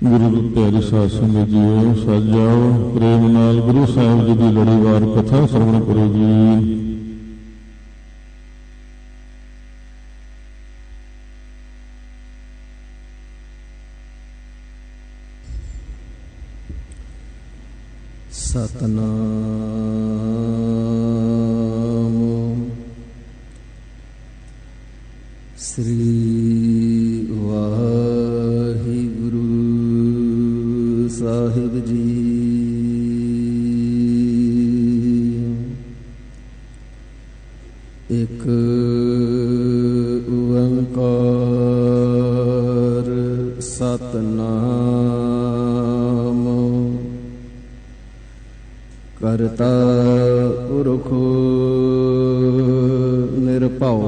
गुरु प्यारी साध संगत जीओ, सज जाओ प्रेम नाल गुरु साहिब जी की लड़ीवार कथा श्रवण करो जी। सतनाम श्री वाहिगुरु साहिब जी। एक ओंकार सतनाम करता पुरख निरभौ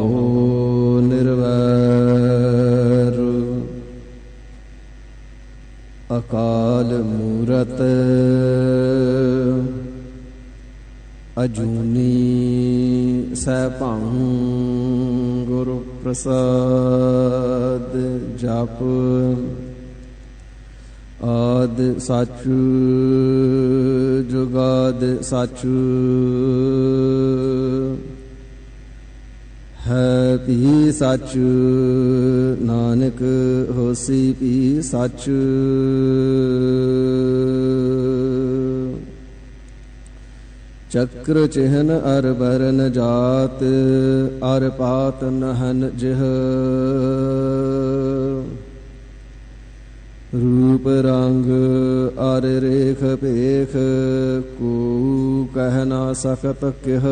निर्वैर अकाल मूरत अजूनी सैभं गुरु प्रसाद जप आद साचु जुगाद साचु है भी साचु नानक होसी भी साचु। चक्र चिहन अर बरन जात अर पात नहन जिह रूप रंग अर रेख पेख को कह ना सकत किह।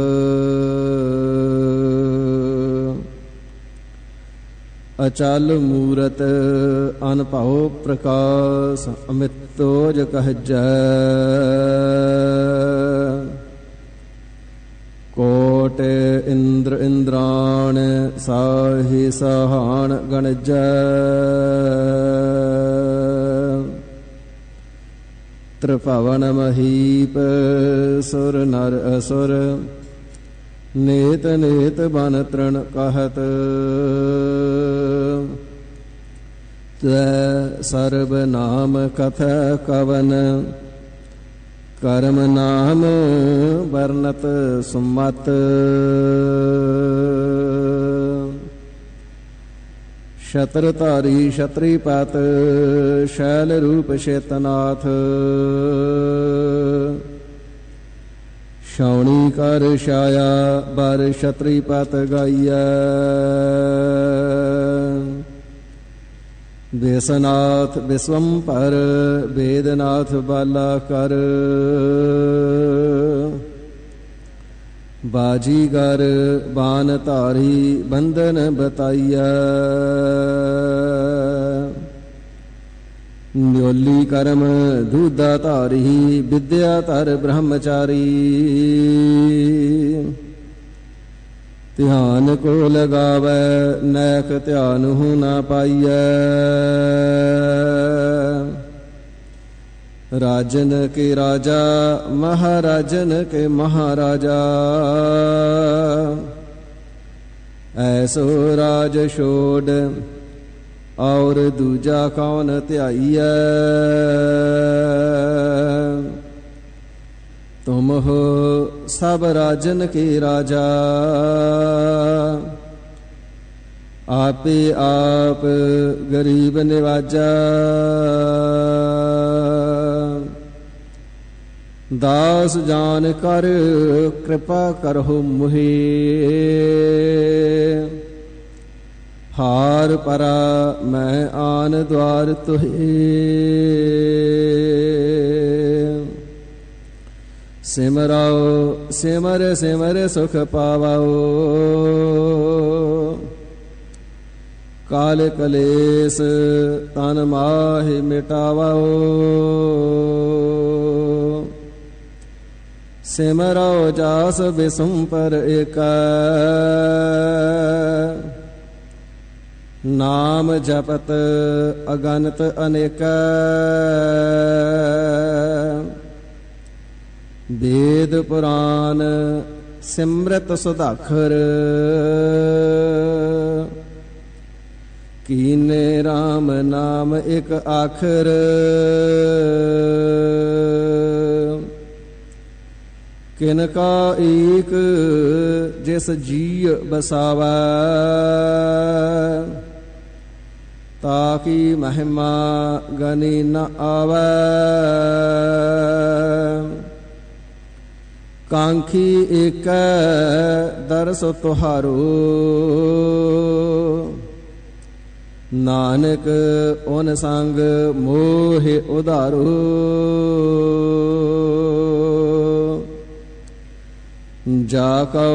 अचल मूरत अनभव प्रकाश अमितोज कहजै कोट इंद्र इंद्राण साहि सहान गणजै। त्रिभुवन महीप सुर नर असुर नेत नेत बन तृण कहत त्वै सर्व नाम कथ कवन कर्म नाम वर्णत सुमत। शत्रधारी क्षत्रिपत शैल रूप शेतनाथ छावनी कर छाया बर क्षत्रिपत गाइया। वेसनाथ विश्वम्भर वेदनाथ बाला कर बाजीगर बान धारी बंधन बताइया। न्योली कर्म दूधा धारी विद्या धर ब्रह्मचारी। ध्यान को लगावै नैक ध्यान हूँ ना पाइयै। राजन के राजा महाराजन के महाराजा ऐसो राज छोड़ और दूजा कौन ध्याइयै। तुम हो सब राजन के राजा आपे आप गरीब निवाजा। दास जान कर कृपा करहु मुहे हार परा मैं आन द्वार तुहे। सिमराओ सिमर सिमर सुख पावाओ काल कलेस तन माहि मिटावाओ। सिमराओ जास बिसुम्पर एक नाम जपत अगणित अनेक। वेद पुराण सिमरत सुधाखर कीने राम नाम एक आखर किनका एक जिस जीय बसावै ताकि महिमा गनी न आवै कांखी एक दरस तुहारो नानक उन संग मोहे उधारो जाको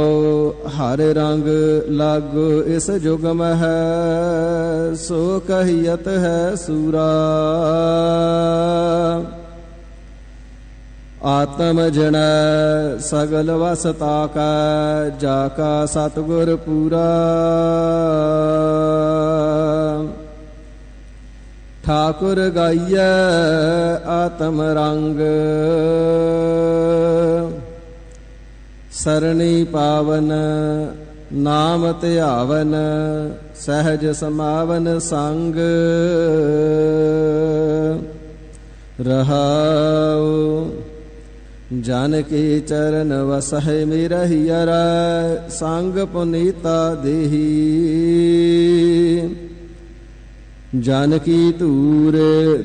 हर रंग लागो इस जुग में है सो कहियत है सूरा आत्म जन सगल वसता का जाका सतगुर पूरा ठाकुर गाइय आत्म रंग सरणी पावन नाम त्यावन सहज समावन संग रहाओ जानकी चरण वसह मिरहियर संग पुनीता देही जानकी तूर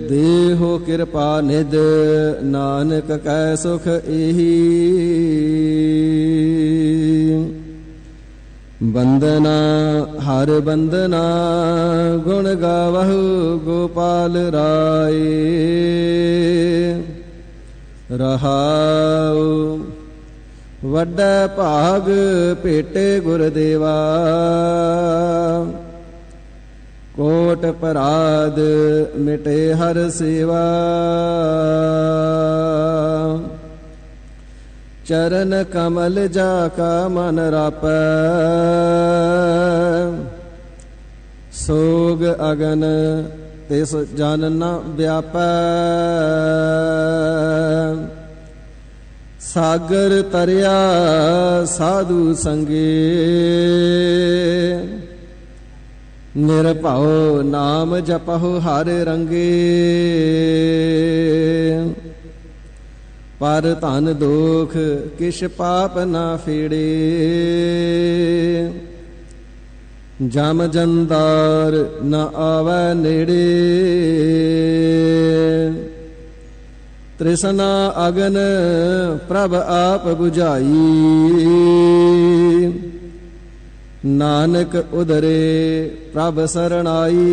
देहो कृपा निध नानक कै सुख एही वंदना हर वंदना गुण गावहु गोपाल राय रहाओ वड्डा भाग भेटे गुरदेवा कोट पराध मिटे हर सेवा चरण कमल जाका मन रापै सोग अगन तिस जन न व्यापै सागर तरिया साधु संगे निरभाओ नाम जपहु हर रंगे पर धन दोख किश पाप ना फेड़े जम जंदार न आवै नेड़े तृष्णा अगन प्रभ आप बुझाई नानक उदरे प्रभ सरणाई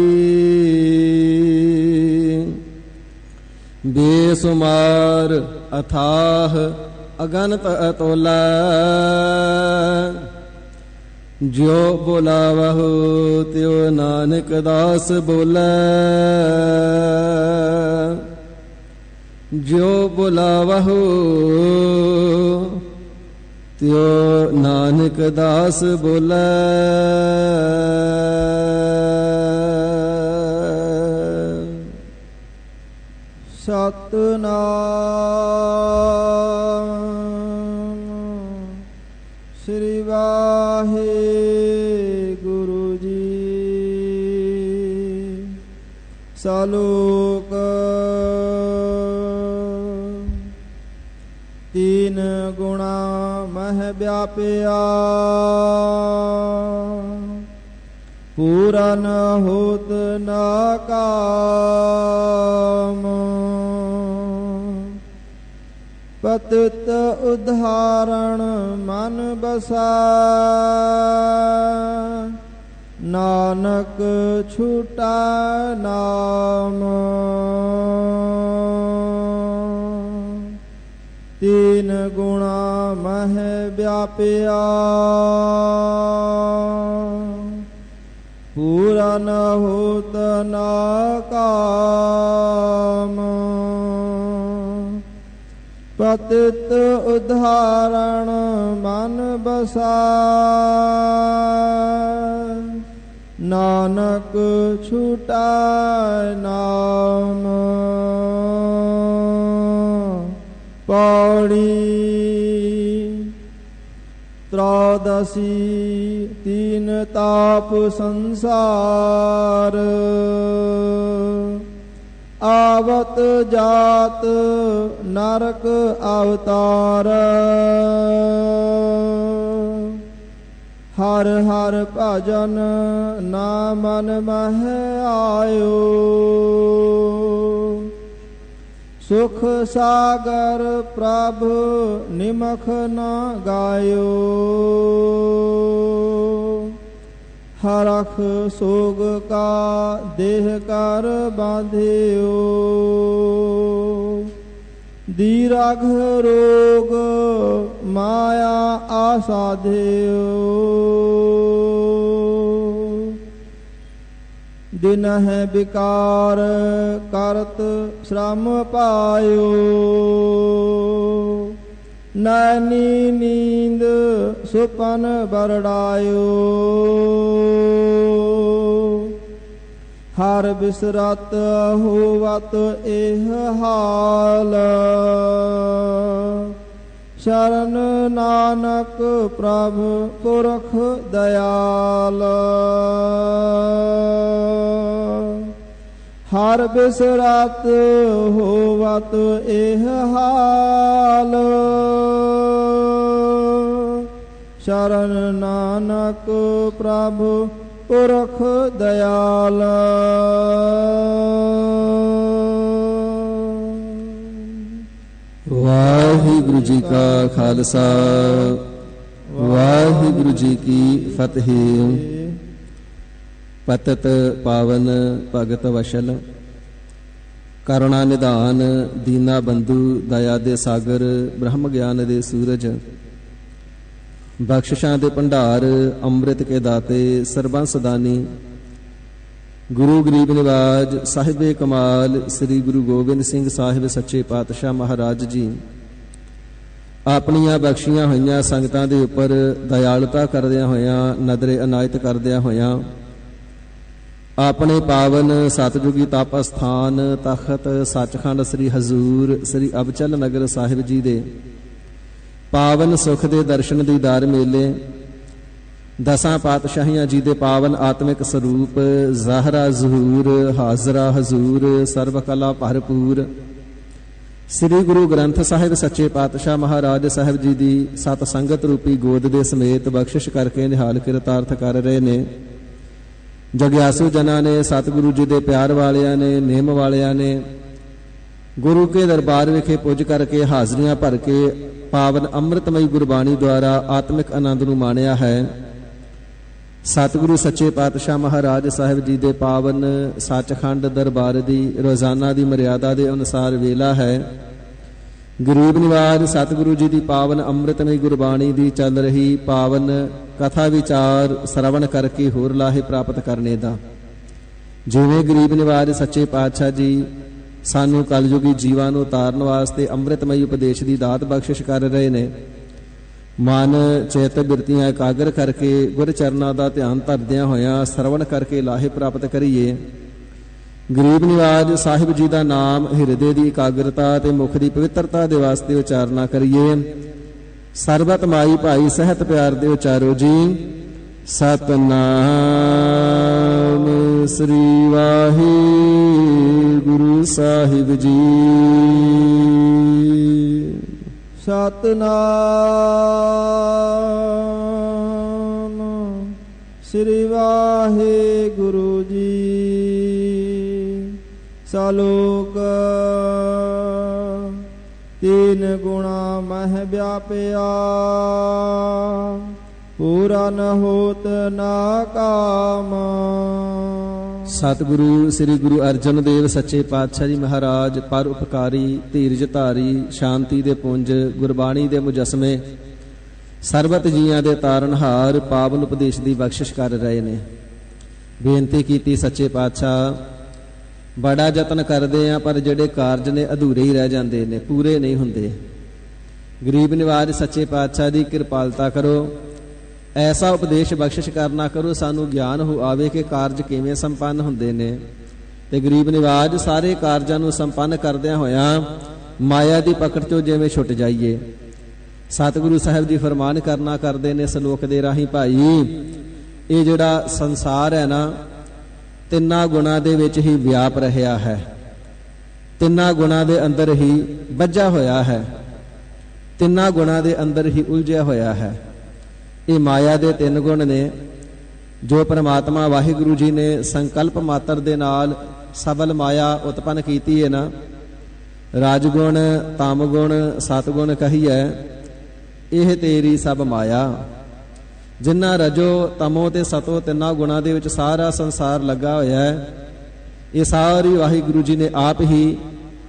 बेसुमार अथाह अगनत अतोला जो बोलावहु त्यो नानक दास बोला जो बुलावहु त्यो नानक दास बोला सतनाम श्री वाहेगुरु जी। सलोक तीन गुणा मह व्यापया पूरा न होत न काम पतित उद्धारण मन बसा नानक छूटा नाम तीन गुणा मह व्यापया पूरा न होत न काम पतित उद्धारण मन बसा नानक छूटा नाम पौड़ी त्रयोदशी तीन ताप संसार आवत जात नरक अवतार हर हर भजन ना मन मह आयो सुख सागर प्रभु निमख न गायो हरख सोग का देह कर बांधियो दीर्घ रोग माया आसाध्यो दिन है विकार करत श्रम पायो नैनी नींद सुपन बरडायो हर बिसरत होवत एह हाल शरण नानक प्रभु पुरख दयाल हर बिसरत होवत एह हाल शरण नानक प्रभु पुरख दयाल वाहिगुरु जी का खालसा वाहिगुरु जी की फतेह। पतत पावन भगत वशल करुणा निधान दीना बंधु दया दे सागर ब्रह्म ज्ञान दे सूरज बख्शिशां दे भंडार अमृत के दाते सरबंस दानी गुरु गरीब निवाज साहिबे कमाल श्री गुरु गोबिंद सिंह साहिब सच्चे पातशाह महाराज जी ਆਪਣੀਆਂ ਬਖਸ਼ੀਆਂ ਹੋਈਆਂ ਸੰਗਤਾਂ ਦੇ ਉੱਪਰ ਦਇਆਲਤਾ ਕਰਦਿਆਂ ਹੋਇਆਂ ਨਦਰੇ ਅਨਾਇਤ ਕਰਦਿਆਂ ਹੋਇਆਂ ਆਪਣੇ ਪਾਵਨ ਸਤਜੁਗੀ ਤਪ ਅਸਥਾਨ ਤਖਤ ਸੱਚਖੰਡ ਸ੍ਰੀ ਹਜ਼ੂਰ ਸ੍ਰੀ ਅਬਚਲ ਨਗਰ ਸਾਹਿਬ ਜੀ ਦੇ ਪਾਵਨ ਸੁਖ ਦੇ ਦਰਸ਼ਨ ਦੀਦਾਰ ਮੇਲੇ ਦਸਾਂ ਪਾਤਸ਼ਾਹੀਆਂ ਜੀ ਦੇ ਪਾਵਨ ਆਤਮਿਕ ਸਰੂਪ ਜ਼ਾਹਰਾ ਜ਼ਹੂਰ ਹਾਜ਼ਰਾ ਹਜ਼ੂਰ ਸਰਬ ਕਲਾ ਭਰਪੂਰ ਸ੍ਰੀ ਗੁਰੂ ਗ੍ਰੰਥ ਸਾਹਿਬ ਸੱਚੇ ਪਾਤਸ਼ਾਹ ਮਹਾਰਾਜ ਸਾਹਿਬ ਜੀ ਦੀ ਸਤ ਸੰਗਤ ਰੂਪੀ ਗੋਦ ਦੇ ਸਮੇਤ ਬਖਸ਼ਿਸ਼ ਕਰਕੇ ਨਿਹਾਲ ਕਿਰਤਾਰਥ ਕਰ ਰਹੇ ਨੇ। ਜਗਿਆਸੂ ਜਨਾਂ ਨੇ ਸਤਿਗੁਰੂ ਜੀ ਦੇ ਪਿਆਰ ਵਾਲਿਆਂ ਨੇ ਨੇਮ ਵਾਲਿਆਂ ਨੇ ਗੁਰੂ ਕੇ ਦਰਬਾਰ ਵਿਖੇ ਪੁੱਜ ਕਰਕੇ ਹਾਜ਼ਰੀਆਂ ਭਰ ਕੇ ਪਾਵਨ ਅੰਮ੍ਰਿਤਮਈ ਗੁਰਬਾਣੀ ਦੁਆਰਾ ਆਤਮਿਕ ਆਨੰਦ ਨੂੰ ਮਾਣਿਆ ਹੈ। ਸਤਿਗੁਰੂ ਸੱਚੇ ਪਾਤਸ਼ਾਹ ਮਹਾਰਾਜ ਸਾਹਿਬ ਜੀ ਦੇ ਪਾਵਨ ਸੱਚਖੰਡ ਦਰਬਾਰ ਦੀ ਰੋਜ਼ਾਨਾ ਦੀ ਮਰਿਆਦਾ ਦੇ ਅਨੁਸਾਰ ਵੇਲਾ ਹੈ। ਗਰੀਬ ਨਿਵਾਜ ਸਤਿਗੁਰੂ ਜੀ ਦੀ ਪਾਵਨ ਅੰਮ੍ਰਿਤਮਈ ਗੁਰਬਾਣੀ ਦੀ ਚੱਲ ਰਹੀ ਪਾਵਨ ਕਥਾ ਵਿਚਾਰ ਸਰਵਣ ਕਰਕੇ ਹੋਰ ਲਾਹੇ ਪ੍ਰਾਪਤ ਕਰਨੇ ਦਾ। ਜਿਵੇਂ ਗਰੀਬ ਨਿਵਾਜ ਸੱਚੇ ਪਾਤਸ਼ਾਹ ਜੀ ਸਾਨੂੰ ਕਲਯੁਗੀ ਜੀਵਾਂ ਨੂੰ ਉਤਾਰਨ ਵਾਸਤੇ ਅੰਮ੍ਰਿਤਮਈ ਉਪਦੇਸ਼ ਦੀ ਦਾਤ ਬਖਸ਼ਿਸ਼ ਕਰ ਰਹੇ ਨੇ। ਮਨ ਚੇਤ ਬਿਰਤੀਆਂ ਇਕਾਗਰ ਕਰਕੇ ਗੁਰ ਚਰਨਾਂ ਦਾ ਧਿਆਨ ਧਰਦਿਆਂ ਹੋਇਆਂ ਸਰਵਣ ਕਰਕੇ ਲਾਹੇ ਪ੍ਰਾਪਤ ਕਰੀਏ। ਗਰੀਬ ਨਿਵਾਜ ਸਾਹਿਬ ਜੀ ਦਾ ਨਾਮ ਹਿਰਦੇ ਦੀ ਇਕਾਗਰਤਾ ਤੇ ਮੁਖ ਦੀ ਪਵਿੱਤਰਤਾ ਦੇ ਵਾਸਤੇ ਉਚਾਰਨਾ ਕਰੀਏ। ਸਰਬਤ ਮਾਈ ਭਾਈ ਸਹਿਤ ਪਿਆਰ ਦੇ ਉਚਾਰੋ ਜੀ। ਸਤਨਾਮ ਸ੍ਰੀ ਵਾਹਿਗੁਰੂ ਸਾਹਿਬ ਜੀ। ਸਤਨਾਮ ਸ੍ਰੀ ਵਾਹਿਗੁਰੂ ਜੀ। ਸਲੋਕ तीन गुणा मह व्यापया पूरा न होत ना काम। सतगुरु श्री गुरु अर्जन देव सच्चे पातशाह जी महाराज पर उपकारी धीरज धारी शांति दे पुंज गुरबाणी दे मुजस्मे ਸਰਬਤ ਜੀਆਂ ਦੇ ਤਾਰਨਹਾਰ ਪਾਵਨ ਉਪਦੇਸ਼ ਦੀ ਬਖਸ਼ਿਸ਼ ਕਰ ਰਹੇ ਨੇ। ਬੇਨਤੀ ਕੀਤੀ ਸੱਚੇ ਪਾਤਸ਼ਾਹ ਬੜਾ ਯਤਨ ਕਰਦੇ ਆ ਪਰ ਜਿਹੜੇ ਕਾਰਜ ਨੇ ਅਧੂਰੇ ਹੀ ਰਹਿ ਜਾਂਦੇ ਨੇ, ਪੂਰੇ ਨਹੀਂ ਹੁੰਦੇ। ਗਰੀਬ ਨਿਵਾਜ ਸੱਚੇ ਪਾਤਸ਼ਾਹ ਦੀ ਕਿਰਪਾਲਤਾ ਕਰੋ, ਐਸਾ ਉਪਦੇਸ਼ ਬਖਸ਼ਿਸ਼ ਕਰਨਾ ਕਰੋ ਸਾਨੂੰ ਗਿਆਨ ਹੋ ਆਵੇ ਕਿ ਕਾਰਜ ਕਿਵੇਂ ਸੰਪੰਨ ਹੁੰਦੇ ਨੇ। ਤੇ ਗਰੀਬ ਨਿਵਾਜ ਸਾਰੇ ਕਾਰਜਾਂ ਨੂੰ ਸੰਪੰਨ ਕਰਦਿਆਂ ਹੋਇਆਂ ਮਾਇਆ ਦੀ ਪਕੜ ਤੋਂ ਜਿਵੇਂ ਛੁੱਟ ਜਾਈਏ। ਸਤਿਗੁਰੂ ਸਾਹਿਬ ਜੀ ਫਰਮਾਨ ਕਰਨਾ ਕਰਦੇ ਨੇ ਸ਼ਲੋਕ ਦੇ ਰਾਹੀਂ, ਭਾਈ ਇਹ ਜਿਹੜਾ ਸੰਸਾਰ ਹੈ ਨਾ, ਤਿੰਨਾਂ ਗੁਣਾਂ ਦੇ ਵਿੱਚ ਹੀ ਵਿਆਪ ਰਿਹਾ ਹੈ, ਤਿੰਨਾਂ ਗੁਣਾਂ ਦੇ ਅੰਦਰ ਹੀ ਬੱਝਾ ਹੋਇਆ ਹੈ, ਤਿੰਨਾਂ ਗੁਣਾਂ ਦੇ ਅੰਦਰ ਹੀ ਉਲਝਿਆ ਹੋਇਆ ਹੈ। ਇਹ ਮਾਇਆ ਦੇ ਤਿੰਨ ਗੁਣ ਨੇ ਜੋ ਪ੍ਰਮਾਤਮਾ ਵਾਹਿਗੁਰੂ ਜੀ ਨੇ ਸੰਕਲਪ ਮਾਤਰ ਦੇ ਨਾਲ ਸਬਲ ਮਾਇਆ ਉਤਪੰਨ ਕੀਤੀ ਹੈ ਨਾ, ਰਾਜਗੁਣ, ਤਾਮਗੁਣ, ਸਤਗੁਣ ਕਹੀਐ, ਇਹ ਤੇਰੀ ਸਭ ਮਾਇਆ। ਜਿੰਨਾ ਰਜੋ, ਤਮੋ ਤੇ ਸਤੋ ਤਿੰਨਾਂ ਗੁਣਾਂ ਦੇ ਵਿੱਚ ਸਾਰਾ ਸੰਸਾਰ ਲੱਗਾ ਹੋਇਆ ਹੈ, ਇਹ ਸਾਰੀ ਵਾਹਿਗੁਰੂ ਜੀ ਨੇ ਆਪ ਹੀ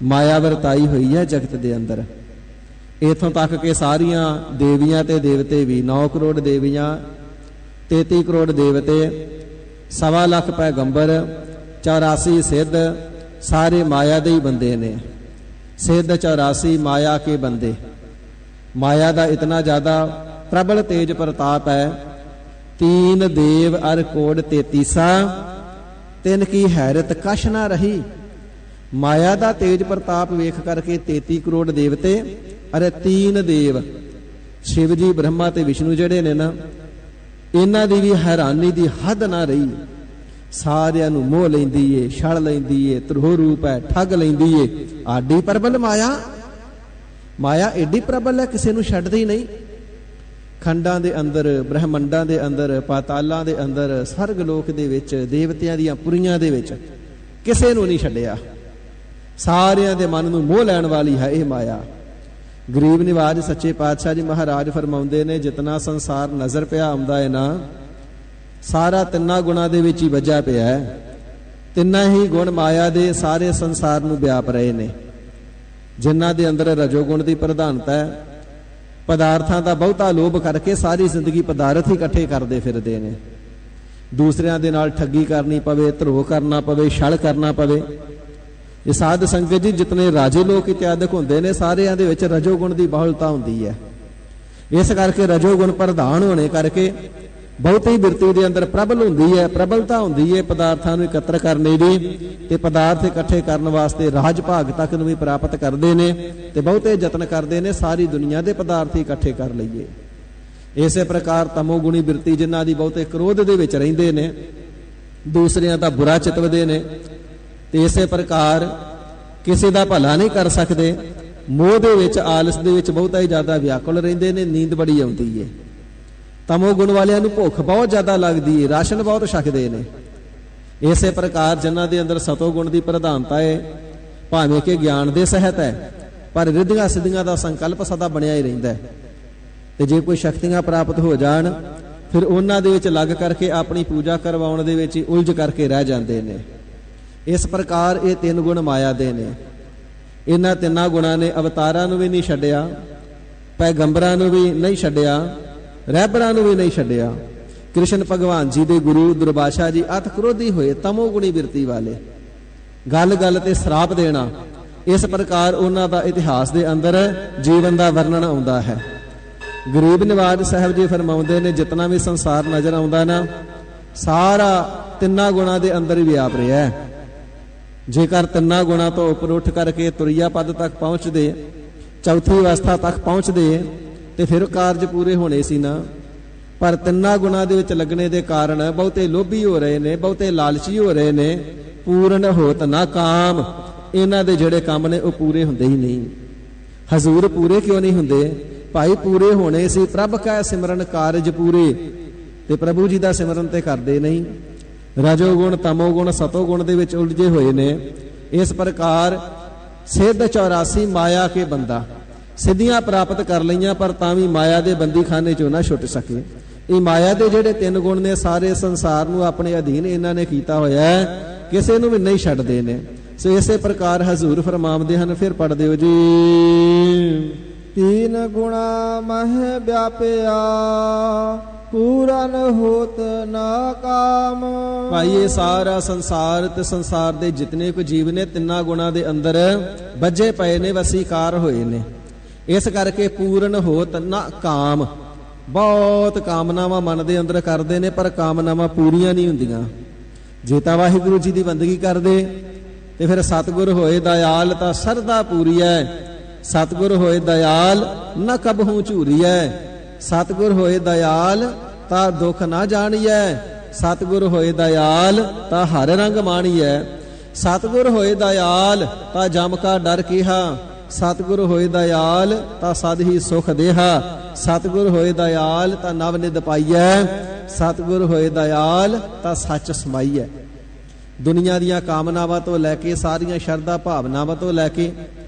ਮਾਇਆ ਵਰਤਾਈ ਹੋਈ ਹੈ ਜਗਤ ਦੇ ਅੰਦਰ। ਇਥੋਂ ਤੱਕ ਕਿ ਸਾਰੀਆਂ ਦੇਵੀਆਂ ਤੇ ਦੇਵਤੇ ਵੀ, 9 ਕਰੋੜ ਦੇਵੀਆਂ, 33 ਕਰੋੜ ਦੇਵਤੇ, 1.25 ਲੱਖ ਪੈਗੰਬਰ, 84 ਸਿੱਧ, ਸਾਰੇ ਮਾਇਆ ਦੇ ਹੀ ਬੰਦੇ ਨੇ। सिद्ध 84 माया के बंदे। माया का इतना ज्यादा प्रबल तेज प्रताप है, 3 देव अर कोड 33 तिन की हैरत कश ना रही। माया का तेज प्रताप वेख करके 33 करोड़ देवते अरे 3 देव शिव जी, ब्रह्मा ते विष्णु जड़े ने ना, इन्हां दी भी हैरानी दी हद ना रही। सारियां नूं मोह लैंदी है, छड़ लैंदी है, त्रोह रूप है, ठग लैंदी है। आडी प्रबल माया, माया एडी प्रबल है, किसी नूं छड्डदी नहीं। खंडां दे अंदर, ब्रह्मंडां दे अंदर, पातालां दे अंदर, सरग लोक दे विच, देवतियां दीयां पुरीआं दे विच किसे नूं नहीं छड्डिया। सारियां दे मन नूं मोह लैण वाली है यह माया। गरीब निवाज सच्चे पातशाह जी महाराज फरमाउंदे ने, जितना संसार नजर पिया आउंदा है ना, सारा तिन्ना गुणा दे विच ही वजह पिया है। तिन्ना ही गुण माया दे सारे संसार नूं व्याप रहे ने। जिन्हां दे अंदर रजोगुण की प्रधानता है, पदार्थां दा बहुता लोभ करके सारी जिंदगी पदार्थ ही इकट्ठे करते फिरदे ने। दूसरियां दे नाल ठगी करनी पवे, धरोह करना पवे, छल करना पवे। ये साध संगत जी जितने राजे लोग इत्यादि होंदे ने, सारियां दे विच रजोगुण की बहुलता हुंदी है। इस करके रजोगुण प्रधान होने करके बहुत ही बिरती के अंदर प्रबल होंदी है, प्रबलता होंदी है पदार्थां नूं एकत्र करने दी, ते पदार्थ इकट्ठे करने वास्ते राज भाग तक नूं भी प्राप्त करते हैं, ते बहुते यत्न करते हैं सारी दुनिया के पदार्थ इकट्ठे कर लईए। इस प्रकार तमोगुणी बिरती जिन्हां दी बहुते क्रोध दे विच रहिंदे ने, दूसरियां दा बुरा चितवदे ने, ते इस प्रकार किसी दा भला नहीं कर सकते। मोह दे विच, आलस दे विच बहुता ही ज्यादा व्याकुल रहिंदे ने, नींद बड़ी आउंदी है। तमोगुण वालियां नूं भुख बहुत ज्यादा लगती है, राशन बहुत छकदे ने। इस प्रकार जिन्हां दे अंदर सतोगुण की प्रधानता है, भावें कि ज्ञान दे सहित है, पर रिद्धियां सिद्धियां दा संकल्प सदा बनिया ही रहिंदा है। ते जे कोई शक्तियां प्राप्त हो जाण, फिर उन्हां दे विच लग करके अपनी पूजा करवाउण दे विच उलझ करके रह जांदे ने। इस प्रकार ये 3 गुण माया दे ने। इन्हां 3 गुणां ने अवतारां नूं भी नहीं छड्डिया, पैगंबरां नूं भी नहीं छड्डिया, रहबरां नूं भी नहीं छड्डिया। कृष्ण भगवान जी दे गुरु दुर्वासा जी अत क्रोधी होए, तमोगुणी बिरती वाले, गल गल ते श्राप देना। इस प्रकार उन्हां दा इतिहास दे अंदर जीवन दा वर्णन आउंदा है। गरीब निवाज साहब जी फरमाउंदे ने, जितना भी संसार नजर आउंदा ना, सारा 3 गुणा दे अंदर ही व्याप रहा है। जेकर 3 गुणा तो उपर उठ करके तुरिया पद तक पहुंचदे, चौथी अवस्था तक पहुंचदे, ते फिर कारज पूरे होने सी ना। पर 3 गुणा दे विच लगने दे कारण बहुते लोभी हो रहे ने, बहुते लालची हो रहे ने। पूर्ण होत ना काम, इन्हां दे जिहड़े काम ने वो पूरे हुंदे ही नहीं। हजूर पूरे क्यों नहीं हुंदे? भाई पूरे होने सी प्रभ का सिमरन कारज पूरे, ते प्रभु जी दा सिमरन ते करदे नहीं। रजोगुण, तमोगुण, सतोगुण दे विच उलझे हुए ने। इस प्रकार सिद्ध 84 माया के बंदा, सिद्धियां प्राप्त कर लईयां, पर तां भी माया दे बंदी खाने चों ना छुट सके। ये माया दे जिहड़े 3 गुण ने, सारे संसार नूं अपने अधीन इन्हां ने कीता होया है, किसे नूं भी नहीं छड्डदे ने। सो इसे प्रकार हजूर फरमावदे हन, फिर पढ़ दिओ जी। 3 गुणा मह व्यापया, पूरन होत ना काम। भाई ये सारा संसार ते संसार दे जितने कोई जीव ने 3 गुणा दे अंदर बजे पए ने, वसीकार होए ने। इस करके पूर्ण होत ना काम। बहुत कामनावां मन दे अंदर करदे ने, पर कामनावां पूरीआं नहीं हुंदियां। जे तां वाहिगुरू जी दी बंदगी करदे ते फिर सतगुर होए दयाल, तां सरदा पूरी है, ਸਤਿਗੁਰ ਹੋਏ ਦਇਆਲ ਨਾ ਕਬਹੂ ਝੂਰੀਐ। ਸਤਿਗੁਰ ਹੋਏ ਦਇਆਲ ਤਾ ਦੁਖ ਨਾ ਜਾਣੀਐ। ਸਤਿਗੁਰ ਹੋਏ ਦਇਆਲ ਤਾ ਹਰ ਰੰਗ ਮਾਣੀਐ। ਸਤਿਗੁਰ ਹੋਏ ਦਇਆਲ ਤਾ ਜਮ ਕਾ ਡਰ ਕੀਹਾ। ਸਤਿਗੁਰ ਹੋਏ ਦਇਆਲ ਤਾ ਸਦ ਹੀ ਸੁਖ ਦੇਹਾ। ਸਤਿਗੁਰ ਹੋਏ ਦਇਆਲ ਤਾ ਨਵ ਨਿਧ ਪਾਈਐ। ਸਤਿਗੁਰ ਹੋਏ ਦਇਆਲ ਤਾ ਸੱਚ ਸਮਾਈਐ। ਦੁਨੀਆ ਦੀਆਂ ਕਾਮਨਾਵਾਂ ਤੋਂ ਲੈ ਕੇ, ਸਾਰੀਆਂ ਸ਼ਰਧਾ ਭਾਵਨਾਵਾਂ ਤੋਂ ਲੈ ਕੇ,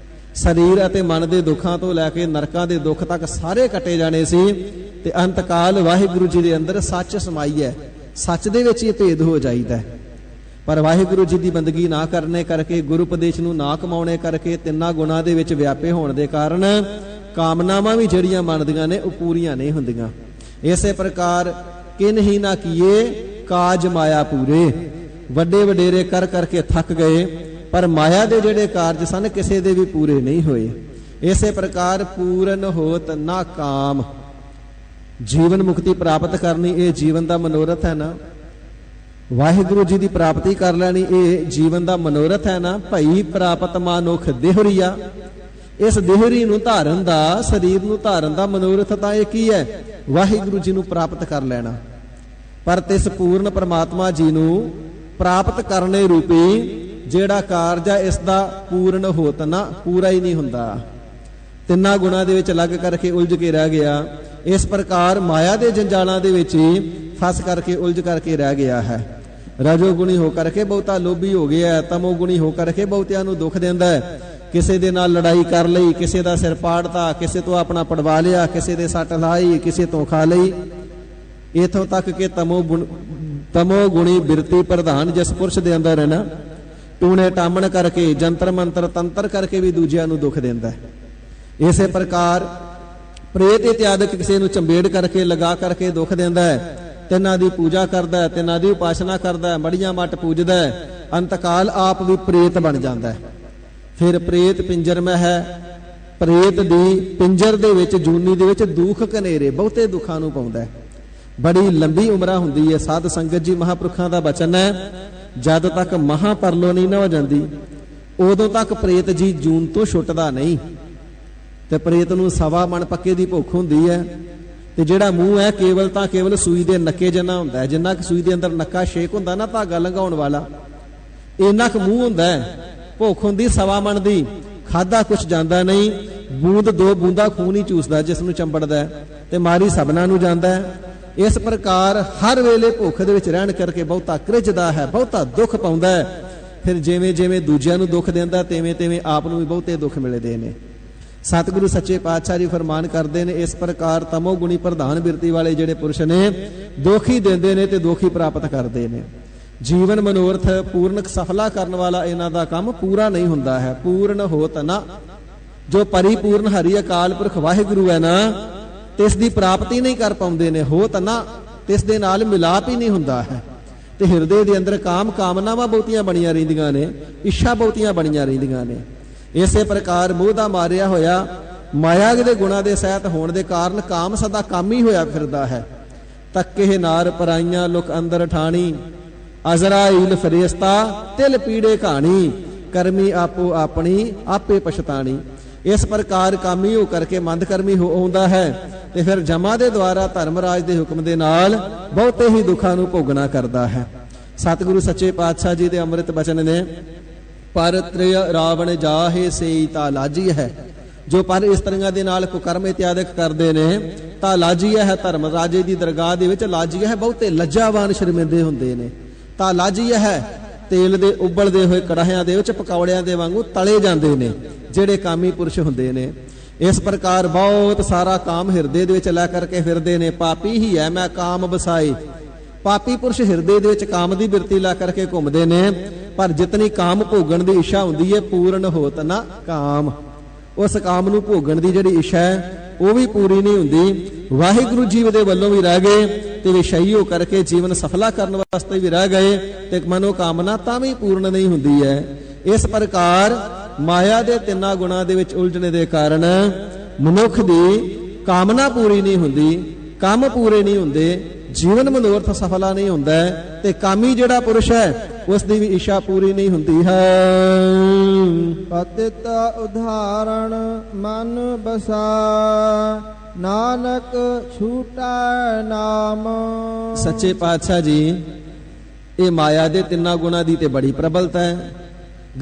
ਸਰੀਰ ਅਤੇ ਮਨ ਦੇ ਦੁੱਖਾਂ ਤੋਂ ਲੈ ਕੇ ਨਰਕਾਂ ਦੇ ਦੁੱਖ ਤੱਕ ਸਾਰੇ ਕੱਟੇ ਜਾਣੇ ਸੀ ਤੇ ਅੰਤ ਕਾਲ ਵਾਹਿਗੁਰੂ ਜੀ ਦੇ ਅੰਦਰ ਸੱਚ ਸਮਾਈਐ। ਸੱਚ ਦੇ ਵਿੱਚ ਹੀ ਭੇਦ ਹੋ ਜਾਈਦਾ। ਪਰ ਵਾਹਿਗੁਰੂ ਜੀ ਦੀ ਬੰਦਗੀ ਨਾ ਕਰਨੇ ਕਰਕੇ, ਗੁਰੂ ਉਪਦੇਸ਼ ਨੂੰ ਨਾ ਕਮਾਉਣੇ ਕਰਕੇ, ਤਿੰਨਾਂ ਗੁਣਾਂ ਦੇ ਵਿੱਚ ਵਿਆਪੇ ਹੋਣ ਦੇ ਕਾਰਨ ਕਾਮਨਾਵਾਂ ਵੀ ਜਿਹੜੀਆਂ ਮਨ ਦੀਆਂ ਨੇ ਉਹ ਪੂਰੀਆਂ ਨਹੀਂ ਹੁੰਦੀਆਂ। ਇਸੇ ਪ੍ਰਕਾਰ ਕਿਨ ਹੀ ਨਾ ਕੀਏ ਕਾਜ ਮਾਇਆ ਪੂਰੇ। ਵੱਡੇ ਵਡੇਰੇ ਕਰ ਕਰਕੇ ਥੱਕ ਗਏ, ਪਰ ਮਾਇਆ ਦੇ ਜਿਹੜੇ ਕਾਰਜ ਸਨ ਕਿਸੇ ਦੇ ਵੀ ਪੂਰੇ ਨਹੀਂ ਹੋਏ। ਇਸੇ ਪ੍ਰਕਾਰ ਪੂਰਨ ਹੋਤ ਨਾ ਕਾਮ। ਜੀਵਨ ਮੁਕਤੀ ਪ੍ਰਾਪਤ ਕਰਨੀ ਇਹ ਜੀਵਨ ਦਾ ਮਨੋਰਥ ਹੈ ਨਾ। ਵਾਹਿਗੁਰੂ ਜੀ ਦੀ ਪ੍ਰਾਪਤੀ ਕਰ ਲੈਣੀ ਇਹ ਜੀਵਨ ਦਾ ਮਨੋਰਥ ਹੈ ਨਾ। ਭਈ ਪ੍ਰਾਪਤ ਮਾਨੁਖ ਦੇਹੁਰੀਆ। ਇਸ ਦੇਹੁਰੀ ਨੂੰ ਧਾਰਨ ਦਾ, ਸਰੀਰ ਨੂੰ ਧਾਰਨ ਦਾ ਮਨੋਰਥ ਤਾਂ ਇਹ ਕੀ ਹੈ? ਵਾਹਿਗੁਰੂ ਜੀ ਨੂੰ ਪ੍ਰਾਪਤ ਕਰ ਲੈਣਾ। ਪਰ ਤਿਸ ਪੂਰਨ ਪਰਮਾਤਮਾ ਜੀ ਨੂੰ ਪ੍ਰਾਪਤ ਕਰਨੇ ਰੂਪੀ ਜਿਹੜਾ ਕਾਰਜ ਹੈ ਇਸ ਦਾ ਪੂਰਨ ਹੋਤ ਨਾ, ਪੂਰਾ ਹੀ ਨਹੀਂ ਹੁੰਦਾ। ਤਿੰਨਾਂ ਗੁਣਾਂ ਦੇ ਵਿੱਚ ਲੱਗ ਕਰਕੇ ਉਲਝ ਕੇ ਰਹਿ ਗਿਆ। ਇਸ ਪ੍ਰਕਾਰ ਮਾਇਆ ਦੇ ਜੰਜਾਲਾਂ ਦੇ ਵਿੱਚ ਹੀ ਫਸ ਕਰਕੇ ਉਲਝ ਕਰਕੇ ਰਹਿ ਗਿਆ ਹੈ। ਰਜੋ ਗੁਣੀ ਹੋ ਕਰਕੇ ਬਹੁਤਾ ਲੋਭੀ ਹੋ ਗਿਆ। ਤਮੋ ਗੁਣੀ ਹੋ ਕਰਕੇ ਬਹੁਤਿਆਂ ਨੂੰ ਦੁੱਖ ਦਿੰਦਾ ਹੈ। ਕਿਸੇ ਦੇ ਨਾਲ ਲੜਾਈ ਕਰ ਲਈ, ਕਿਸੇ ਦਾ ਸਿਰ ਪਾੜਤਾ, ਕਿਸੇ ਤੋਂ ਆਪਣਾ ਪੜਵਾ ਲਿਆ, ਕਿਸੇ ਦੇ ਸੱਟ ਲਾਈ, ਕਿਸੇ ਤੋਂ ਖਾ ਲਈ। ਇਥੋਂ ਤੱਕ ਕਿ ਤਮੋ ਗੁਣੀ ਬਿਰਤੀ ਪ੍ਰਧਾਨ ਜਿਸ ਪੁਰਸ਼ ਦੇ ਅੰਦਰ ਹੈ ਨਾ, ਟੂਣੇ ਟਾਮਣ ਕਰਕੇ, ਜੰਤਰ ਮੰਤਰ ਤੰਤਰ ਕਰਕੇ ਵੀ ਦੂਜਿਆਂ ਨੂੰ ਦੁੱਖ ਦਿੰਦਾ ਹੈ। ਇਸੇ ਪ੍ਰਕਾਰ ਪ੍ਰੇਤ ਇਤਿਆਦਿਕ ਕਿਸੇ ਨੂੰ ਚੰਬੇੜ ਕਰਕੇ, ਲਗਾ ਕਰਕੇ ਦੁੱਖ ਦਿੰਦਾ ਹੈ। ਤਿੰਨਾਂ ਦੀ ਪੂਜਾ ਕਰਦਾ ਹੈ, ਤਿੰਨਾਂ ਦੀ ਉਪਾਸਨਾ ਕਰਦਾ ਹੈ, ਮੜੀਆਂ ਮੱਟ ਪੂਜਦਾ ਹੈ। ਅੰਤਕਾਲ ਆਪ ਵੀ ਪ੍ਰੇਤ ਬਣ ਜਾਂਦਾ ਹੈ। ਫਿਰ ਪ੍ਰੇਤ ਪਿੰਜਰ ਮੈਂ ਹੈ। ਪ੍ਰੇਤ ਦੀ ਪਿੰਜਰ ਦੇ ਵਿੱਚ, ਜੂਨੀ ਦੇ ਵਿੱਚ ਦੁੱਖ ਕਨੇਰੇ, ਬਹੁਤੇ ਦੁੱਖਾਂ ਨੂੰ ਪਾਉਂਦਾ ਹੈ। ਬੜੀ ਲੰਬੀ ਉਮਰਾਂ ਹੁੰਦੀ ਹੈ। ਸਾਧ ਸੰਗਤ ਜੀ ਮਹਾਂਪੁਰਖਾਂ ਦਾ ਬਚਨ ਹੈ, ਜਦ ਤੱਕ ਮਹਾਂਪਰਲੋ ਨਹੀਂ ਨਾ ਹੋ ਜਾਂਦੀ ਉਦੋਂ ਤੱਕ ਪ੍ਰੇਤ ਜੀ ਜੂਨ ਤੋਂ ਛੁੱਟਦਾ ਨਹੀਂ। ਤੇ ਪ੍ਰੇਤ ਨੂੰ ਸਵਾ ਮਣ ਪੱਕੇ ਦੀ ਭੁੱਖ ਹੁੰਦੀ ਹੈ। ਤੇ ਜਿਹੜਾ ਮੂੰਹ ਹੈ ਕੇਵਲ ਤਾਂ ਕੇਵਲ ਸੂਈ ਦੇ ਨੱਕੇ ਜਿੰਨਾ ਹੁੰਦਾ ਹੈ। ਜਿੰਨਾ ਕਿ ਸੂਈ ਦੇ ਅੰਦਰ ਨੱਕਾ ਛੇਕ ਹੁੰਦਾ ਨਾ ਧਾਗਾ ਲੰਘਾਉਣ ਵਾਲਾ, ਇੰਨਾ ਕੁ ਮੂੰਹ ਹੁੰਦਾ ਹੈ। ਭੁੱਖ ਹੁੰਦੀ ਸਵਾ ਮਣ ਦੀ, ਖਾਦਾ ਕੁਛ ਜਾਂਦਾ ਨਹੀਂ। ਬੂੰਦ ਦੋ ਬੂੰਦਾ ਖੂਨ ਹੀ ਚੂਸਦਾ ਜਿਸ ਨੂੰ ਚੰਬੜਦਾ ਹੈ, ਤੇ ਮਾਰੀ ਸਭਨਾਂ ਨੂੰ ਜਾਂਦਾ ਹੈ। ਇਸ ਪ੍ਰਕਾਰ ਹਰ ਵੇਲੇ ਭੁੱਖ ਦੇ ਵਿੱਚ ਰਹਿਣ ਕਰਕੇ ਬਹੁਤਾ ਕ੍ਰਿਜਦਾ ਹੈ, ਬਹੁਤਾ ਦੁੱਖ ਪਾਉਂਦਾ ਹੈ। ਫਿਰ ਜਿਵੇਂ ਜਿਵੇਂ ਦੂਜਿਆਂ ਨੂੰ ਦੁੱਖ ਦਿੰਦਾ ਤਿਵੇਂ ਤਿਵੇਂ ਆਪ ਨੂੰ ਵੀ ਬਹੁਤੇ ਦੁੱਖ ਮਿਲਦੇ ਨੇ। ਸਤਿਗੁਰੂ ਸੱਚੇ ਪਾਤਸ਼ਾਹ ਜੀ ਫਰਮਾਨ ਕਰਦੇ ਨੇ, ਇਸ ਪ੍ਰਕਾਰ ਤਮੋ ਗੁਣੀ ਪ੍ਰਧਾਨ ਬਿਰਤੀ ਵਾਲੇ ਜਿਹੜੇ ਪੁਰਸ਼ ਨੇ ਦੁੱਖ ਹੀ ਦਿੰਦੇ ਨੇ ਤੇ ਦੁੱਖ ਹੀ ਪ੍ਰਾਪਤ ਕਰਦੇ ਨੇ। ਜੀਵਨ ਮਨੋਰਥ ਪੂਰਨਕ ਸਫਲਾ ਕਰਨ ਵਾਲਾ ਇਹਨਾਂ ਦਾ ਕੰਮ ਪੂਰਾ ਨਹੀਂ ਹੁੰਦਾ ਹੈ। ਪੂਰਨ ਹੋਤ ਨਾ। ਜੋ ਪਰਿਪੂਰਨ ਹਰੀ ਅਕਾਲ ਪੁਰਖ ਵਾਹਿਗੁਰੂ ਹੈ ਨਾ, ਤਿਸ ਦੀ ਪ੍ਰਾਪਤੀ ਨਹੀਂ ਕਰ ਪਾਉਂਦੇ ਨੇ। ਹੋਤ ਨਾ, ਤਿਸ ਦੇ ਨਾਲ ਮਿਲਾਪ ਹੀ ਨਹੀਂ ਹੁੰਦਾ ਹੈ। ਤੇ ਹਿਰਦੇ ਦੇ ਅੰਦਰ ਕਾਮਨਾਵਾਂ ਬਹੁਤੀਆਂ ਬਣੀਆਂ ਰਹਿੰਦੀਆਂ ਨੇ, ਇੱਛਾ ਬਹੁਤੀਆਂ ਬਣੀਆਂ ਰਹਿੰਦੀਆਂ ਨੇ। ਇਸੇ ਪ੍ਰਕਾਰ ਮੋਹ ਦਾ ਮਾਰਿਆ ਹੋਇਆ ਮਾਇਆ ਦੇ ਗੁਣਾਂ ਦੇ ਸਹਿਤ ਹੋਣ ਦੇ ਕਾਰਨ ਕਾਮ ਸਦਾ ਕਾਮੀ ਹੋਇਆ ਫਿਰਦਾ ਹੈ। ਤੱਕੇ ਨਾਰ ਪਰਾਈਆਂ ਲੁਕ ਅੰਦਰ ਠਾਣੀ, ਅਜ਼ਰਾਈਲ ਫਰਿਸ਼ਤਾ ਤਿਲ ਪੀੜੇ ਕਹਾਣੀ, ਕਰਮੀ ਆਪੋ ਆਪਣੀ ਆਪੇ ਪਛਤਾਣੀ। ਇਸ ਪ੍ਰਕਾਰ ਕਾਮੀ ਹੋ ਕਰਕੇ ਮੰਦਕਰਮੀ ਹੋ ਆਉਂਦਾ ਹੈ ਤੇ ਫਿਰ ਜਮਾ ਦੇ ਦੁਆਰਾ ਧਰਮਰਾਜ ਦੇ ਹੁਕਮ ਦੇ ਨਾਲ ਬਹੁਤੇ ਹੀ ਦੁੱਖਾਂ ਨੂੰ ਭੋਗਣਾ ਕਰਦਾ ਹੈ। ਸਤਿਗੁਰੂ ਸੱਚੇ ਪਾਤਸ਼ਾਹ ਜੀ ਦੇ ਅੰਮ੍ਰਿਤ ਬਚਨ ਨੇ, ਪਰ ਤ੍ਰਿ ਰਾਵਣ ਜਾਹੇ ਸੇਈ ਤਾ ਲਾਜੀ ਹੈ। ਜੋ ਪਰ ਇਸਤਰੀਆਂ ਦੇ ਨਾਲ ਕੁਕਰਮ ਇਤਿਆਦਿਕ ਕਰਦੇ ਨੇ ਤਾਂ ਲਾਜੀ ਹੈ। ਧਰਮ ਰਾਜੇ ਦੀ ਦਰਗਾਹ ਦੇ ਵਿੱਚ ਲਾਜੀ ਹੈ, ਬਹੁਤੇ ਲੱਜਾਵਾਨ ਸ਼ਰਮਿੰਦੇ ਹੁੰਦੇ ਨੇ। ਤਾਂ ਲਾਜੀ ਹੈ ਤੇਲ ਦੇ ਉਬਲਦੇ ਹੋਏ ਕੜਾਹਿਆਂ ਦੇ ਵਿੱਚ ਪਕੌੜਿਆਂ ਦੇ ਵਾਂਗੂ ਤਲੇ ਜਾਂਦੇ ਨੇ ਜਿਹੜੇ ਕਾਮੀ ਪੁਰਸ਼ ਹੁੰਦੇ ਨੇ। ਇਸ ਪ੍ਰਕਾਰ ਬਹੁਤ ਸਾਰਾ ਕਾਮ ਹਿਰਦੇ ਦੇ ਵਿੱਚ ਲੈ ਕਰਕੇ ਫਿਰਦੇ ਨੇ। ਪਾਪੀ ਹੀ ਹੈ ਮੈਂ ਕਾਮ ਵਸਾਈ। ਪਾਪੀ ਪੁਰਸ਼ ਹਿਰਦੇ ਦੇ ਵਿੱਚ ਕਾਮ ਦੀ ਬਿਰਤੀ ਲਾ ਕਰਕੇ ਘੁੰਮਦੇ ਨੇ, ਪਰ ਜਿਤਨੀ ਕਾਮ ਭੋਗਣ ਦੀ ਇੱਛਾ ਹੁੰਦੀ ਹੈ ਪੂਰਨ ਹੋਤ ਨਾ ਕਾਮ। ਉਸ ਕਾਮ ਨੂੰ ਭੋਗਣ ਦੀ ਜਿਹੜੀ ਇੱਛਾ ਹੈ ਉਹ ਵੀ ਪੂਰੀ ਨਹੀਂ ਹੁੰਦੀ। ਵਾਹਿਗੁਰੂ ਜੀਵ ਦੇ ਵੱਲੋਂ ਵੀ ਰਹਿ ਗਏ ਤੇ ਵਿਸ਼ਈ ਹੋ ਕਰਕੇ ਜੀਵਨ ਸਫਲਾ ਕਰਨ ਵਾਸਤੇ ਵੀ ਰਹਿ ਗਏ ਤੇ ਮਨੋ ਕਾਮਨਾ ਤਾਂ ਵੀ ਪੂਰਨ ਨਹੀਂ ਹੁੰਦੀ ਹੈ। ਇਸ ਪ੍ਰਕਾਰ ਮਾਇਆ ਦੇ ਤਿੰਨਾਂ ਗੁਣਾਂ ਦੇ ਵਿੱਚ ਉਲਝਣੇ ਦੇ ਕਾਰਨ ਮਨੁੱਖ ਦੀ ਕਾਮਨਾ ਪੂਰੀ ਨਹੀਂ ਹੁੰਦੀ, ਕੰਮ ਪੂਰੇ ਨਹੀਂ ਹੁੰਦੇ, ਜੀਵਨ ਮਨੋਰਥ ਸਫਲਾ ਨਹੀਂ ਹੁੰਦਾ ਤੇ ਕਾਮੀ ਜਿਹੜਾ ਪੁਰਸ਼ ਹੈ ਉਸ ਦੀ ਵੀ ਇੱਛਾ ਪੂਰੀ ਨਹੀਂ ਹੁੰਦੀ ਹੈ। ਪਤਿਤ ਉਧਾਰਣ ਮਨ ਬਸਾ ਨਾਨਕ ਛੂਟੈ ਨਾਮ। ਸੱਚੇ ਪਾਤਸ਼ਾਹ ਜੀ ਇਹ ਮਾਇਆ ਦੇ ਤਿੰਨਾਂ ਗੁਣਾਂ ਦੀ ਤੇ ਬੜੀ ਪ੍ਰਬਲਤਾ ਹੈ।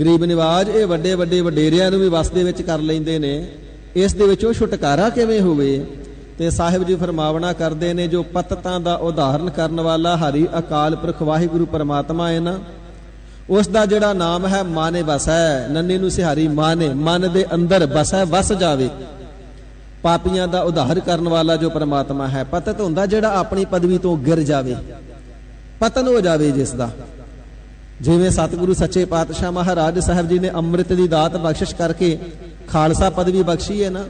ਗਰੀਬ ਨਿਵਾਜ ਇਹ ਵੱਡੇ ਵੱਡੇ ਵਡੇਰਿਆਂ ਨੂੰ ਵੀ ਵਸ ਦੇ ਵਿੱਚ ਕਰ ਲੈਂਦੇ ਨੇ, ਇਸ ਦੇ ਵਿੱਚੋਂ ਛੁਟਕਾਰਾ ਕਿਵੇਂ ਹੋਵੇ? ਤੇ ਸਾਹਿਬ ਜੀ ਫਰਮਾਵਣਾ ਕਰਦੇ ਨੇ, ਜੋ ਪਤਤਾਂ ਦਾ ਉਦਾਹਰਨ ਕਰਨ ਵਾਲਾ ਹਰੀ ਅਕਾਲ ਪੁਰਖ ਵਾਹਿਗੁਰੂ ਪਰਮਾਤਮਾ ਹੈ ਨਾ, ਉਸ ਦਾ ਜਿਹੜਾ ਨਾਮ ਹੈ ਮਾਨੇ ਵਸੈ। ਨੰਨੇ ਨੂੰ ਸਿਹਾਰੀ ਮਾਨੇ, ਮਨ ਦੇ ਅੰਦਰ ਵਸੈ, ਵਸ ਜਾਵੇ। ਪਾਪੀਆਂ ਦਾ ਉਧਾਰ ਕਰਨ ਵਾਲਾ ਜੋ ਪਰਮਾਤਮਾ ਹੈ। ਪਤਤ ਹੁੰਦਾ ਜਿਹੜਾ ਆਪਣੀ ਪਦਵੀ ਤੋਂ ਗਿਰ ਜਾਵੇ, ਪਤਨ ਹੋ ਜਾਵੇ ਜਿਸ ਦਾ। ਜਿਵੇਂ ਸਤਿਗੁਰੂ ਸੱਚੇ ਪਾਤਸ਼ਾਹ ਮਹਾਰਾਜ ਸਾਹਿਬ ਜੀ ਨੇ ਅੰਮ੍ਰਿਤ ਦੀ ਦਾਤ ਬਖਸ਼ਿਸ਼ ਕਰਕੇ ਖਾਲਸਾ ਪਦਵੀ ਬਖਸ਼ੀ ਹੈ ਨਾ,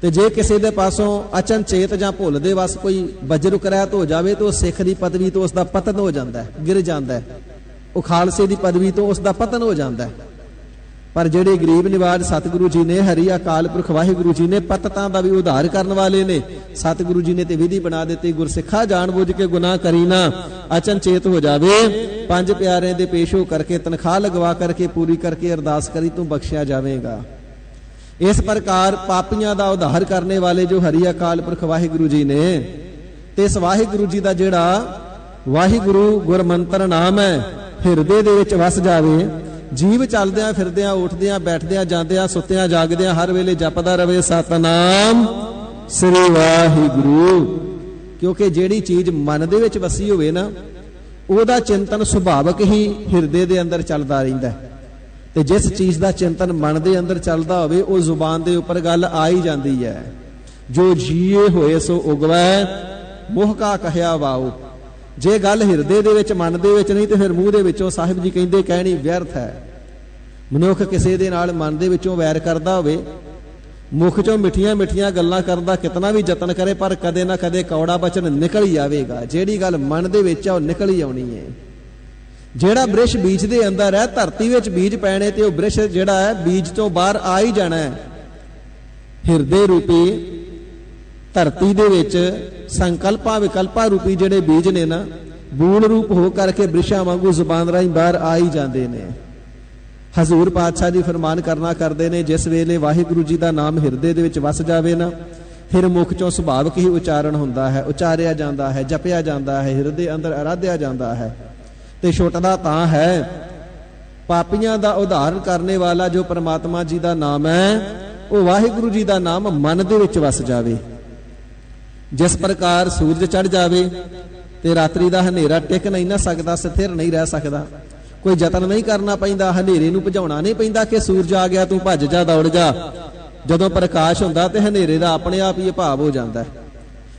ਤੇ ਜੇ ਕਿਸੇ ਦੇ ਪਾਸੋਂ ਅਚਨਚੇਤ ਜਾਂ ਭੁੱਲ ਦੇ ਵਸ ਕੋਈ ਵਜਰ ਕਰੈਤ ਹੋ ਜਾਵੇ ਤਾਂ ਉਹ ਸਿੱਖ ਦੀ ਪਦਵੀ ਤੋਂ ਉਸ ਦਾ ਪਤਨ ਹੋ ਜਾਂਦਾ ਹੈ, ਗਿਰ ਜਾਂਦਾ ਹੈ। ਉਹ ਖਾਲਸੇ ਦੀ ਪਦਵੀ ਤੋਂ ਉਸ ਦਾ ਪਤਨ ਹੋ ਜਾਂਦਾ ਹੈ। ਪਰ ਜਿਹੜੇ ਗਰੀਬ ਨਿਵਾਜ ਸਤਿਗੁਰੂ ਜੀ ਨੇ, ਹਰੀ ਅਕਾਲ ਪੁਰਖ ਵਾਹਿਗੁਰੂ ਜੀ ਨੇ, ਪਤਤਾਂ ਦਾ ਵੀ ਉਧਾਰ ਕਰਨ ਵਾਲੇ ਨੇ। ਸਤਿਗੁਰੂ ਜੀ ਨੇ ਤੇ ਵਿਧੀ ਬਣਾ ਦਿੱਤੀ, ਗੁਰਸਿੱਖਾ ਜਾਣ ਬੁੱਝ ਕੇ ਗੁਨਾਹ ਕਰੀ ਨਾ, ਅਚਨਚੇਤ ਹੋ ਜਾਵੇ, ਪੰਜ ਪਿਆਰਿਆਂ ਦੇ ਪੇਸ਼ ਹੋ ਕਰਕੇ ਤਨਖਾਹ ਲਗਵਾ ਕਰਕੇ ਪੂਰੀ ਕਰਕੇ ਅਰਦਾਸ ਕਰੀ ਤੂੰ ਬਖਸ਼ਿਆ ਜਾਵੇਗਾ। ਇਸ ਪ੍ਰਕਾਰ ਪਾਪੀਆਂ ਦਾ ਉਧਾਰ ਕਰਨੇ ਵਾਲੇ ਜੋ ਹਰੀ ਅਕਾਲ ਪੁਰਖ ਵਾਹਿਗੁਰੂ ਜੀ ਨੇ, ਤੇ ਇਸ ਵਾਹਿਗੁਰੂ ਜੀ ਦਾ ਜਿਹੜਾ ਵਾਹਿਗੁਰੂ ਗੁਰਮੰਤਰ ਨਾਮ ਹੈ ਹਿਰਦੇ ਦੇ ਵਿੱਚ ਵਸ ਜਾਵੇ। ਜੀਵ ਚੱਲਦਿਆਂ ਫਿਰਦਿਆਂ ਉੱਠਦਿਆਂ ਬੈਠਦਿਆਂ ਜਾਂਦਿਆਂ ਸੁੱਤਿਆਂ ਜਾਗਦਿਆਂ ਹਰ ਵੇਲੇ ਜਪਦਾ ਰਵੇ ਸਤਨਾਮ ਸ੍ਰੀ ਵਾਹਿਗੁਰੂ। ਕਿਉਂਕਿ ਜਿਹੜੀ ਚੀਜ਼ ਮਨ ਦੇ ਵਿੱਚ ਵਸੀ ਹੋਵੇ ਨਾ, ਉਹਦਾ ਚਿੰਤਨ ਸੁਭਾਵਕ ਹੀ ਹਿਰਦੇ ਦੇ ਅੰਦਰ ਚੱਲਦਾ ਰਹਿੰਦਾ। ਤੇ ਜਿਸ ਚੀਜ਼ ਦਾ ਚਿੰਤਨ ਮਨ ਦੇ ਅੰਦਰ ਚੱਲਦਾ ਹੋਵੇ, ਉਹ ਜ਼ੁਬਾਨ ਦੇ ਉੱਪਰ ਗੱਲ ਆ ਹੀ ਜਾਂਦੀ ਹੈ। ਜੋ ਜੀਏ ਹੋਏ ਸੋ ਉਗਵੈ, ਮੋਹ ਕਾ ਕਹਿਆ ਵਾਓ। ਜੇ ਗੱਲ ਹਿਰਦੇ ਦੇ ਵਿੱਚ ਮਨ ਦੇ ਵਿੱਚ ਨਹੀਂ ਤੇ ਫਿਰ ਮੂੰਹ ਦੇ ਵਿੱਚੋਂ ਸਾਹਿਬ ਜੀ ਕਹਿੰਦੇ ਕਹਿਣੀ ਵਿਅਰਥ ਹੈ। ਮਨੁੱਖ ਕਿਸੇ ਦੇ ਨਾਲ ਮਨ ਦੇ ਵਿੱਚੋਂ ਵੈਰ ਕਰਦਾ ਹੋਵੇ, ਮੁਖ ਚੋਂ ਮਿੱਠੀਆਂ ਮਿੱਠੀਆਂ ਗੱਲਾਂ ਕਰਨ ਦਾ ਕਿਤਨਾ ਵੀ ਯਤਨ ਕਰੇ, ਪਰ ਕਦੇ ਨਾ ਕਦੇ ਕੌੜਾ ਬਚਨ ਨਿਕਲ ਹੀ ਆਵੇਗਾ। ਜਿਹੜੀ ਗੱਲ ਮਨ ਦੇ ਵਿੱਚ ਆ ਉਹ ਨਿਕਲ ਹੀ ਆਉਣੀ ਹੈ। ਜਿਹੜਾ ਬ੍ਰਿਸ਼ ਬੀਜ ਦੇ ਅੰਦਰ ਹੈ, ਧਰਤੀ ਵਿੱਚ ਬੀਜ ਪੈਣੇ ਤੇ ਉਹ ਬ੍ਰਿਸ਼ ਜਿਹੜਾ ਹੈ ਬੀਜ ਤੋਂ ਬਾਹਰ ਆ ਹੀ ਜਾਣਾ ਹੈ। ਹਿਰਦੇ ਰੂਪੀ ਧਰਤੀ ਦੇ ਵਿੱਚ ਸੰਕਲਪਾਂ ਵਿਕਲਪਾਂ ਰੂਪੀ ਜਿਹੜੇ ਬੀਜ ਨੇ ਨਾ, ਬੂਲ ਰੂਪ ਹੋ ਕਰਕੇ ਬ੍ਰਿਸ਼ਾਂ ਵਾਂਗੂ ਜ਼ੁਬਾਨ ਰਾਹੀਂ ਬਾਹਰ ਆ ਹੀ ਜਾਂਦੇ ਨੇ। ਹਜ਼ੂਰ ਪਾਤਸ਼ਾਹ ਜੀ ਫਰਮਾਨ ਕਰਨਾ ਕਰਦੇ ਨੇ, ਜਿਸ ਵੇਲੇ ਵਾਹਿਗੁਰੂ ਜੀ ਦਾ ਨਾਮ ਹਿਰਦੇ ਦੇ ਵਿੱਚ ਵਸ ਜਾਵੇ ਨਾ, ਫਿਰ ਮੁਖ ਚੋਂ ਸੁਭਾਵਕ ਹੀ ਉਚਾਰਨ ਹੁੰਦਾ ਹੈ, ਉਚਾਰਿਆ ਜਾਂਦਾ ਹੈ, ਜਪਿਆ ਜਾਂਦਾ ਹੈ, ਹਿਰਦੇ ਅੰਦਰ ਆਰਾਧਿਆ ਜਾਂਦਾ ਹੈ। ਤੇ ਛੁੱਟਦਾ ਤਾਂ ਹੈ ਪਾਪੀਆਂ ਦਾ ਉਧਾਰਨ ਕਰਨੇ ਵਾਲਾ ਜੋ ਪਰਮਾਤਮਾ ਜੀ ਦਾ ਨਾਮ ਹੈ, ਉਹ ਵਾਹਿਗੁਰੂ ਜੀ ਦਾ ਨਾਮ ਮਨ ਦੇ ਵਿੱਚ ਵਸ ਜਾਵੇ। ਜਿਸ ਪ੍ਰਕਾਰ ਸੂਰਜ ਚੜ ਜਾਵੇ ਤੇ ਰਾਤਰੀ ਦਾ ਹਨੇਰਾ ਟਿਕ ਨਹੀਂ ਨਾ ਸਕਦਾ, ਸਥਿਰ ਨਹੀਂ ਰਹਿ ਸਕਦਾ। ਕੋਈ ਯਤਨ ਨਹੀਂ ਕਰਨਾ ਪੈਂਦਾ, ਹਨੇਰੇ ਨੂੰ ਭਜਾਉਣਾ ਨਹੀਂ ਪੈਂਦਾ ਕਿ ਸੂਰਜ ਆ ਗਿਆ ਤੂੰ ਭੱਜ ਜਾ ਦੌੜ ਜਾ। ਜਦੋਂ ਪ੍ਰਕਾਸ਼ ਹੁੰਦਾ ਤੇ ਹਨੇਰੇ ਦਾ ਆਪਣੇ ਆਪ ਹੀ ਭਾਵ ਹੋ ਜਾਂਦਾ ਹੈ।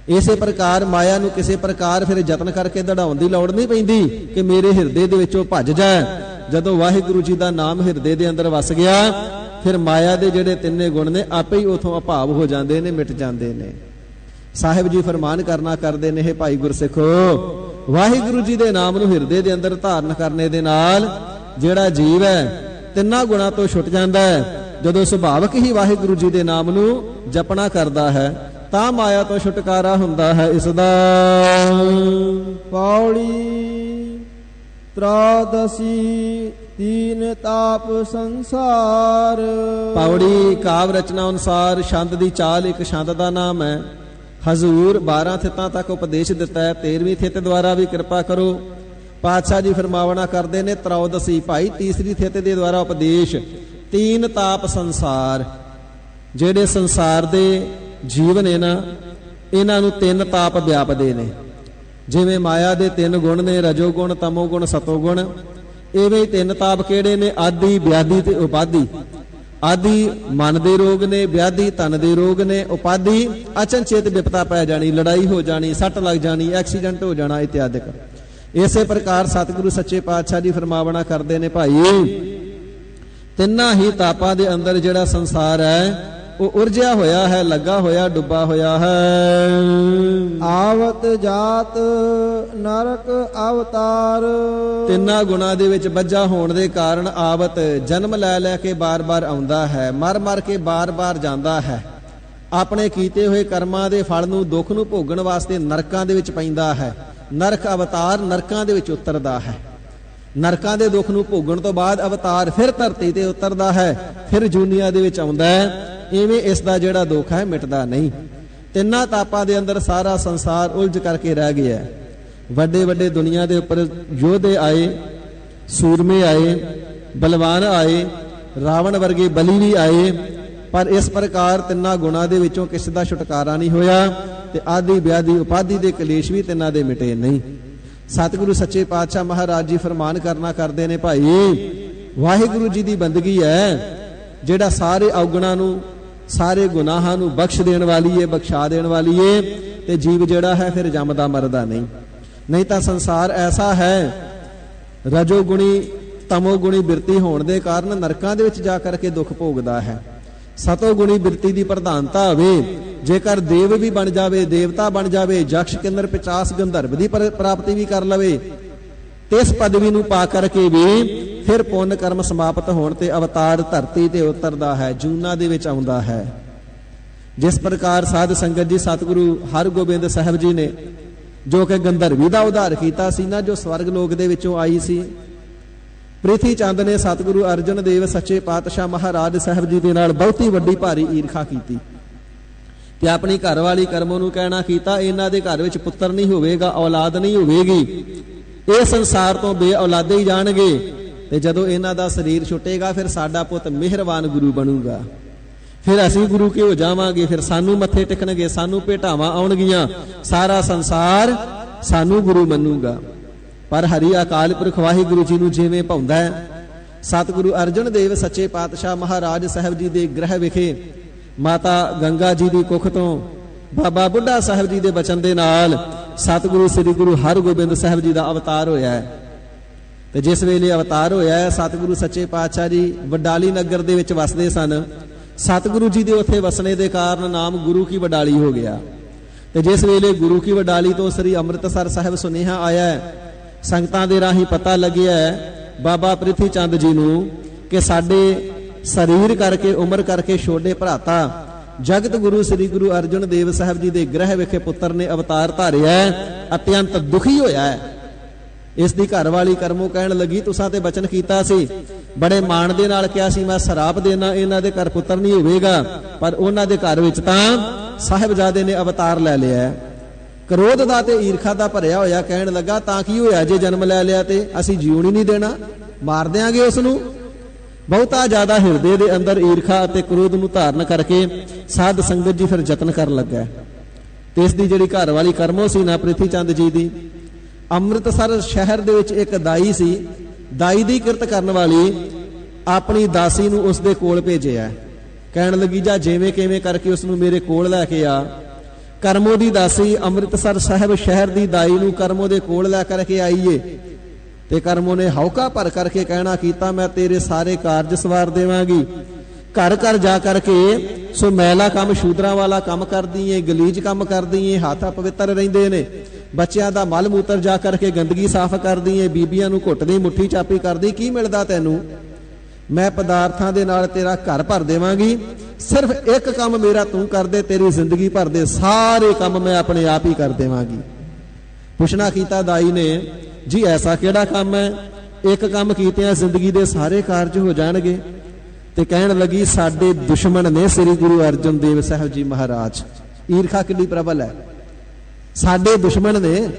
ਇਸੇ ਪ੍ਰਕਾਰ ਮਾਇਆ ਨੂੰ ਕਿਸੇ ਪ੍ਰਕਾਰ ਫਿਰ ਯਤਨ ਕਰਕੇ ਦੜਾਉਣ ਦੀ ਲੋੜ ਨਹੀਂ ਪੈਂਦੀ ਕਿ ਮੇਰੇ ਹਿਰਦੇ ਦੇ ਵਿੱਚੋਂ ਭੱਜ ਜਾ। ਜਦੋਂ ਵਾਹਿਗੁਰੂ ਜੀ ਦਾ ਨਾਮ ਹਿਰਦੇ ਦੇ ਅੰਦਰ ਵਸ ਗਿਆ, ਫਿਰ ਮਾਇਆ ਦੇ ਜਿਹੜੇ ਤਿੰਨੇ ਗੁਣ ਨੇ ਆਪੇ ਹੀ ਉਥੋਂ ਅਭਾਵ ਹੋ ਜਾਂਦੇ ਨੇ, ਮਿਟ ਜਾਂਦੇ ਨੇ। ਸਾਹਿਬ ਜੀ ਫਰਮਾਨ ਕਰਨਾ ਕਰਦੇ ਨੇ, ਇਹ ਭਾਈ ਗੁਰਸਿੱਖੋ, ਵਾਹਿਗੁਰੂ ਜੀ ਦੇ ਨਾਮ ਨੂੰ ਹਿਰਦੇ ਦੇ ਅੰਦਰ ਧਾਰਨ ਕਰਨੇ ਦੇ ਨਾਲ ਜਿਹੜਾ ਜੀਵ ਹੈ ਤਿੰਨਾਂ ਗੁਣਾਂ ਤੋਂ ਛੁੱਟ ਜਾਂਦਾ ਹੈ। ਜਦੋਂ ਸੁਭਾਵਕ ਹੀ ਵਾਹਿਗੁਰੂ ਜੀ ਦੇ ਨਾਮ ਨੂੰ ਜਪਣਾ ਕਰਦਾ ਹੈ ਤਾਂ ਮਾਇਆ ਤੋਂ ਛੁਟਕਾਰਾ ਹੁੰਦਾ ਹੈ। ਇਸ ਦਾ ਪੌੜੀ ਤ੍ਰਾਦਸੀ ਤੀਨ ਤਾਪ ਸੰਸਾਰ। ਪੌੜੀ ਕਾਵ ਰਚਨਾ ਅਨੁਸਾਰ ਛੰਦ ਦੀ ਚਾਲ ਇੱਕ ਛੰਦ ਦਾ ਨਾਮ ਹੈ। ਹਜ਼ੂਰ 12 ਥਿੱਤਾਂ ਤੱਕ ਉਪਦੇਸ਼ ਦਿੱਤਾ ਹੈ, 13ਵੀਂ ਥਿੱਤ ਦੁਆਰਾ ਵੀ ਕਿਰਪਾ ਕਰੋ। ਪਾਤਸ਼ਾਹ ਜੀ ਫਰਮਾਵਣਾ ਕਰਦੇ ਨੇ, ਤ੍ਰੌਦਸੀ ਭਾਈ ਤੀਸਰੀ ਥਿੱਤ ਦੇ ਦੁਆਰਾ ਉਪਦੇਸ਼, ਤੀਨ ਤਾਪ ਸੰਸਾਰ। ਜਿਹੜੇ ਸੰਸਾਰ ਦੇ ਜੀਵ ਨੇ ਨਾ, ਇਹਨਾਂ ਨੂੰ ਤਿੰਨ ਤਾਪ ਵਿਆਪਦੇ ਨੇ। ਜਿਵੇਂ ਮਾਇਆ ਦੇ ਤਿੰਨ ਗੁਣ ਨੇ, ਰਜੋ ਗੁਣ, ਤਮੋ ਗੁਣ, ਸਤੋ ਗੁਣ, ਇਵੇਂ ਹੀ ਤਿੰਨ ਤਾਪ ਕਿਹੜੇ ਨੇ? ਆਦੀ, ਵਿਆਧੀ ਤੇ ਉਪਾਧੀ। ਆਦੀ ਮਨ ਦੇ ਰੋਗ ਨੇ, ਵਿਆਧੀ ਤਨ ਦੇ ਰੋਗ ਨੇ, ਉਪਾਧੀ ਅਚਨਚੇਤ ਵਿਪਤਾ ਪੈ ਜਾਣੀ, ਲੜਾਈ ਹੋ ਜਾਣੀ, ਸੱਟ ਲੱਗ ਜਾਣੀ, ਐਕਸੀਡੈਂਟ ਹੋ ਜਾਣਾ ਇਤਿਆਦਿਕ। ਇਸੇ ਪ੍ਰਕਾਰ ਸਤਿਗੁਰੂ ਸੱਚੇ ਪਾਤਸ਼ਾਹ ਜੀ ਫਰਮਾਵਣਾ ਕਰਦੇ ਨੇ, ਭਾਈ ਤਿੰਨਾਂ ਹੀ ਤਾਪਾਂ ਦੇ ਅੰਦਰ ਜਿਹੜਾ ਸੰਸਾਰ ਹੈ ਉਹ ਉਰਜਿਆ ਹੋਇਆ ਹੈ, ਲੱਗਾ ਹੋਇਆ, ਡੁੱਬਾ ਹੋਇਆ ਹੈ। ਆਵਤ ਜਾਤ ਨਰਕ ਅਵਤਾਰ। ਤਿੰਨਾਂ ਗੁਣਾਂ ਦੇ ਵਿੱਚ ਬੱਝਾ ਹੋਣ ਦੇ ਕਾਰਨ ਆਵਤ ਜਨਮ ਲੈ ਲੈ ਕੇ ਬਾਰ-ਬਾਰ ਆਉਂਦਾ ਹੈ, ਮਰ ਮਰ ਕੇ ਬਾਰ-ਬਾਰ ਜਾਂਦਾ ਹੈ। ਆਪਣੇ ਕੀਤੇ ਹੋਏ ਕਰਮਾਂ ਦੇ ਫਲ ਨੂੰ, ਦੁੱਖ ਨੂੰ ਭੋਗਣ ਵਾਸਤੇ ਨਰਕਾਂ ਦੇ ਵਿੱਚ ਪੈਂਦਾ ਹੈ। ਨਰਕ ਅਵਤਾਰ ਨਰਕਾਂ ਦੇ ਵਿੱਚ ਉਤਰਦਾ ਹੈ। ਨਰਕਾਂ ਦੇ ਦੁੱਖ ਨੂੰ ਭੋਗਣ ਤੋਂ ਬਾਅਦ ਅਵਤਾਰ ਫਿਰ ਧਰਤੀ ਤੇ ਉਤਰਦਾ ਹੈ, ਫਿਰ ਜੂਨੀਆਂ ਦੇ ਵਿੱਚ ਆਉਂਦਾ ਹੈ। ਇਵੇਂ ਇਸ ਦਾ ਜਿਹੜਾ ਦੁੱਖ ਹੈ ਮਿਟਦਾ ਨਹੀਂ। ਤਿੰਨਾਂ ਤਾਪਾਂ ਦੇ ਅੰਦਰ ਸਾਰਾ ਸੰਸਾਰ ਉਲਝ ਕਰਕੇ ਰਹਿ ਗਿਆ। ਵੱਡੇ ਵੱਡੇ ਦੁਨੀਆ ਦੇ ਉੱਪਰ ਯੋਧੇ ਆਏ, ਸੂਰਮੇ ਆਏ, ਬਲਵਾਨ ਆਏ, ਰਾਵਣ ਵਰਗੇ ਬਲੀ ਵੀ ਆਏ, ਪਰ ਇਸ ਪ੍ਰਕਾਰ ਤਿੰਨਾਂ ਗੁਣਾਂ ਦੇ ਵਿੱਚੋਂ ਕਿਸੇ ਦਾ ਛੁਟਕਾਰਾ ਨਹੀਂ ਹੋਇਆ ਤੇ ਆਦਿ ਵਿਆਧੀ ਉਪਾਧੀ ਦੇ ਕਲੇਸ਼ ਵੀ ਤਿੰਨਾਂ ਦੇ ਮਿਟੇ ਨਹੀਂ। ਸਤਿਗੁਰੂ ਸੱਚੇ ਪਾਤਸ਼ਾਹ ਮਹਾਰਾਜ ਜੀ ਫਰਮਾਨ ਕਰਨਾ ਕਰਦੇ ਨੇ, ਭਾਈ ਵਾਹਿਗੁਰੂ ਜੀ ਦੀ ਬੰਦਗੀ ਹੈ ਜਿਹੜਾ ਸਾਰੇ ਔਗਣਾਂ ਨੂੰ, ਸਾਰੇ ਗੁਨਾਹਾਂ ਨੂੰ ਬਖਸ਼ ਦੇਣ ਵਾਲੀ ਏ, ਬਖਸ਼ਾ ਦੇਣ ਵਾਲੀ ਏ, ਤੇ ਜੀਵ ਜਿਹੜਾ ਹੈ ਫਿਰ ਜੰਮਦਾ ਮਰਦਾ ਨਹੀਂ। ਨਹੀਂ ਤਾਂ ਸੰਸਾਰ ਐਸਾ ਹੈ, ਰਜੋ ਗੁਣੀ ਤਮੋ ਗੁਣੀ ਬਿਰਤੀ ਹੋਣ ਦੇ ਕਾਰਨ ਨਰਕਾਂ ਦੇ ਵਿੱਚ ਜਾ ਕਰਕੇ ਦੁੱਖ ਭੋਗਦਾ ਹੈ। ਸਤੋ ਗੁਣੀ ਬਿਰਤੀ ਦੀ ਪ੍ਰਧਾਨਤਾ ਹੋਵੇ, ਜੇਕਰ ਦੇਵ ਵੀ ਬਣ ਜਾਵੇ, ਦੇਵਤਾ ਬਣ ਜਾਵੇ, ਜਕਸ਼ ਕਿੰਨਰ ਪਿਚਾਸ ਗੰਧਰਵ ਦੀ ਪ੍ਰਾਪਤੀ ਵੀ ਕਰ ਲਵੇ, ਤੇ ਇਸ ਪਦਵੀ ਨੂੰ ਪਾ ਕਰਕੇ ਵੀ ਫਿਰ ਪੁੰਨ ਕਰਮ ਸਮਾਪਤ ਹੋਣ ਤੇ ਅਵਤਾਰ ਧਰਤੀ ਤੇ ਉਤਰਦਾ ਹੈ, ਜੂਨਾਂ ਦੇ ਵਿੱਚ ਆਉਂਦਾ ਹੈ। ਜਿਸ ਪ੍ਰਕਾਰ ਸਾਧ ਸੰਗਤ ਜੀ ਸਤਿਗੁਰੂ ਹਰਗੋਬਿੰਦ ਸਾਹਿਬ ਜੀ ਨੇ ਜੋ ਕਿ ਗੰਧਰਵੀ ਦਾ ਉਧਾਰ ਕੀਤਾ ਸੀ ਨਾ, ਜੋ ਸਵਰਗ ਲੋਕ ਦੇ ਵਿੱਚੋਂ ਆਈ ਸੀ, ਪ੍ਰਿਥੀ ਚੰਦ ਨੇ ਸਤਿਗੁਰੂ ਅਰਜਨ ਦੇਵ ਸੱਚੇ ਪਾਤਸ਼ਾਹ ਮਹਾਰਾਜ ਸਾਹਿਬ ਜੀ ਦੇ ਨਾਲ ਬਹੁਤੀ ਵੱਡੀ ਭਾਰੀ ਈਰਖਾ ਕੀਤੀ ਤੇ ਆਪਣੀ ਘਰ ਵਾਲੀ ਕਰਮੋ ਨੂੰ ਕਹਿਣਾ ਕੀਤਾ, ਇਹਨਾਂ ਦੇ ਘਰ ਵਿੱਚ ਪੁੱਤਰ ਨਹੀਂ ਹੋਵੇਗਾ, ਔਲਾਦ ਨਹੀਂ ਹੋਵੇਗੀ, ਇਹ ਸੰਸਾਰ ਤੋਂ ਬੇ ਔਲਾਦੇ ਹੀ ਜਾਣਗੇ, ਤੇ ਜਦੋਂ ਇਹਨਾਂ ਦਾ ਸਰੀਰ ਛੁੱਟੇਗਾ ਫਿਰ ਸਾਡਾ ਪੁੱਤ ਮਿਹਰਬਾਨ ਗੁਰੂ ਬਣੂਗਾ, ਫਿਰ ਅਸੀਂ ਗੁਰੂ ਕੇ ਹੋ ਜਾਵਾਂਗੇ, ਫਿਰ ਸਾਨੂੰ ਮੱਥੇ ਟੇਕਣਗੇ, ਸਾਨੂੰ ਭੇਟਾਵਾਂ ਆਉਣਗੀਆਂ, ਸਾਰਾ ਸੰਸਾਰ ਸਾਨੂੰ ਗੁਰੂ ਮੰਨੂਗਾ। ਪਰ ਹਰੀ ਅਕਾਲ ਪੁਰਖ ਵਾਹਿਗੁਰੂ ਜੀ ਨੂੰ ਜਿਵੇਂ ਭਾਉਂਦਾ ਹੈ, ਸਤਿਗੁਰੂ ਅਰਜਨ ਦੇਵ ਸੱਚੇ ਪਾਤਸ਼ਾਹ ਮਹਾਰਾਜ ਸਾਹਿਬ ਜੀ ਦੇ ਗ੍ਰਹਿ ਵਿਖੇ ਮਾਤਾ ਗੰਗਾ ਜੀ ਦੀ ਕੁੱਖ ਤੋਂ ਬਾਬਾ ਬੁੱਢਾ ਸਾਹਿਬ ਜੀ ਦੇ ਬਚਨ ਦੇ ਨਾਲ ਸਤਿਗੁਰੂ ਸ੍ਰੀ ਗੁਰੂ ਹਰਗੋਬਿੰਦ ਸਾਹਿਬ ਜੀ ਦਾ ਅਵਤਾਰ ਹੋਇਆ ਹੈ। ਤੇ ਜਿਸ ਵੇਲੇ ਅਵਤਾਰ ਹੋਇਆ ਹੈ, ਸਤਿਗੁਰੂ ਸੱਚੇ ਪਾਤਸ਼ਾਹ ਜੀ ਵਡਾਲੀ ਨਗਰ ਦੇ ਵਿੱਚ ਵਸਦੇ ਸਨ। ਸਤਿਗੁਰੂ ਜੀ ਦੇ ਉੱਥੇ ਵਸਣੇ ਦੇ ਕਾਰਨ ਨਾਮ ਗੁਰੂ ਕੀ ਵਡਾਲੀ ਹੋ ਗਿਆ। ਤੇ ਜਿਸ ਵੇਲੇ ਗੁਰੂ ਕੀ ਵਡਾਲੀ ਤੋਂ ਸ੍ਰੀ ਅੰਮ੍ਰਿਤਸਰ ਸਾਹਿਬ ਸੁਨੇਹਾ ਆਇਆ ਹੈ, ਸੰਗਤਾਂ ਦੇ ਰਾਹੀਂ ਪਤਾ ਲੱਗਿਆ ਹੈ ਬਾਬਾ ਪ੍ਰਿਥੀ ਚੰਦ ਜੀ ਨੂੰ ਕਿ ਸਾਡੇ ਸਰੀਰ ਕਰਕੇ, ਉਮਰ ਕਰਕੇ ਛੋਡੇ ਭਰਾਤਾ ਜਗਤ ਗੁਰੂ ਸ੍ਰੀ ਗੁਰੂ ਅਰਜਨ ਦੇਵ ਸਾਹਿਬ ਜੀ ਦੇ ਗ੍ਰਹਿ ਵਿਖੇ ਪੁੱਤਰ ਨੇ ਅਵਤਾਰ ਧਾਰਿਆ ਹੈ, ਅਤਿਅੰਤ ਦੁਖੀ ਹੋਇਆ ਹੈ। ਇਸ ਦੀ ਘਰ ਵਾਲੀ ਕਰਮੋ ਕਹਿਣ ਲੱਗੀ, ਤੁਸਾਂ ਤੇ ਬਚਨ ਕੀਤਾ ਸੀ, ਬੜੇ ਮਾਣ ਦੇ ਨਾਲ ਕਿਹਾ ਸੀ, ਮੈਂ ਸਰਾਪ ਦੇਣਾ ਇਹਨਾਂ ਦੇ ਘਰ ਪੁੱਤਰ ਨਹੀਂ ਹੋਵੇਗਾ, ਪਰ ਉਹਨਾਂ ਦੇ ਘਰ ਵਿੱਚ ਤਾਂ ਸਾਹਿਬਜ਼ਾਦੇ ਨੇ ਅਵਤਾਰ ਲੈ ਲਿਆ ਹੈ। ਕ੍ਰੋਧ ਦਾ ਤੇ ਈਰਖਾ ਦਾ ਭਰਿਆ ਹੋਇਆ ਕਹਿਣ ਲੱਗਾ, ਤਾਂ ਕੀ ਹੋਇਆ ਜੇ ਜਨਮ ਲੈ ਲਿਆ ਤੇ ਅਸੀਂ ਜਿਉਣ ਹੀ ਨਹੀਂ ਦੇਣਾ, ਮਾਰ ਦਿਆਂਗੇ ਉਸ ਨੂੰ। ਬਹੁਤਾ ਜ਼ਿਆਦਾ ਹਿਰਦੇ ਦੇ ਅੰਦਰ ਈਰਖਾ ਅਤੇ ਕ੍ਰੋਧ ਨੂੰ ਧਾਰਨ ਕਰਕੇ ਸਾਧ ਸੰਗਤ ਜੀ ਫਿਰ ਯਤਨ ਕਰਨ ਲੱਗਾ। ਤੇ ਇਸ ਦੀ ਜਿਹੜੀ ਘਰ ਵਾਲੀ ਕਰਮੋ ਸੀ ਨਾ ਪ੍ਰਿਥੀ ਚੰਦ ਜੀ ਦੀ, ਅੰਮ੍ਰਿਤਸਰ ਸ਼ਹਿਰ ਦੇ ਵਿੱਚ ਇੱਕ ਦਾਈ ਸੀ, ਦਾਈ ਦੀ ਕਿਰਤ ਕਰਨ ਵਾਲੀ ਆਪਣੀ ਦਾਸੀ ਨੂੰ ਉਸ ਦੇ ਕੋਲ ਭੇਜਿਆ। ਕਹਿਣ ਲੱਗੀ, ਜਾ ਜਿਵੇਂ ਕਿਵੇਂ ਕਰਕੇ ਉਸ ਨੂੰ ਮੇਰੇ ਕੋਲ ਲੈ ਕੇ ਆ। ਕਰਮੋ ਦੀ ਦਾਸੀ ਅੰਮ੍ਰਿਤਸਰ ਸਾਹਿਬ ਸ਼ਹਿਰ ਦੀ ਦਾਈ ਨੂੰ ਕਰਮੋ ਦੇ ਕੋਲ ਲੈ ਕਰਕੇ ਆਈਏ ਤੇ ਕਰਮੋ ਨੇ ਹੌਕਾ ਭਰ ਕਰਕੇ ਕਹਿਣਾ ਕੀਤਾ, ਮੈਂ ਤੇਰੇ ਸਾਰੇ ਕਾਰਜ ਸਵਾਰ ਦੇਵਾਂਗੀ। ਘਰ ਘਰ ਜਾ ਕਰਕੇ ਸੋ ਮੈਲਾ ਕੰਮ, ਸ਼ੂਦਰਾਂ ਵਾਲਾ ਕੰਮ ਕਰਦੀ ਏ, ਗਲੀਜ ਕੰਮ ਕਰਦੀ ਏ, ਹੱਥ ਅਪਵਿੱਤਰ ਰਹਿੰਦੇ ਨੇ, ਬੱਚਿਆਂ ਦਾ ਮਲ ਮੂਤਰ ਜਾ ਕਰਕੇ ਗੰਦਗੀ ਸਾਫ਼ ਕਰਦੀ ਏ, ਬੀਬੀਆਂ ਨੂੰ ਘੁੱਟਦੀ, ਮੁੱਠੀ ਚਾਪੀ ਕਰਦੀ। ਕੀ ਮਿਲਦਾ ਤੈਨੂੰ? ਮੈਂ ਪਦਾਰਥਾਂ ਦੇ ਨਾਲ ਤੇਰਾ ਘਰ ਭਰ ਦੇਵਾਂਗੀ, ਸਿਰਫ ਇੱਕ ਕੰਮ ਮੇਰਾ ਤੂੰ ਕਰ ਦੇ, ਤੇਰੀ ਜ਼ਿੰਦਗੀ ਭਰ ਦੇ ਸਾਰੇ ਕੰਮ ਮੈਂ ਆਪਣੇ ਆਪ ਹੀ ਕਰ ਦੇਵਾਂਗੀ। ਪੁੱਛਣਾ ਕੀਤਾ ਦਾਈ ਨੇ, ਜੀ ਐਸਾ ਕਿਹੜਾ ਕੰਮ ਹੈ? ਇੱਕ ਕੰਮ ਕੀਤਿਆਂ ਜ਼ਿੰਦਗੀ ਦੇ ਸਾਰੇ ਕਾਰਜ ਹੋ ਜਾਣਗੇ। ਤੇ ਕਹਿਣ ਲੱਗੀ, ਸਾਡੇ ਦੁਸ਼ਮਣ ਨੇ ਸ੍ਰੀ ਗੁਰੂ ਅਰਜਨ ਦੇਵ ਸਾਹਿਬ ਜੀ ਮਹਾਰਾਜ। ਈਰਖਾ ਕਿੰਨੀ ਪ੍ਰਬਲ ਹੈ। ਸਾਡੇ ਦੁਸ਼ਮਣ ਨੇ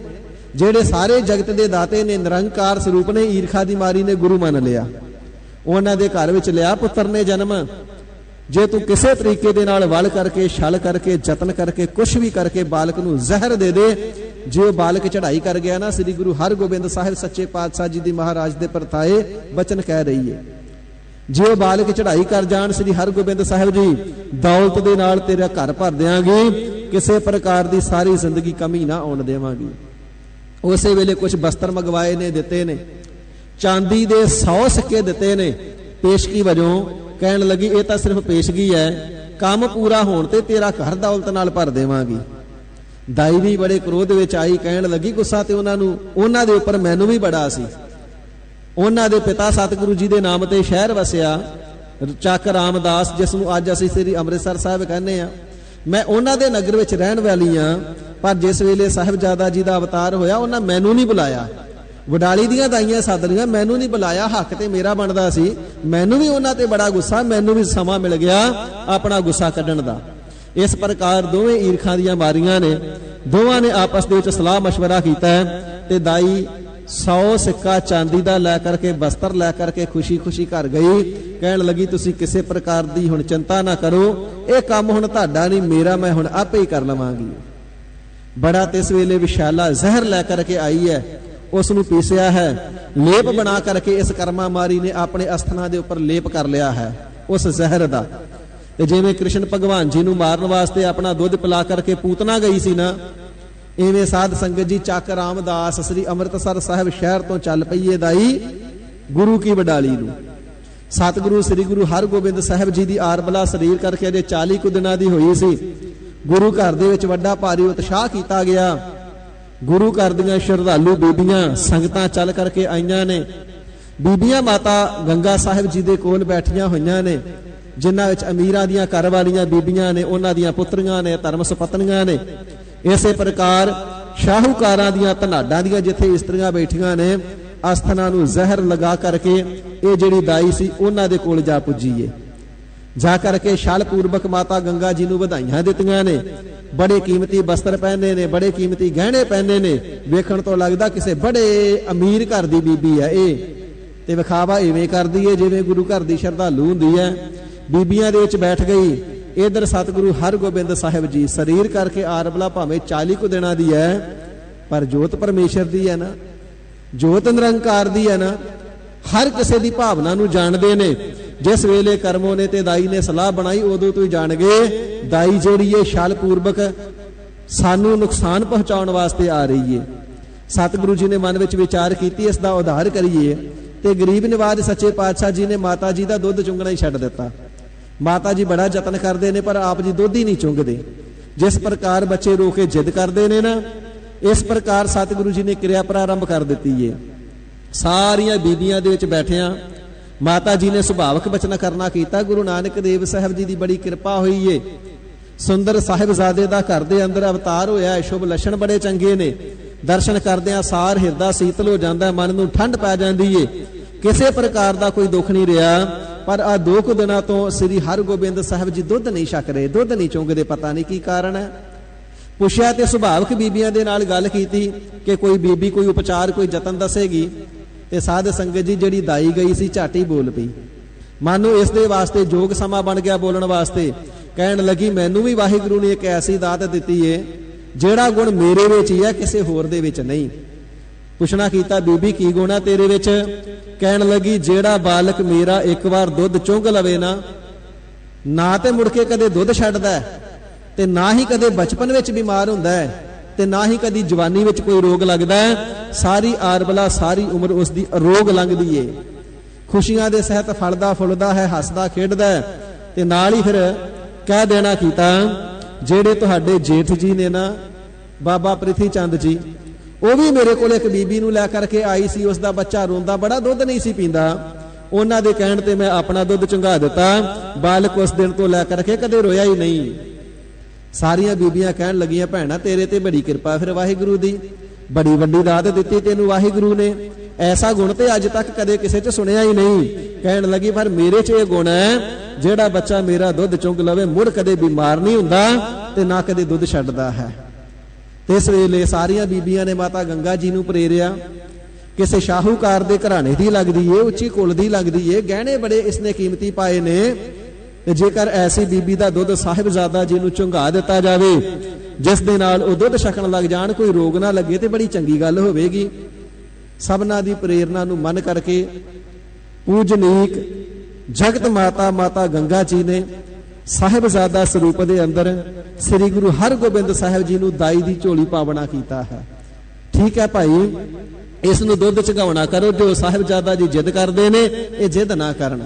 ਜਿਹੜੇ ਸਾਰੇ ਜਗਤ ਦੇ ਦਾਤੇ ਨੇ, ਨਿਰੰਕਾਰ ਸਰੂਪ ਨੇ, ਈਰਖਾ ਦੀ ਮਾਰੀ ਨੇ ਗੁਰੂ ਮੰਨ ਲਿਆ। ਉਹਨਾਂ ਦੇ ਘਰ ਵਿੱਚ ਲਿਆ ਪੁੱਤਰ ਨੇ ਜਨਮ। ਜੇ ਤੂੰ ਕਿਸੇ ਤਰੀਕੇ ਦੇ ਨਾਲ ਵਲ ਕਰਕੇ, ਛਲ ਕਰਕੇ, ਯਤਨ ਕਰਕੇ, ਕੁਛ ਵੀ ਕਰਕੇ ਬਾਲਕ ਨੂੰ ਜ਼ਹਿਰ ਦੇ ਦੇ, ਜੇ ਉਹ ਬਾਲਕ ਚੜ੍ਹਾਈ ਕਰ ਗਿਆ ਨਾ, ਸ੍ਰੀ ਗੁਰੂ ਹਰਗੋਬਿੰਦ ਸਾਹਿਬ ਸੱਚੇ ਪਾਤਸ਼ਾਹ ਜੀ ਦੀ ਮਹਾਰਾਜ ਦੇ ਪਰਤਾਏ ਬਚਨ ਕਹਿ ਰਹੀ ਹੈ, ਜੇ ਉਹ ਬਾਲਕ ਚੜ੍ਹਾਈ ਕਰ ਜਾਣ ਸ੍ਰੀ ਹਰਗੋਬਿੰਦ ਸਾਹਿਬ ਜੀ, ਦੌਲਤ ਦੇ ਨਾਲ ਤੇਰਾ ਘਰ ਭਰ ਦਿਆਂਗੀ, ਕਿਸੇ ਪ੍ਰਕਾਰ ਦੀ ਸਾਰੀ ਜ਼ਿੰਦਗੀ ਕਮੀ ਨਾ ਆਉਣ ਦੇਵਾਂਗੀ। ਉਸੇ ਵੇਲੇ ਕੁਝ ਬਸਤਰ ਮੰਗਵਾਏ ਨੇ, ਦਿੱਤੇ ਨੇ, ਚਾਂਦੀ ਦੇ 100 ਸਿੱਕੇ ਦਿੱਤੇ ਨੇ ਪੇਸ਼ਗੀ ਵਜੋਂ। ਕਹਿਣ ਲੱਗੀ, ਇਹ ਤਾਂ ਸਿਰਫ ਪੇਸ਼ਗੀ ਹੈ, ਕੰਮ ਪੂਰਾ ਹੋਣ ਤੇ ਤੇਰਾ ਘਰ ਦੌਲਤ ਨਾਲ ਭਰ ਦੇਵਾਂਗੀ। ਦਾਈ ਵੀ ਬੜੇ ਕ੍ਰੋਧ ਵਿੱਚ ਆਈ, ਕਹਿਣ ਲੱਗੀ, ਗੁੱਸਾ ਤੇ ਉਹਨਾਂ ਦੇ ਉੱਪਰ ਮੈਨੂੰ ਵੀ ਬੜਾ ਸੀ। ਉਹਨਾਂ ਦੇ ਪਿਤਾ ਸਤਿਗੁਰੂ ਜੀ ਦੇ ਨਾਮ ਤੇ ਸ਼ਹਿਰ ਵਸਿਆ ਚੱਕ ਰਾਮਦਾਸ, ਜਿਸ ਨੂੰ ਅੱਜ ਅਸੀਂ ਸ੍ਰੀ ਅੰਮ੍ਰਿਤਸਰ ਸਾਹਿਬ ਕਹਿੰਦੇ ਆ। ਮੈਂ ਉਹਨਾਂ ਦੇ ਨਗਰ ਵਿੱਚ ਰਹਿਣ ਵਾਲੀ ਆ, ਪਰ ਜਿਸ ਵੇਲੇ ਸਾਹਿਬਜ਼ਾਦਾ ਜੀ ਦਾ ਅਵਤਾਰ ਹੋਇਆ ਉਹਨਾਂ ਮੈਨੂੰ ਨਹੀਂ ਬੁਲਾਇਆ। ਵਡਾਲੀ ਦੀਆਂ ਦਾਈਆਂ ਸੱਦ ਲਈਆਂ, ਮੈਨੂੰ ਨਹੀਂ ਬੁਲਾਇਆ, ਹੱਕ ਤੇ ਮੇਰਾ ਬਣਦਾ ਸੀ। ਮੈਨੂੰ ਵੀ ਉਹਨਾਂ ਤੇ ਬੜਾ ਗੁੱਸਾ, ਮੈਨੂੰ ਵੀ ਸਮਾਂ ਮਿਲ ਗਿਆ ਆਪਣਾ ਗੁੱਸਾ ਕੱਢਣ ਦਾ। ਇਸ ਪ੍ਰਕਾਰ ਦੋਵੇਂ ਈਰਖਾਂ ਦੀਆਂ ਮਾਰੀਆਂ ਨੇ। ਦੋਵਾਂ ਨੇ ਆਪਸ ਦੇ ਵਿੱਚ ਸਲਾਹ ਮਸ਼ਵਰਾ ਕੀਤਾ ਤੇ ਦਾਈ 100 ਸਿੱਕਾ ਚਾਂਦੀ ਦਾ ਲੈ ਕਰਕੇ, ਬਸਤਰ ਲੈ ਕਰਕੇ ਖੁਸ਼ੀ ਖੁਸ਼ੀ ਘਰ ਗਈ। ਕਹਿਣ ਲੱਗੀ ਤੁਸੀਂ ਕਿਸੇ ਪ੍ਰਕਾਰ ਦੀ ਹੁਣ ਚਿੰਤਾ ਨਾ ਕਰੋ, ਇਹ ਕੰਮ ਹੁਣ ਤੁਹਾਡਾ ਨਹੀਂ ਮੇਰਾ, ਮੈਂ ਹੁਣ ਆਪੇ ਹੀ ਕਰ ਲਵਾਂਗੀ। ਬੜਾ ਤਿਸ ਵੇਲੇ ਵਿਸ਼ਾਲਾ ਜ਼ਹਿਰ ਲੈ ਕਰਕੇ ਆਈ ਹੈ, ਉਸ ਨੂੰ ਪੀਸਿਆ ਹੈ, ਲੇਪ ਬਣਾ ਕਰਕੇ ਇਸ ਕਰਮਾ ਮਾਰੀ ਨੇ ਆਪਣੇ ਅਸਥਾਨਾਂ ਦੇ ਉੱਪਰ ਲੇਪ ਕਰ ਲਿਆ ਹੈ ਉਸ ਜ਼ਹਿਰ ਦਾ। ਤੇ ਜਿਵੇਂ ਕ੍ਰਿਸ਼ਨ ਭਗਵਾਨ ਜੀ ਨੂੰ ਮਾਰਨ ਵਾਸਤੇ ਆਪਣਾ ਦੁੱਧ ਪਿਲਾ ਕਰਕੇ ਪੂਤਨਾ ਗਈ ਸੀ ਨਾ, ਇਵੇਂ ਸਾਧ ਸੰਗਤ ਜੀ ਚੱਕ ਰਾਮਦਾਸ ਸ੍ਰੀ ਅੰਮ੍ਰਿਤਸਰ ਸਾਹਿਬ ਸ਼ਹਿਰ ਤੋਂ ਚੱਲ ਪਈਏ ਦਾਈ ਗੁਰੂ ਕੀ ਵਡਾਲੀ ਨੂੰ। ਸਤਿਗੁਰੂ ਸ੍ਰੀ ਗੁਰੂ ਹਰਗੋਬਿੰਦ ਸਾਹਿਬ ਜੀ ਦੀ ਆਰਬਲਾ ਸਰੀਰ ਕਰਕੇ ਅਜੇ 40 ਕੁ ਦਿਨਾਂ ਦੀ ਹੋਈ ਸੀ। ਗੁਰੂ ਘਰ ਦੇ ਵਿੱਚ ਵੱਡਾ ਭਾਰੀ ਉਤਸ਼ਾਹ ਕੀਤਾ ਗਿਆ। ਗੁਰੂ ਘਰ ਦੀਆਂ ਸ਼ਰਧਾਲੂ ਬੀਬੀਆਂ ਸੰਗਤਾਂ ਚੱਲ ਕਰਕੇ ਆਈਆਂ ਨੇ। ਬੀਬੀਆਂ ਮਾਤਾ ਗੰਗਾ ਸਾਹਿਬ ਜੀ ਦੇ ਕੋਲ ਬੈਠੀਆਂ ਹੋਈਆਂ ਨੇ, ਜਿਨ੍ਹਾਂ ਵਿੱਚ ਅਮੀਰਾਂ ਦੀਆਂ ਘਰ ਵਾਲੀਆਂ ਬੀਬੀਆਂ ਨੇ, ਉਹਨਾਂ ਦੀਆਂ ਪੁੱਤਰੀਆਂ ਨੇ, ਧਰਮ ਸੁਪਤਨੀਆਂ ਨੇ। ਇਸੇ ਪ੍ਰਕਾਰ ਸ਼ਾਹੂਕਾਰਾਂ ਦੀਆਂ ਧਨਾਡਾਂ ਦੀਆਂ ਜਿੱਥੇ ਇਸਤਰੀਆਂ ਬੈਠੀਆਂ ਨੇ, ਅਸਥਾਨਾਂ ਨੂੰ ਜ਼ਹਿਰ ਲਗਾ ਕਰਕੇ ਇਹ ਜਿਹੜੀ ਦਾਈ ਸੀ ਉਹਨਾਂ ਦੇ ਕੋਲ ਜਾ ਪੁੱਜੀਏ। ਜਾ ਕਰਕੇ ਛਲ ਪੂਰਵਕ ਮਾਤਾ ਗੰਗਾ ਜੀ ਨੂੰ ਵਧਾਈਆਂ ਦਿੱਤੀਆਂ ਨੇ। ਬੜੇ ਕੀਮਤੀ ਬਸਤਰ ਪਹਿਨੇ ਨੇ, ਬੜੇ ਕੀਮਤੀ ਗਹਿਣੇ ਪਹਿਨੇ ਨੇ। ਵੇਖਣ ਤੋਂ ਲੱਗਦਾ ਕਿਸੇ ਬੜੇ ਅਮੀਰ ਘਰ ਦੀ ਬੀਬੀ ਹੈ ਇਹ, ਤੇ ਵਿਖਾਵਾ ਇਵੇਂ ਕਰਦੀ ਹੈ ਜਿਵੇਂ ਗੁਰੂ ਘਰ ਦੀ ਸ਼ਰਧਾਲੂ ਹੁੰਦੀ ਹੈ। ਬੀਬੀਆਂ ਦੇ ਵਿੱਚ ਬੈਠ ਗਈ। ਇਧਰ ਸਤਿਗੁਰੂ ਹਰਗੋਬਿੰਦ ਸਾਹਿਬ ਜੀ ਸਰੀਰ ਕਰਕੇ ਆਰਬਲਾ ਭਾਵੇਂ 40 ਕੁ ਦਿਨਾਂ ਦੀ ਹੈ, ਪਰ ਜੋਤ ਪਰਮੇਸ਼ਰ ਦੀ ਹੈ ਨਾ, ਜੋਤ ਨਿਰੰਕਾਰ ਦੀ ਹੈ ਨਾ। ਹਰ ਕਿਸੇ ਦੀ ਭਾਵਨਾ ਨੂੰ ਜਾਣਦੇ ਨੇ। ਜਿਸ ਵੇਲੇ ਕਰਮੋਂ ਨੇ ਤੇ ਦਾਈ ਨੇ ਸਲਾਹ ਬਣਾਈ, ਉਦੋਂ ਤੋਂ ਹੀ ਜਾਣ ਗਏ ਦਾਈ ਜਿਹੜੀ ਹੈ ਛਲ ਪੂਰਵਕ ਸਾਨੂੰ ਨੁਕਸਾਨ ਪਹੁੰਚਾਉਣ ਵਾਸਤੇ ਆ ਰਹੀ ਹੈ। ਸਤਿਗੁਰੂ ਜੀ ਨੇ ਮਨ ਵਿੱਚ ਵਿਚਾਰ ਕੀਤੀ ਇਸ ਦਾ ਉਧਾਰ ਕਰੀਏ, ਤੇ ਗਰੀਬ ਨਿਵਾਜ ਸੱਚੇ ਪਾਤਸ਼ਾਹ ਜੀ ਨੇ ਮਾਤਾ ਜੀ ਦਾ ਦੁੱਧ ਚੁੰਗਣਾ ਹੀ ਛੱਡ ਦਿੱਤਾ। ਮਾਤਾ ਜੀ ਬੜਾ ਯਤਨ ਕਰਦੇ ਨੇ ਪਰ ਆਪ ਜੀ ਦੁੱਧ ਹੀ ਨਹੀਂ ਚੁੰਗਦੇ। ਜਿਸ ਪ੍ਰਕਾਰ ਬੱਚੇ ਰੋ ਕੇ ਜਿੱਦ ਕਰਦੇ ਨੇ ਨਾ, ਇਸ ਪ੍ਰਕਾਰ ਸਤਿਗੁਰੂ ਜੀ ਨੇ ਕਿਰਿਆ ਪ੍ਰਾਰੰਭ ਕਰ ਦਿੱਤੀ ਹੈ। ਸਾਰੀਆਂ ਬੀਬੀਆਂ ਦੇ ਵਿੱਚ ਬੈਠਿਆਂ ਮਾਤਾ ਜੀ ਨੇ ਸੁਭਾਵਕ ਬਚਨ ਕਰਨਾ ਕੀਤਾ। ਗੁਰੂ ਨਾਨਕ ਦੇਵ ਸਾਹਿਬ ਜੀ ਦੀ ਬੜੀ ਕਿਰਪਾ ਹੋਈ ਏ। ਸੁੰਦਰ ਸਾਹਿਬਜ਼ਾਦੇ ਦਾ ਘਰ ਦੇ ਅੰਦਰ ਅਵਤਾਰ ਹੋਇਆ ਹੈ। ਸ਼ੁਭ ਲੱਛਣ ਬੜੇ ਚੰਗੇ ਨੇ। ਦਰਸ਼ਨ ਕਰਦਿਆਂ ਸਾਰ ਹਿਰਦਾ ਸੀਤਲ ਹੋ ਜਾਂਦਾ, ਮਨ ਨੂੰ ਠੰਡ ਪੈ ਜਾਂਦੀ ਏ। ਕਿਸੇ ਪ੍ਰਕਾਰ ਦਾ ਕੋਈ ਦੁੱਖ ਨਹੀਂ ਰਿਹਾ। ਪਰ ਆ 2 ਕੁ ਦਿਨਾਂ ਤੋਂ ਸ੍ਰੀ ਹਰਗੋਬਿੰਦ ਸਾਹਿਬ ਜੀ ਦੁੱਧ ਨਹੀਂ ਛਕ ਰਹੇ, ਦੁੱਧ ਨਹੀਂ ਚੁੰਗਦੇ। ਪਤਾ ਨਹੀਂ ਕੀ ਕਾਰਨ ਹੈ। ਪੁੱਛਿਆ ਤੇ ਸੁਭਾਵਕ ਬੀਬੀਆਂ ਦੇ ਨਾਲ ਗੱਲ ਕੀਤੀ ਕਿ ਕੋਈ ਬੀਬੀ ਕੋਈ ਉਪਚਾਰ ਕੋਈ ਯਤਨ ਦੱਸੇਗੀ। ਤੇ ਸਾਧ ਸੰਗਤ ਜੀ ਜਿਹੜੀ ਦਾਈ ਗਈ ਸੀ ਝੱਟ ਹੀ ਬੋਲ ਪਈ। ਮਨ ਨੂੰ ਇਸ ਦੇ ਵਾਸਤੇ ਯੋਗ ਸਮਾਂ ਬਣ ਗਿਆ ਬੋਲਣ ਵਾਸਤੇ। ਕਹਿਣ ਲੱਗੀ ਮੈਨੂੰ ਵੀ ਵਾਹਿਗੁਰੂ ਨੇ ਇੱਕ ਐਸੀ ਦਾਤ ਦਿੱਤੀ ਏ ਜਿਹੜਾ ਗੁਣ ਮੇਰੇ ਵਿੱਚ ਹੀ ਹੈ, ਕਿਸੇ ਹੋਰ ਦੇ ਵਿੱਚ ਨਹੀਂ। ਪੁੱਛਣਾ ਕੀਤਾ ਬੀਬੀ ਕੀ ਗੁਣ ਹੈ ਤੇਰੇ ਵਿੱਚ? ਕਹਿਣ ਲੱਗੀ ਜਿਹੜਾ ਬਾਲਕ ਮੇਰਾ ਇੱਕ ਵਾਰ ਦੁੱਧ ਚੁੰਗ ਲਵੇ ਨਾ ਤੇ ਮੁੜ ਕੇ ਕਦੇ ਦੁੱਧ ਛੱਡਦਾ ਤੇ ਨਾ ਹੀ ਕਦੇ ਬਚਪਨ ਵਿੱਚ ਬਿਮਾਰ ਹੁੰਦਾ ਹੈ ਤੇ ਨਾ ਹੀ ਕਦੀ ਜਵਾਨੀ ਵਿੱਚ ਕੋਈ ਰੋਗ ਲੱਗਦਾ ਹੈ। ਸਾਰੀ ਆਰਬਲਾ ਸਾਰੀ ਉਮਰ ਉਸ ਦੀ ਅਰੋਗ ਲੰਘਦੀ ਏ। ਖੁਸ਼ੀਆਂ ਦੇ ਸਹਿਤ ਫਲਦਾ ਫੁੱਲਦਾ ਹੈ, ਹੱਸਦਾ ਖੇਡਦਾ ਹੈ। ਤੇ ਨਾਲ ਹੀ ਫਿਰ ਕਹਿ ਦੇਣਾ ਕੀਤਾ ਜਿਹੜੇ ਤੁਹਾਡੇ ਜੇਠ ਜੀ ਨੇ ਨਾ ਬਾਬਾ ਪ੍ਰਿਥੀ ਚੰਦ ਜੀ, ਉਹ ਵੀ ਮੇਰੇ ਕੋਲ ਇੱਕ ਬੀਬੀ ਨੂੰ ਲੈ ਕਰਕੇ ਆਈ ਸੀ। ਉਸ ਦਾ ਬੱਚਾ ਰੋਂਦਾ ਬੜਾ, ਦੁੱਧ ਨਹੀਂ ਸੀ ਪੀਂਦਾ। ਉਹਨਾਂ ਦੇ ਕਹਿਣ ਤੇ ਮੈਂ ਆਪਣਾ ਦੁੱਧ ਚੁੰਗਾ ਦਿੱਤਾ। ਬਾਲਕ ਉਸ ਦਿਨ ਤੋਂ ਲੈ ਕਰਕੇ ਕਦੇ ਰੋਇਆ ਹੀ ਨਹੀਂ। ਸਾਰੀਆਂ ਬੀਬੀਆਂ ਕਹਿਣ ਲੱਗੀਆਂ ਭੈਣਾ ਤੇਰੇ ਤੇ ਬੜੀ ਕਿਰਪਾ ਫਿਰ ਵਾਹਿਗੁਰੂ ਦੀ, ਬੜੀ ਵੱਡੀ ਦਾਤ ਦਿੱਤੀ ਤੈਨੂੰ ਵਾਹਿਗੁਰੂ ਨੇ। ਐਸਾ ਗੁਣ ਤੇ ਅੱਜ ਤੱਕ ਕਦੇ ਕਿਸੇ 'ਚ ਸੁਣਿਆ ਹੀ ਨਹੀਂ। ਕਹਿਣ ਲੱਗੀ ਪਰ ਮੇਰੇ 'ਚ ਇਹ ਗੁਣ ਹੈ ਜਿਹੜਾ ਬੱਚਾ ਮੇਰਾ ਦੁੱਧ ਚੁੰਗ ਲਵੇ ਮੁੜ ਕਦੇ ਬਿਮਾਰ ਨਹੀਂ ਹੁੰਦਾ ਤੇ ਨਾ ਕਦੇ ਦੁੱਧ ਛੱਡਦਾ ਹੈ। ਤੇ ਇਸ ਵੇਲੇ ਸਾਰੀਆਂ ਬੀਬੀਆਂ ਨੇ ਮਾਤਾ ਗੰਗਾ ਜੀ ਨੂੰ ਪ੍ਰੇਰਿਆ। ਕਿਸੇ ਸ਼ਾਹੂਕਾਰ ਦੇ ਘਰਾਣੇ ਦੀ ਲੱਗਦੀ ਏ, ਉੱਚੀ ਕੁਲ ਦੀ ਲੱਗਦੀ ਏ, ਗਹਿਣੇ ਬੜੇ ਇਸਨੇ ਕੀਮਤੀ ਪਾਏ ਨੇ। ਤੇ ਜੇਕਰ ਐਸੀ ਬੀਬੀ ਦਾ ਦੁੱਧ ਸਾਹਿਬਜ਼ਾਦਾ ਜੀ ਨੂੰ ਚੁੰਗਾ ਦਿੱਤਾ ਜਾਵੇ ਜਿਸ ਦੇ ਨਾਲ ਉਹ ਦੁੱਧ ਛਕਣ ਲੱਗ ਜਾਣ, ਕੋਈ ਰੋਗ ਨਾ ਲੱਗੇ ਤੇ ਬੜੀ ਚੰਗੀ ਗੱਲ ਹੋਵੇਗੀ। ਸਭਨਾਂ ਦੀ ਪ੍ਰੇਰਨਾ ਨੂੰ ਮੰਨ ਕਰਕੇ ਪੂਜਨੀਕ ਜਗਤ ਮਾਤਾ ਮਾਤਾ ਗੰਗਾ ਜੀ ਨੇ ਸਾਹਿਬਜ਼ਾਦਾ ਸਰੂਪ ਦੇ ਅੰਦਰ ਸ੍ਰੀ ਗੁਰੂ ਹਰਗੋਬਿੰਦ ਸਾਹਿਬ ਜੀ ਨੂੰ ਦਾਈ ਦੀ ਝੋਲੀ ਪਾਵਣਾ ਕੀਤਾ ਹੈ। ਠੀਕ ਹੈ ਭਾਈ, ਇਸ ਨੂੰ ਦੁੱਧ ਚਗਾਉਣਾ ਕਰੋ। ਜੋ ਸਾਹਿਬਜ਼ਾਦਾ ਜੀ ਜਿੱਦ ਕਰਦੇ ਨੇ ਇਹ ਜਿੱਦ ਨਾ ਕਰਨ।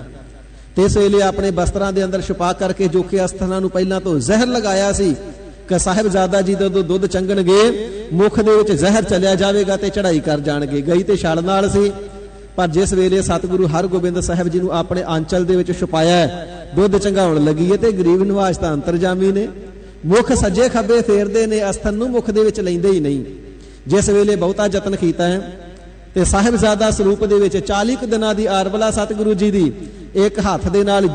ਤੇ ਇਸ ਵੇਲੇ ਆਪਣੇ ਬਸਤਰਾਂ ਦੇ ਅੰਦਰ ਛੁਪਾ ਕਰਕੇ ਜੋਖੇ ਅਸਥਾਨਾਂ ਨੂੰ ਪਹਿਲਾਂ ਤੋਂ ਜ਼ਹਿਰ ਲਗਾਇਆ ਸੀ ਕਿ ਸਾਹਿਬਜ਼ਾਦਾ ਜੀ ਜਦੋਂ ਦੁੱਧ ਚੰਗਣਗੇ ਮੁਖ ਦੇ ਵਿੱਚ ਜ਼ਹਿਰ ਚਲਿਆ ਜਾਵੇਗਾ ਤੇ ਚੜਾਈ ਕਰ ਜਾਣਗੇ। ਗਈ ਤੇ ਛਲ ਨਾਲ ਸੀ, ਪਰ ਜਿਸ ਵੇਲੇ ਸਤਿਗੁਰੂ ਹਰਗੋਬਿੰਦ ਸਾਹਿਬ ਜੀ ਨੂੰ ਆਪਣੇ ਆਂਚਲ ਦੇ ਵਿੱਚ ਛੁਪਾਇਆ, ਦੁੱਧ ਚੰਗਾਉਣ ਲੱਗੀ ਹੈ ਤੇ ਗਰੀਬ ਨਿਵਾਜ ਤਾਂ ਅੰਤਰਜਾਮੀ ਨੇ। ਮੁਖ ਸੱਜੇ ਖੱਬੇ ਫੇਰਦੇ ਨੇ, ਅਸਥਨ ਨੂੰ ਮੁਖ ਦੇ ਵਿੱਚ ਲੈਂਦੇ ਹੀ ਨਹੀਂ। ਜਿਸ ਵੇਲੇ ਬਹੁਤਾ ਯਤਨ ਕੀਤਾ ਹੈ ਤੇ ਸਾਹਿਬਜ਼ਾਦਾ ਸਰੂਪ ਦੇ ਵਿੱਚ 40 ਕੁ ਦਿਨਾਂ ਦੀ ਆਰਬਲਾ ਸਤਿਗੁਰੂ ਜੀ ਦੀ ਇੱਕ ਹੱਥ ਦੇ ਨਾਲ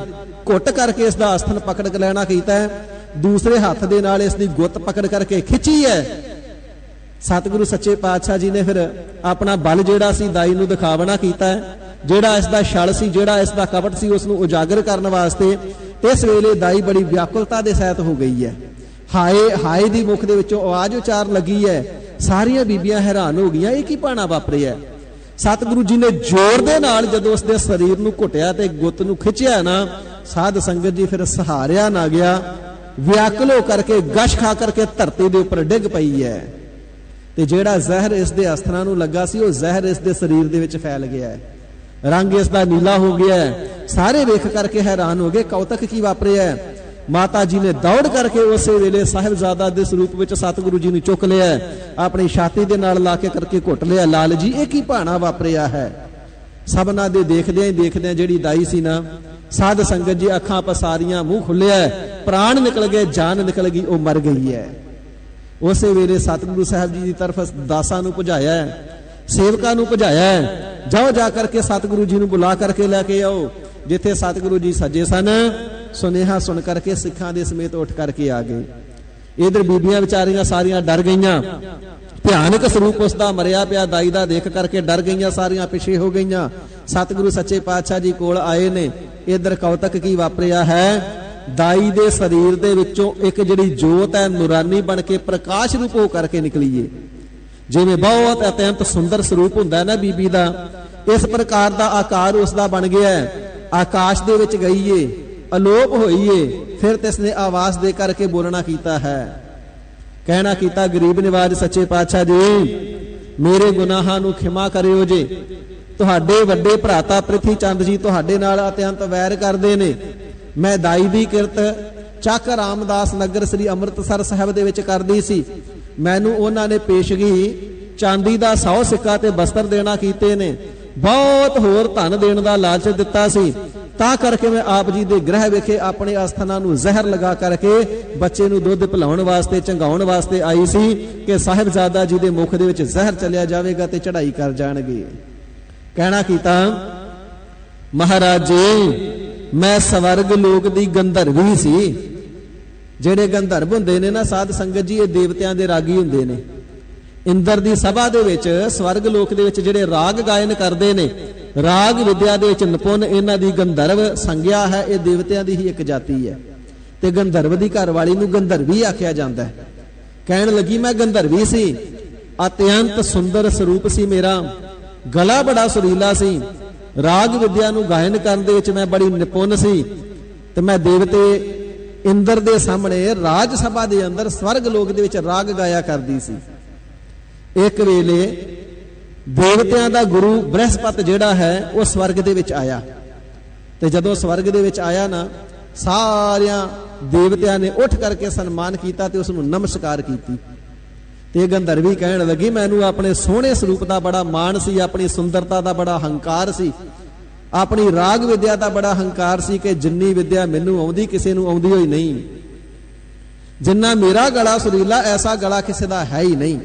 ਘੁੱਟ ਕਰਕੇ ਇਸ ਦਾ ਆਸਥਨ ਪਕੜ ਕੇ ਲੈਣਾ ਕੀਤਾ ਹੈ, ਦੂਸਰੇ ਹੱਥ ਦੇ ਨਾਲ ਇਸ ਦੀ ਗੁੱਤ ਪਕੜ ਕਰਕੇ ਖਿੱਚੀ ਹੈ। ਸਤਿਗੁਰੂ ਸੱਚੇ ਪਾਤਸ਼ਾਹ ਜੀ ਨੇ ਫਿਰ ਆਪਣਾ ਬਲ ਜਿਹੜਾ ਸੀ ਦਾਈ ਨੂੰ ਦਿਖਾਵਣਾ ਕੀਤਾ ਹੈ, ਜਿਹੜਾ ਇਸ ਦਾ ਛਲ ਸੀ, ਜਿਹੜਾ ਇਸ ਦਾ ਕਪਟ ਸੀ, ਉਸ ਨੂੰ ਉਜਾਗਰ ਕਰਨ ਵਾਸਤੇ। ਇਸ ਵੇਲੇ ਦਾਈ ਬੜੀ ਵਿਆਕੁਲਤਾ ਦੇ ਸਹਿਤ ਹੋ ਗਈ ਹੈ। ਹਾਏ ਹਾਏ ਦੀ ਮੁਖ ਦੇ ਵਿੱਚੋਂ ਆਵਾਜ਼ ਉਚਾਰਨ ਲੱਗੀ ਹੈ। ਸਾਰੀਆਂ ਬੀਬੀਆਂ ਹੈਰਾਨ ਹੋ ਗਈਆਂ, ਇਹ ਕੀ ਭਾਣਾ ਵਾਪਰਿਆ। ਸਤਿਗੁਰੂ ਜੀ ਨੇ ਜ਼ੋਰ ਦੇ ਨਾਲ ਜਦੋਂ ਉਸ ਦੇ ਸਰੀਰ ਨੂੰ ਘੁੱਟਿਆ ਤੇ ਗੁੱਤ ਨੂੰ ਖਿੱਚਿਆ ਨਾ, ਸਾਧ ਸੰਗਤ ਜੀ ਫਿਰ ਸਹਾਰਿਆ ਨਾ ਗਿਆ, ਵਿਆਕੁਲ ਹੋ ਕਰਕੇ ਗਸ਼ ਖਾ ਕਰਕੇ ਧਰਤੀ ਦੇ ਉੱਪਰ ਡਿੱਗ ਪਈ ਹੈ। ਤੇ ਜਿਹੜਾ ਜ਼ਹਿਰ ਇਸ ਦੇ ਅਸਥਰਾਂ ਨੂੰ ਲੱਗਾ ਸੀ, ਉਹ ਜ਼ਹਿਰ ਇਸ ਦੇ ਸਰੀਰ ਦੇ ਵਿੱਚ ਫੈਲ ਗਿਆ ਹੈ। ਰੰਗ ਇਸ ਦਾ ਨੀਲਾ ਹੋ ਗਿਆ ਹੈ। ਸਾਰੇ ਵੇਖ ਕਰਕੇ ਹੈਰਾਨ ਹੋ ਗਏ, ਕੌਤਕ ਕੀ ਵਾਪਰਿਆ ਹੈ। ਮਾਤਾ ਜੀ ਨੇ ਦੌੜ ਕਰਕੇ ਉਸੇ ਵੇਲੇ ਸਾਹਿਬਜ਼ਾਦਾ ਦੇ ਸਰੂਪ ਵਿੱਚ ਸਤਿਗੁਰੂ ਜੀ ਨੂੰ ਚੁੱਕ ਲਿਆ, ਆਪਣੀ ਛਾਤੀ ਦੇ ਨਾਲ ਲਾ ਕੇ ਕਰਕੇ ਘੁੱਟ ਲਿਆ। ਲਾਲ ਜੀ, ਇਹ ਕੀ ਭਾਣਾ ਵਾਪਰਿਆ ਹੈ। ਸਭਨਾਂ ਦੇ ਦੇਖਦਿਆਂ ਹੀ ਦੇਖਦਿਆਂ ਜਿਹੜੀ ਦਾਈ ਸੀ ਨਾ, ਸਾਧ ਸੰਗਤ ਜੀ ਅੱਖਾਂ ਪਸਾਰੀਆਂ, ਮੂੰਹ ਖੁੱਲਿਆ, ਪ੍ਰਾਣ ਨਿਕਲ ਗਏ, ਜਾਨ ਨਿਕਲ ਗਈ, ਉਹ ਮਰ ਗਈ ਹੈ। ਉਸੇ ਵੇਲੇ ਸਤਿਗੁਰੂ ਸਾਹਿਬ ਜੀ ਦੀ ਤਰਫ ਦਾਸਾਂ ਨੂੰ ਭਜਾਇਆ, ਸੇਵਕਾਂ ਨੂੰ ਭਜਾਇਆ, ਜਾਓ ਜਾ ਕਰਕੇ ਸਤਿਗੁਰੂ ਜੀ ਨੂੰ ਬੁਲਾ ਕਰਕੇ ਲੈ ਕੇ ਆਓ। ਜਿੱਥੇ ਸਤਿਗੁਰੂ ਜੀ ਸੱਜੇ ਸਨ, ਸੁਨੇਹਾ ਸੁਣ ਕਰਕੇ ਸਿੱਖਾਂ ਦੇ ਸਮੇਤ ਉੱਠ ਕਰਕੇ ਆ ਗਏ। ਇਧਰ ਬੀਬੀਆਂ ਵਿਚਾਰੀਆਂ ਸਾਰੀਆਂ ਡਰ ਗਈਆਂ, ਭਿਆਨਕ ਸਰੂਪ ਉਸ ਦਾ ਮਰਿਆ ਪਿਆ ਦਾਈ ਦਾ ਦੇਖ ਕਰਕੇ ਡਰ ਗਈਆਂ, ਸਾਰੀਆਂ ਪਿੱਛੇ ਹੋ ਗਈਆਂ। ਸਤਿਗੁਰੂ ਸੱਚੇ ਪਾਤਸ਼ਾਹ ਜੀ ਕੋਲ ਆਏ ਨੇ। ਇਧਰ ਕੌਤਕ ਕੀ ਵਾਪਰਿਆ ਹੈ। ਦਾਈ ਦੇ ਸਰੀਰ ਦੇ ਵਿੱਚੋਂ ਇੱਕ ਜਿਹੜੀ ਜੋਤ ਹੈ, ਨੂਰਾਨੀ ਬਣ ਕੇ ਪ੍ਰਕਾਸ਼ ਰੂਪ ਹੋ ਕਰਕੇ ਨਿਕਲੀ ਏ। ਜਿਵੇਂ ਬਹੁਤ ਅਤਿਅੰਤ ਸੁੰਦਰ ਸਰੂਪ ਹੁੰਦਾ ਨਾ ਬੀਬੀ ਦਾ, ਇਸ ਪ੍ਰਕਾਰ ਦਾ ਆਕਾਰ ਉਸ ਦਾ ਬਣ ਗਿਆ ਹੈ। ਆਕਾਸ਼ ਦੇ ਵਿੱਚ ਗਈ ਏ, ਅਲੋਪ ਹੋਈ ਏ। ਫਿਰ ਤਿਸਨੇ ਆਵਾਜ਼ ਦੇ ਕਰਕੇ ਬੋਲਣਾ ਕੀਤਾ ਹੈ, ਕਹਿਣਾ ਕੀਤਾ, ਗਰੀਬ ਨਿਵਾਜ ਸੱਚੇ ਪਾਤਸ਼ਾਹ ਜੀ, ਮੇਰੇ ਗੁਨਾਹਾਂ ਨੂੰ ਖਿਮਾ ਕਰਿਓ ਜੇ। ਤੁਹਾਡੇ ਵੱਡੇ ਭਰਾਤਾ ਪ੍ਰਿਥੀ ਚੰਦ ਜੀ ਤੁਹਾਡੇ ਨਾਲ ਅਤਿਅੰਤ ਵੈਰ ਕਰਦੇ ਨੇ। ਮੈਂ ਦਾਈ ਦੀ ਕਿਰਤ ਚੱਕ ਰਾਮਦਾਸ ਨਗਰ ਸ੍ਰੀ ਅੰਮ੍ਰਿਤਸਰ ਸਾਹਿਬ ਦੇ ਵਿੱਚ ਕਰਦੀ ਸੀ। ਮੈਨੂੰ ਉਹਨਾਂ ਨੇ ਪੇਸ਼ਗੀ ਚਾਂਦੀ ਦਾ 100 ਸਿੱਕਾ ਤੇ ਬਸਤਰ ਦੇਣਾ ਕੀਤੇ ਨੇ, ਬਹੁਤ ਹੋਰ ਧਨ ਦੇਣ ਦਾ ਲਾਲਚ ਦਿੱਤਾ ਸੀ। ਤਾਂ ਕਰਕੇ ਮੈਂ ਆਪ ਜੀ ਦੇ ਗ੍ਰਹਿ ਵਿਖੇ ਆਪਣੇ ਆਸਥਾਨਾਂ ਨੂੰ ਜ਼ਹਿਰ ਲਗਾ ਕਰਕੇ ਬੱਚੇ ਨੂੰ ਦੁੱਧ ਪਿਲਾਉਣ ਵਾਸਤੇ, ਚੰਗਾਉਣ ਵਾਸਤੇ ਆਈ ਸੀ ਕਿ ਸਾਹਿਬਜ਼ਾਦਾ ਜੀ ਦੇ ਮੁਖ ਦੇ ਵਿੱਚ ਜ਼ਹਿਰ ਚਲਿਆ ਜਾਵੇਗਾ ਤੇ ਚੜ੍ਹਾਈ ਕਰ ਜਾਣਗੇ। ਕਹਿਣਾ ਕੀਤਾ, ਮਹਾਰਾਜ ਜੀ, ਮੈਂ ਸਵਰਗ ਲੋਕ ਦੀ ਗੰਧਰਵੀ ਸੀ। ਜਿਹੜੇ ਗੰਧਰਵ ਹੁੰਦੇ ਨੇ ਨਾ ਸਾਧ ਸੰਗਤ ਜੀ, ਇਹ ਦੇਵਤਿਆਂ ਦੇ ਰਾਗੀ ਹੁੰਦੇ ਨੇ। ਇੰਦਰ ਦੀ ਸਭਾ ਦੇ ਵਿੱਚ, ਸਵਰਗ ਲੋਕ ਦੇ ਵਿੱਚ ਜਿਹੜੇ ਰਾਗ ਗਾਇਨ ਕਰਦੇ ਨੇ, ਰਾਗ ਵਿਦਿਆ ਦੇ ਵਿੱਚ ਨਿਪੁੰਨ, ਇਹਨਾਂ ਦੀ ਗੰਧਰਵ ਸੰਗਿਆ ਹੈ। ਇਹ ਦੇਵਤਿਆਂ ਦੀ ਹੀ ਇੱਕ ਜਾਤੀ ਹੈ। ਤੇ ਗੰਧਰਵ ਦੀ ਘਰ ਵਾਲੀ ਨੂੰ ਗੰਧਰਵੀ ਆਖਿਆ ਜਾਂਦਾ ਹੈ। ਕਹਿਣ ਲੱਗੀ, ਮੈਂ ਗੰਧਰਵੀ ਸੀ, ਅਤਿਅੰਤ ਸੁੰਦਰ ਸਰੂਪ ਸੀ ਮੇਰਾ, ਗਲਾ ਬੜਾ ਸੁਰੀਲਾ ਸੀ, ਰਾਗ ਵਿਦਿਆ ਨੂੰ ਗਾਇਨ ਕਰਨ ਦੇ ਵਿੱਚ ਮੈਂ ਬੜੀ ਨਿਪੁੰਨ ਸੀ। ਤੇ ਮੈਂ ਦੇਵਤੇ ਇੰਦਰ ਦੇ ਸਾਹਮਣੇ ਰਾਜ ਸਭਾ ਦੇ ਅੰਦਰ ਸਵਰਗ ਲੋਕ ਦੇ ਵਿੱਚ ਰਾਗ ਗਾਇਆ ਕਰਦੀ ਸੀ। ਇੱਕ ਵੇਲੇ ਦੇਵਤਿਆਂ ਦਾ ਗੁਰੂ ਬ੍ਰਹਸਪਤ ਜਿਹੜਾ ਹੈ, ਉਹ ਸਵਰਗ ਦੇ ਵਿੱਚ ਆਇਆ। ਤੇ ਜਦੋਂ ਸਵਰਗ ਦੇ ਵਿੱਚ ਆਇਆ ਨਾ, ਸਾਰਿਆਂ ਦੇਵਤਿਆਂ ਨੇ ਉੱਠ ਕਰਕੇ ਸਨਮਾਨ ਕੀਤਾ ਤੇ ਉਸ ਨੂੰ ਨਮਸਕਾਰ ਕੀਤੀ। ਤੇ ਗੰਧਰਵੀ ਕਹਿਣ ਲੱਗੀ, ਮੈਨੂੰ ਆਪਣੇ ਸੋਹਣੇ ਸਰੂਪ ਦਾ ਬੜਾ ਮਾਣ ਸੀ, ਆਪਣੀ ਸੁੰਦਰਤਾ ਦਾ ਬੜਾ ਹੰਕਾਰ ਸੀ, ਆਪਣੀ ਰਾਗ ਵਿਦਿਆ ਦਾ ਬੜਾ ਹੰਕਾਰ ਸੀ ਕਿ ਜਿੰਨੀ ਵਿਦਿਆ ਮੈਨੂੰ ਆਉਂਦੀ ਕਿਸੇ ਨੂੰ ਆਉਂਦੀ ਹੋਈ ਨਹੀਂ। ਜਿੰਨਾ ਮੇਰਾ ਗਲਾ ਸੁਰੀਲਾ, ਐਸਾ ਗਲਾ ਕਿਸੇ ਦਾ ਹੈ ਹੀ ਨਹੀਂ।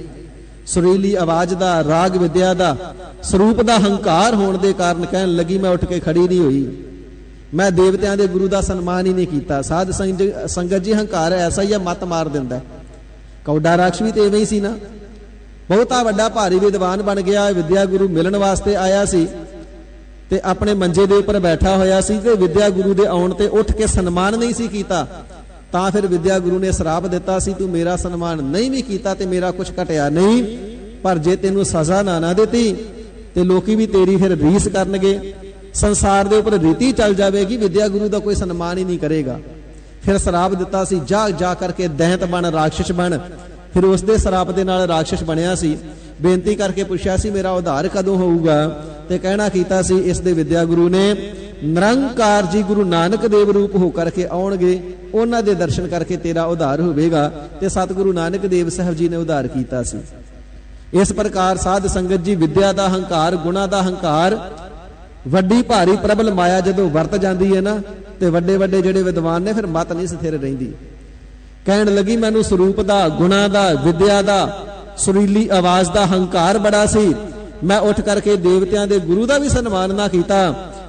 ਸੁਰੀਲੀ ਆਵਾਜ਼ ਦਾ, ਰਾਗ ਵਿਦਿਆ ਦਾ, ਸਰੂਪ ਦਾ ਹੰਕਾਰ ਹੋਣ ਦੇ ਕਾਰਨ ਕਹਿਣ ਲੱਗੀ, ਮੈਂ ਉੱਠ ਕੇ ਖੜੀ ਨਹੀਂ ਹੋਈ। ਮੈਂ ਦੇਵਤਿਆਂ ਦੇ ਗੁਰੂ ਦਾ ਸਨਮਾਨ ਹੀ ਨਹੀਂ ਕੀਤਾ। ਸਾਧ ਸੰਗਤ ਜੀ, ਹੰਕਾਰ ਐਸਾ ਹੀ ਆ, ਮੱਤ ਮਾਰ ਦਿੰਦਾ। ਕੌਡਾ ਰਾਖਸ਼ ਵੀ ਤੇ ਐਵੇਂ ਹੀ ਸੀ ਨਾ। ਬਹੁਤਾ ਵੱਡਾ ਭਾਰੀ ਵਿਦਵਾਨ ਬਣ ਗਿਆ, ਵਿਦਿਆ ਗੁਰੂ ਮਿਲਣ ਵਾਸਤੇ ਆਇਆ ਸੀ ਤੇ ਆਪਣੇ ਮੰਜੇ ਦੇ ਉੱਪਰ ਬੈਠਾ ਹੋਇਆ ਸੀ ਤੇ ਵਿਦਿਆ ਗੁਰੂ ਦੇ ਆਉਣ ਤੇ ਉੱਠ ਕੇ ਸਨਮਾਨ ਨਹੀਂ ਸੀ ਕੀਤਾ। ਤਾਂ ਫਿਰ ਵਿਦਿਆ ਗੁਰੂ ਨੇ ਸਰਾਪ ਦਿੱਤਾ ਸੀ, ਤੂੰ ਮੇਰਾ ਸਨਮਾਨ ਨਹੀਂ ਵੀ ਕੀਤਾ ਤੇ ਮੇਰਾ ਕੁਝ ਘਟਿਆ ਨਹੀਂ, ਪਰ ਜੇ ਤੈਨੂੰ ਸਜ਼ਾ ਨਾ ਦਿੱਤੀ ਤੇ ਲੋਕੀ ਵੀ ਤੇਰੀ ਫਿਰ ਰੀਸ ਕਰਨਗੇ। ਸੰਸਾਰ ਦੇ ਉੱਪਰ ਰੀਤੀ ਚੱਲ ਜਾਵੇਗੀ, ਵਿਦਿਆ ਗੁਰੂ ਦਾ ਕੋਈ ਸਨਮਾਨ ਹੀ ਨਹੀਂ ਕਰੇਗਾ। ਫਿਰ ਸਰਾਪ ਦਿੱਤਾ ਸੀ, ਜਾ ਜਾ ਕਰਕੇ ਦੈਂਤ ਬਣ, ਰਾਖਸ਼ ਬਣ। ਫਿਰ ਉਸ ਦੇ ਸਰਾਪ ਦੇ ਨਾਲ ਰਾਖਸ਼ ਬਣਿਆ ਸੀ। ਬੇਨਤੀ ਕਰਕੇ ਪੁੱਛਿਆ ਸੀ, ਮੇਰਾ ਉਧਾਰ ਕਦੋਂ ਹੋਊਗਾ? ਤੇ ਕਹਿਣਾ ਕੀਤਾ ਸੀ, ਇਸ ਦੇ ਵਿਦਿਆ ਗੁਰੂ ਨੇ ਨਿਰੰਕਾਰ ਜੀ ਗੁਰੂ ਨਾਨਕ ਦੇਵ ਰੂਪ ਹੋ ਕਰਕੇ ਆਉਣਗੇ, ਉਹਨਾਂ ਦੇ ਦਰਸ਼ਨ ਕਰਕੇ ਤੇਰਾ ਉਧਾਰ ਹੋਵੇਗਾ। ਤੇ ਸਤਿਗੁਰੂ ਨਾਨਕ ਦੇਵ ਸਾਹਿਬ ਜੀ ਨੇ ਉਧਾਰ ਕੀਤਾ ਸੀ। ਇਸ ਪ੍ਰਕਾਰ ਸਾਧ ਸੰਗਤ ਜੀ, ਵਿਦਿਆ ਦਾ ਹੰਕਾਰ, ਗੁਣਾ ਦਾ ਹੰਕਾਰ, ਵੱਡੀ ਭਾਰੀ ਪ੍ਰਬਲ ਮਾਇਆ ਜਦੋਂ ਵਰਤ ਜਾਂਦੀ ਹੈ ਨਾ, ਤੇ ਵੱਡੇ ਵੱਡੇ ਜਿਹੜੇ ਵਿਦਵਾਨ ਨੇ ਫਿਰ ਮਤ ਨਹੀਂ ਸਥਿਰ ਰਹਿੰਦੀ। ਕਹਿਣ ਲੱਗੀ, ਮੈਨੂੰ ਸਰੂਪ ਦਾ, ਗੁਣਾ ਦਾ, ਵਿਦਿਆ ਦਾ, ਸੁਰੀਲੀ ਆਵਾਜ਼ ਦਾ ਹੰਕਾਰ ਬੜਾ ਸੀ। मैं उठ करके देवतियां दे गुरु का भी सन्मान ना किया।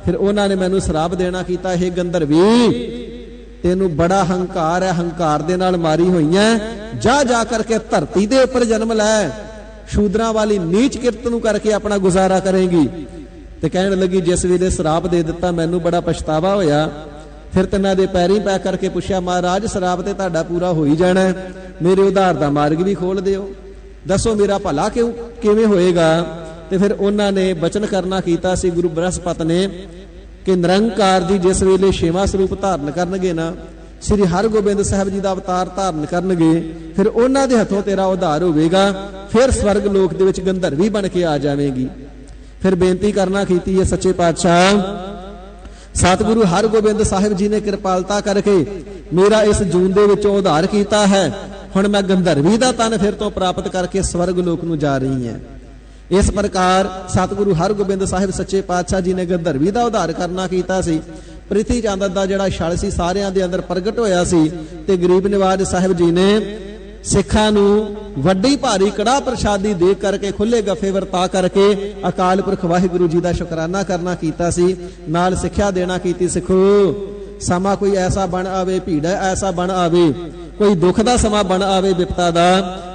फिर उन्होंने मैनू श्राप देना किया, हे गंधर्वी तेनू बड़ा हंकार है, हंकार दे नाल मारी हुई है, जा करके धरती दे उपर जन्म लै, शूद्रां वाली नीच किरत नू करके अपना गुजारा करेंगी। ते कहण लगी जिस वेले श्राप दे दिता मैनू बड़ा पछतावा होया। फिर तिन्हां दे पैरीं पै करके पुछया, महाराज श्राप ते तुहाडा पूरा हो ही जाना, मेरे उधार दा मार्ग भी खोल दिओ, दसो मेरा भला क्यों किवें होएगा। ते फिर उन्होंने बचन करना कीता सी गुरु बृहस्पति ने कि निरंकार जी जिस वेले छेवां स्वरूप धारण करनगे ना, श्री हरगोबिंद साहब जी का अवतार धारण करनगे, फिर उन्हां दे हथों तेरा उद्धार होवेगा, फिर स्वर्ग लोक दे विच गंधर्वी बन के आ जावेगी। फिर बेनती करना कीती है सच्चे पातशाह सतगुरु हरगोबिंद साहिब जी ने कृपालता करके मेरा इस जून दे विचों उद्धार कीता है, हुण मैं गंधर्वी दा तन फिर तो प्राप्त करके स्वर्ग लोक नूं जा रही है। इस प्रकार सतगुरु हरगोबिंद साहिब सच्चे पातशाह जी ने गंधर्वी दा उद्धार करना कीता सी। प्रिथी चंद दा जिहड़ा छल सी सारियां दे अंदर प्रगट होया सी ते गरीब निवाज साहिब जी ने सिखां नूं वड्डी भारी कड़ा प्रसादी दे करके खुले गफे वरता करके अकाल पुरख वाहिगुरू जी दा शुकराना करना कीता सी। नाल सिक्ख्या देना कीती, सिखो समा कोई ऐसा बन आवे, भीड़ ऐसा बन आवे, कोई दुख दा समा बन आवे विपता दा,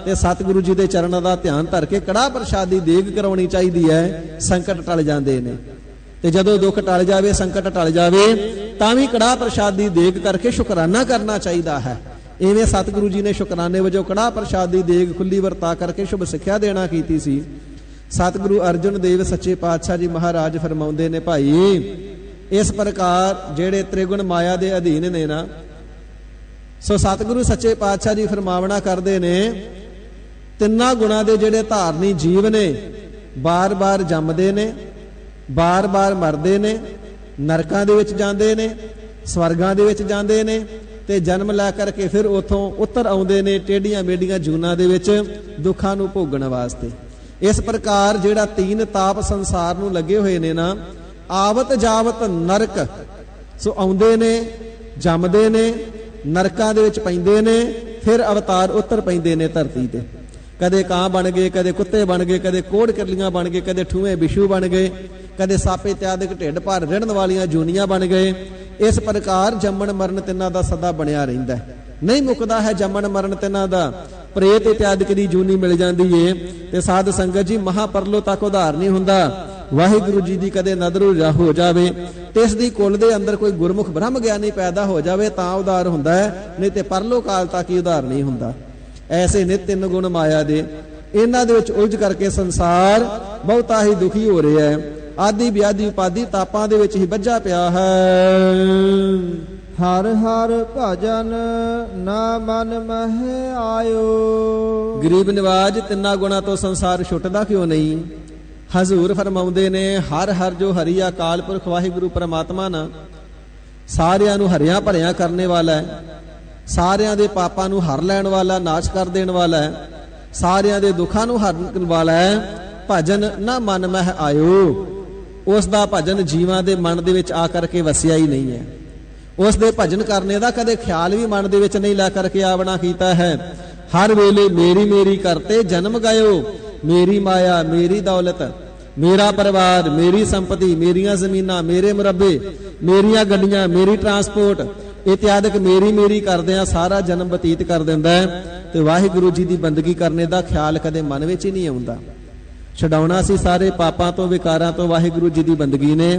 ते सतगुरु जी दे चरणों दा ध्यान धर के कड़ा प्रसादी देग करवानी चाहिदी है, संकट टल जांदे ने। ते जदों दुख टल जावे, संकट टल जावे, तां भी कड़ा प्रसादी देग करके शुकराना करना चाहिदा है। इवें सतगुरु जी ने शुकराने वजों कड़ा प्रसादी देग खुली वरता करके शुभ सिक्ख्या देना कीती सी। सतगुरु अर्जुन देव सच्चे पातशाह जी महाराज फरमाउंदे ने, भाई इस प्रकार जेड़े त्रिगुण माया दे अधीन ने ना, सो सतगुरु सच्चे पातशाह जी फरमावना करते ने, तिन्ना गुणा दे जेड़े धारनी जीव ने बार बार जमदे ने, बार बार मरदे ने, नरकां दे विच जांदे ने, स्वर्गां दे विच जांदे ने, ते जन्म लै करके फिर उथों उतर आउंदे ने टेढ़ियां मेढ़ियां जूनां दे विच दुखां नूं भोगण वास्ते। इस प्रकार जेड़ा तीन ताप संसार नूं लगे हुए ने ना, आवत जावत नरक, सो आउंदे ने, जमदे ने, नरकां दे विच पैंदे ने, फिर अवतार उतर पैंदे ने धरती ते। कदे कां बन गए, कदे कुत्ते बन गए, कदे कोड़ किरलियां बन गए, कदे ठूए बिशू बन गए, कदे सप इत्यादिक ढिड भर रिड़न वालियां जूनियां बन गए। इस प्रकार जम्मण मरण तिन्हां दा सदा बनिया रहिंदा है, नहीं मुकदा है जम्मण मरण तिन्हां दा। प्रेत इत्यादिक दी जूनी मिल जांदी है ते साध संगत जी महापरलो तक उधार नहीं हुंदा। वाहिगुरू जी दी कदे नदर हो जावे ते इस दी कुल दे अंदर कोई गुरमुख ब्रह्म ज्ञानी पैदा हो जावे तां उधार हुंदा है, नहीं ते परलो काल तक ही उधार नहीं हुंदा। ऐसे ने तीन गुण माया दे, इन्हां दे विच उलझ करके संसार बहुता ही दुखी हो रहा है। आदि व्याधि उपाधि तापां दे विच ही बज्झा पिया है। हर हर भजन ना मन मह आयो। गरीब निवाज तिन्ना गुणा तो संसार छुटदा क्यों नहीं? हजूर फरमाउंदे ने, हर हर जो हरि अकाल पुरख वाहिगुरू परमात्मा ना सारियां नूं हरियां भरियां करने वाला है, सारियां दे पापां नूं हर लैण वाला, नाश कर देण वाला है, सारियां दे दुखां नूं हरन वाला है। भजन ना मन मह आयो, उस दा भजन जीवां दे मन दे विच आ करके वसिया ही नहीं है। उस दे भजन करने दा कदे ख्याल भी मन दे विच नहीं ला करके आवना कीता है। हर वेले मेरी मेरी करते जन्म गयो, मेरी माया मेरी दौलत, मेरा परिवार, मेरी संपत्ति, मेरियां जमीनां, मेरे मुरब्बे, मेरियां गड्डियां, मेरी ट्रांसपोर्ट इत्यादिक मेरी मेरी करदियां सारा जन्म बतीत कर दिंदा है। ते वाहिगुरू जी दी बंदगी करने दा ख्याल कदे मन विच ही नहीं आउंदा। छडाउणा सी सारे पापां तो विकारां तो वाहिगुरू जी दी बंदगी ने,